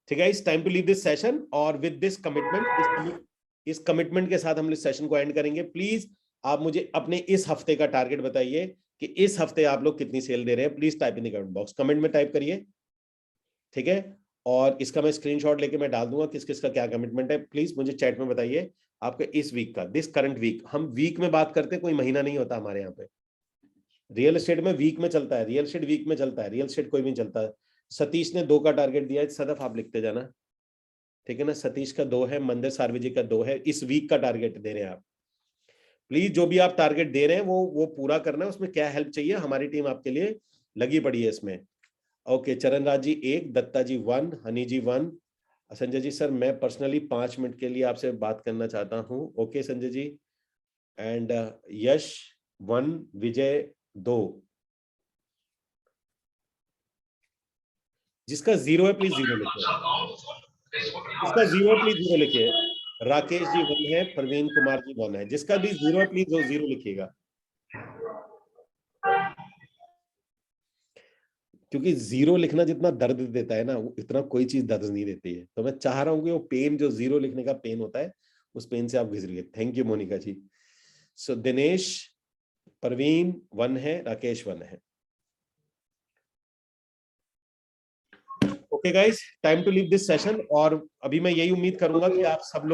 ठीक है, it's time to leave this session, और विद दिस कमिटमेंट, इस कमिटमेंट के साथ हम इस सेशन को एंड करेंगे। प्लीज आप मुझे अपने इस हफ्ते का टारगेट बताइए कि इस हफ्ते आप लोग कितनी सेल दे रहे हैं। Please type in the comment box, comment में टाइप करिए, ठीक है। और इसका मैं स्क्रीनशॉट लेके मैं डाल दूंगा किस किस का क्या कमिटमेंट है। प्लीज मुझे चैट में बताइए आपके इस वीक का, दिस करंट वीक। हम वीक में बात करते हैं, कोई महीना नहीं होता हमारे यहाँ पे। रियल एस्टेट में वीक में चलता है, रियल एस्टेट वीक में चलता है, रियल एस्टेट कोई भी चलता है। सतीश ने 2 का टारगेट दिया है, सदफ आप लिखते जाना, ठीक है ना। सतीश का 2 है, मंदिर सार्वी जी का 2 है। इस वीक का टारगेट दे रहे हैं आप। प्लीज जो भी आप टारगेट दे रहे हैं वो पूरा करना है। उसमें क्या हेल्प चाहिए, हमारी टीम आपके लिए लगी पड़ी है इसमें। Okay, Charan Raj ji 1, Datta ji 1, honey ji 1, Sanjay ji sir, मैं पर्सनली 5 मिनट के लिए आपसे बात करना चाहता हूँ। ओके संजय जी। एंड यश 1, विजय 2। जिसका 0 है प्लीज 0 लिखिए। जिसका 0 है प्लीज 0 लिखिए। राकेश जी 1 है, प्रवीण कुमार जी 1 है। जिसका भी 0 है प्लीज वो 0 लिखिएगा, क्योंकि 0 लिखना जितना दर्द देता है ना, इतना कोई चीज दर्द नहीं देती है। तो मैं चाह रहा हूँ कि वो पेन जो 0 लिखने का पेन होता है, उस पेन से आप गुजरिए। Thank you Monica ji. So Dinesh, Praveen 1 है, राकेश 1 है। Okay guys, time to leave this session. और अभी मैं यही उम्मीद करूंगा कि आप सब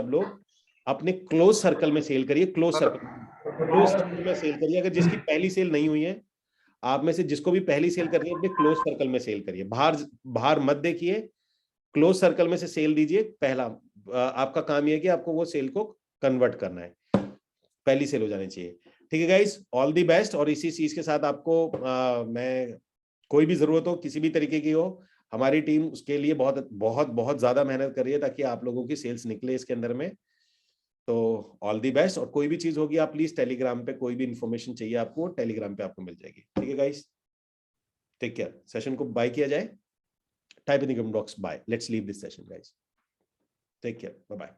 लोग अपने क्लोज सर्कल में सेल करिए। क्लोज सर्कल में सेल करिए। अगर जिसकी पहली सेल नहीं हुई है, आप में से जिसको भी पहली सेल करनी है, अपने क्लोज सर्कल में सेल करिए। बाहर मत देखिए, क्लोज सर्कल में से सेल दीजिए। पहला आपका काम यह है कि आपको वो सेल को कन्वर्ट करना है, पहली सेल हो जानी चाहिए। ठीक है गाइस, ऑल दी बेस्ट। और इसी चीज के साथ आपको मैं कोई भी जरूरत हो, किसी भी तरीके की हो, हमारी टीम उसके लिए बहुत बहुत बहुत ज्यादा मेहनत कर रही है ताकि आप लोगों की सेल्स निकले इसके अंदर में। तो ऑल दी बेस्ट। और कोई भी चीज होगी, आप प्लीज टेलीग्राम पे, कोई भी इंफॉर्मेशन चाहिए आपको, टेलीग्राम पे आपको मिल जाएगी। ठीक है गाइस, टेक केयर। सेशन को बाय किया जाए, type in the comment box bye. Let's leave this session guys, take care, bye bye.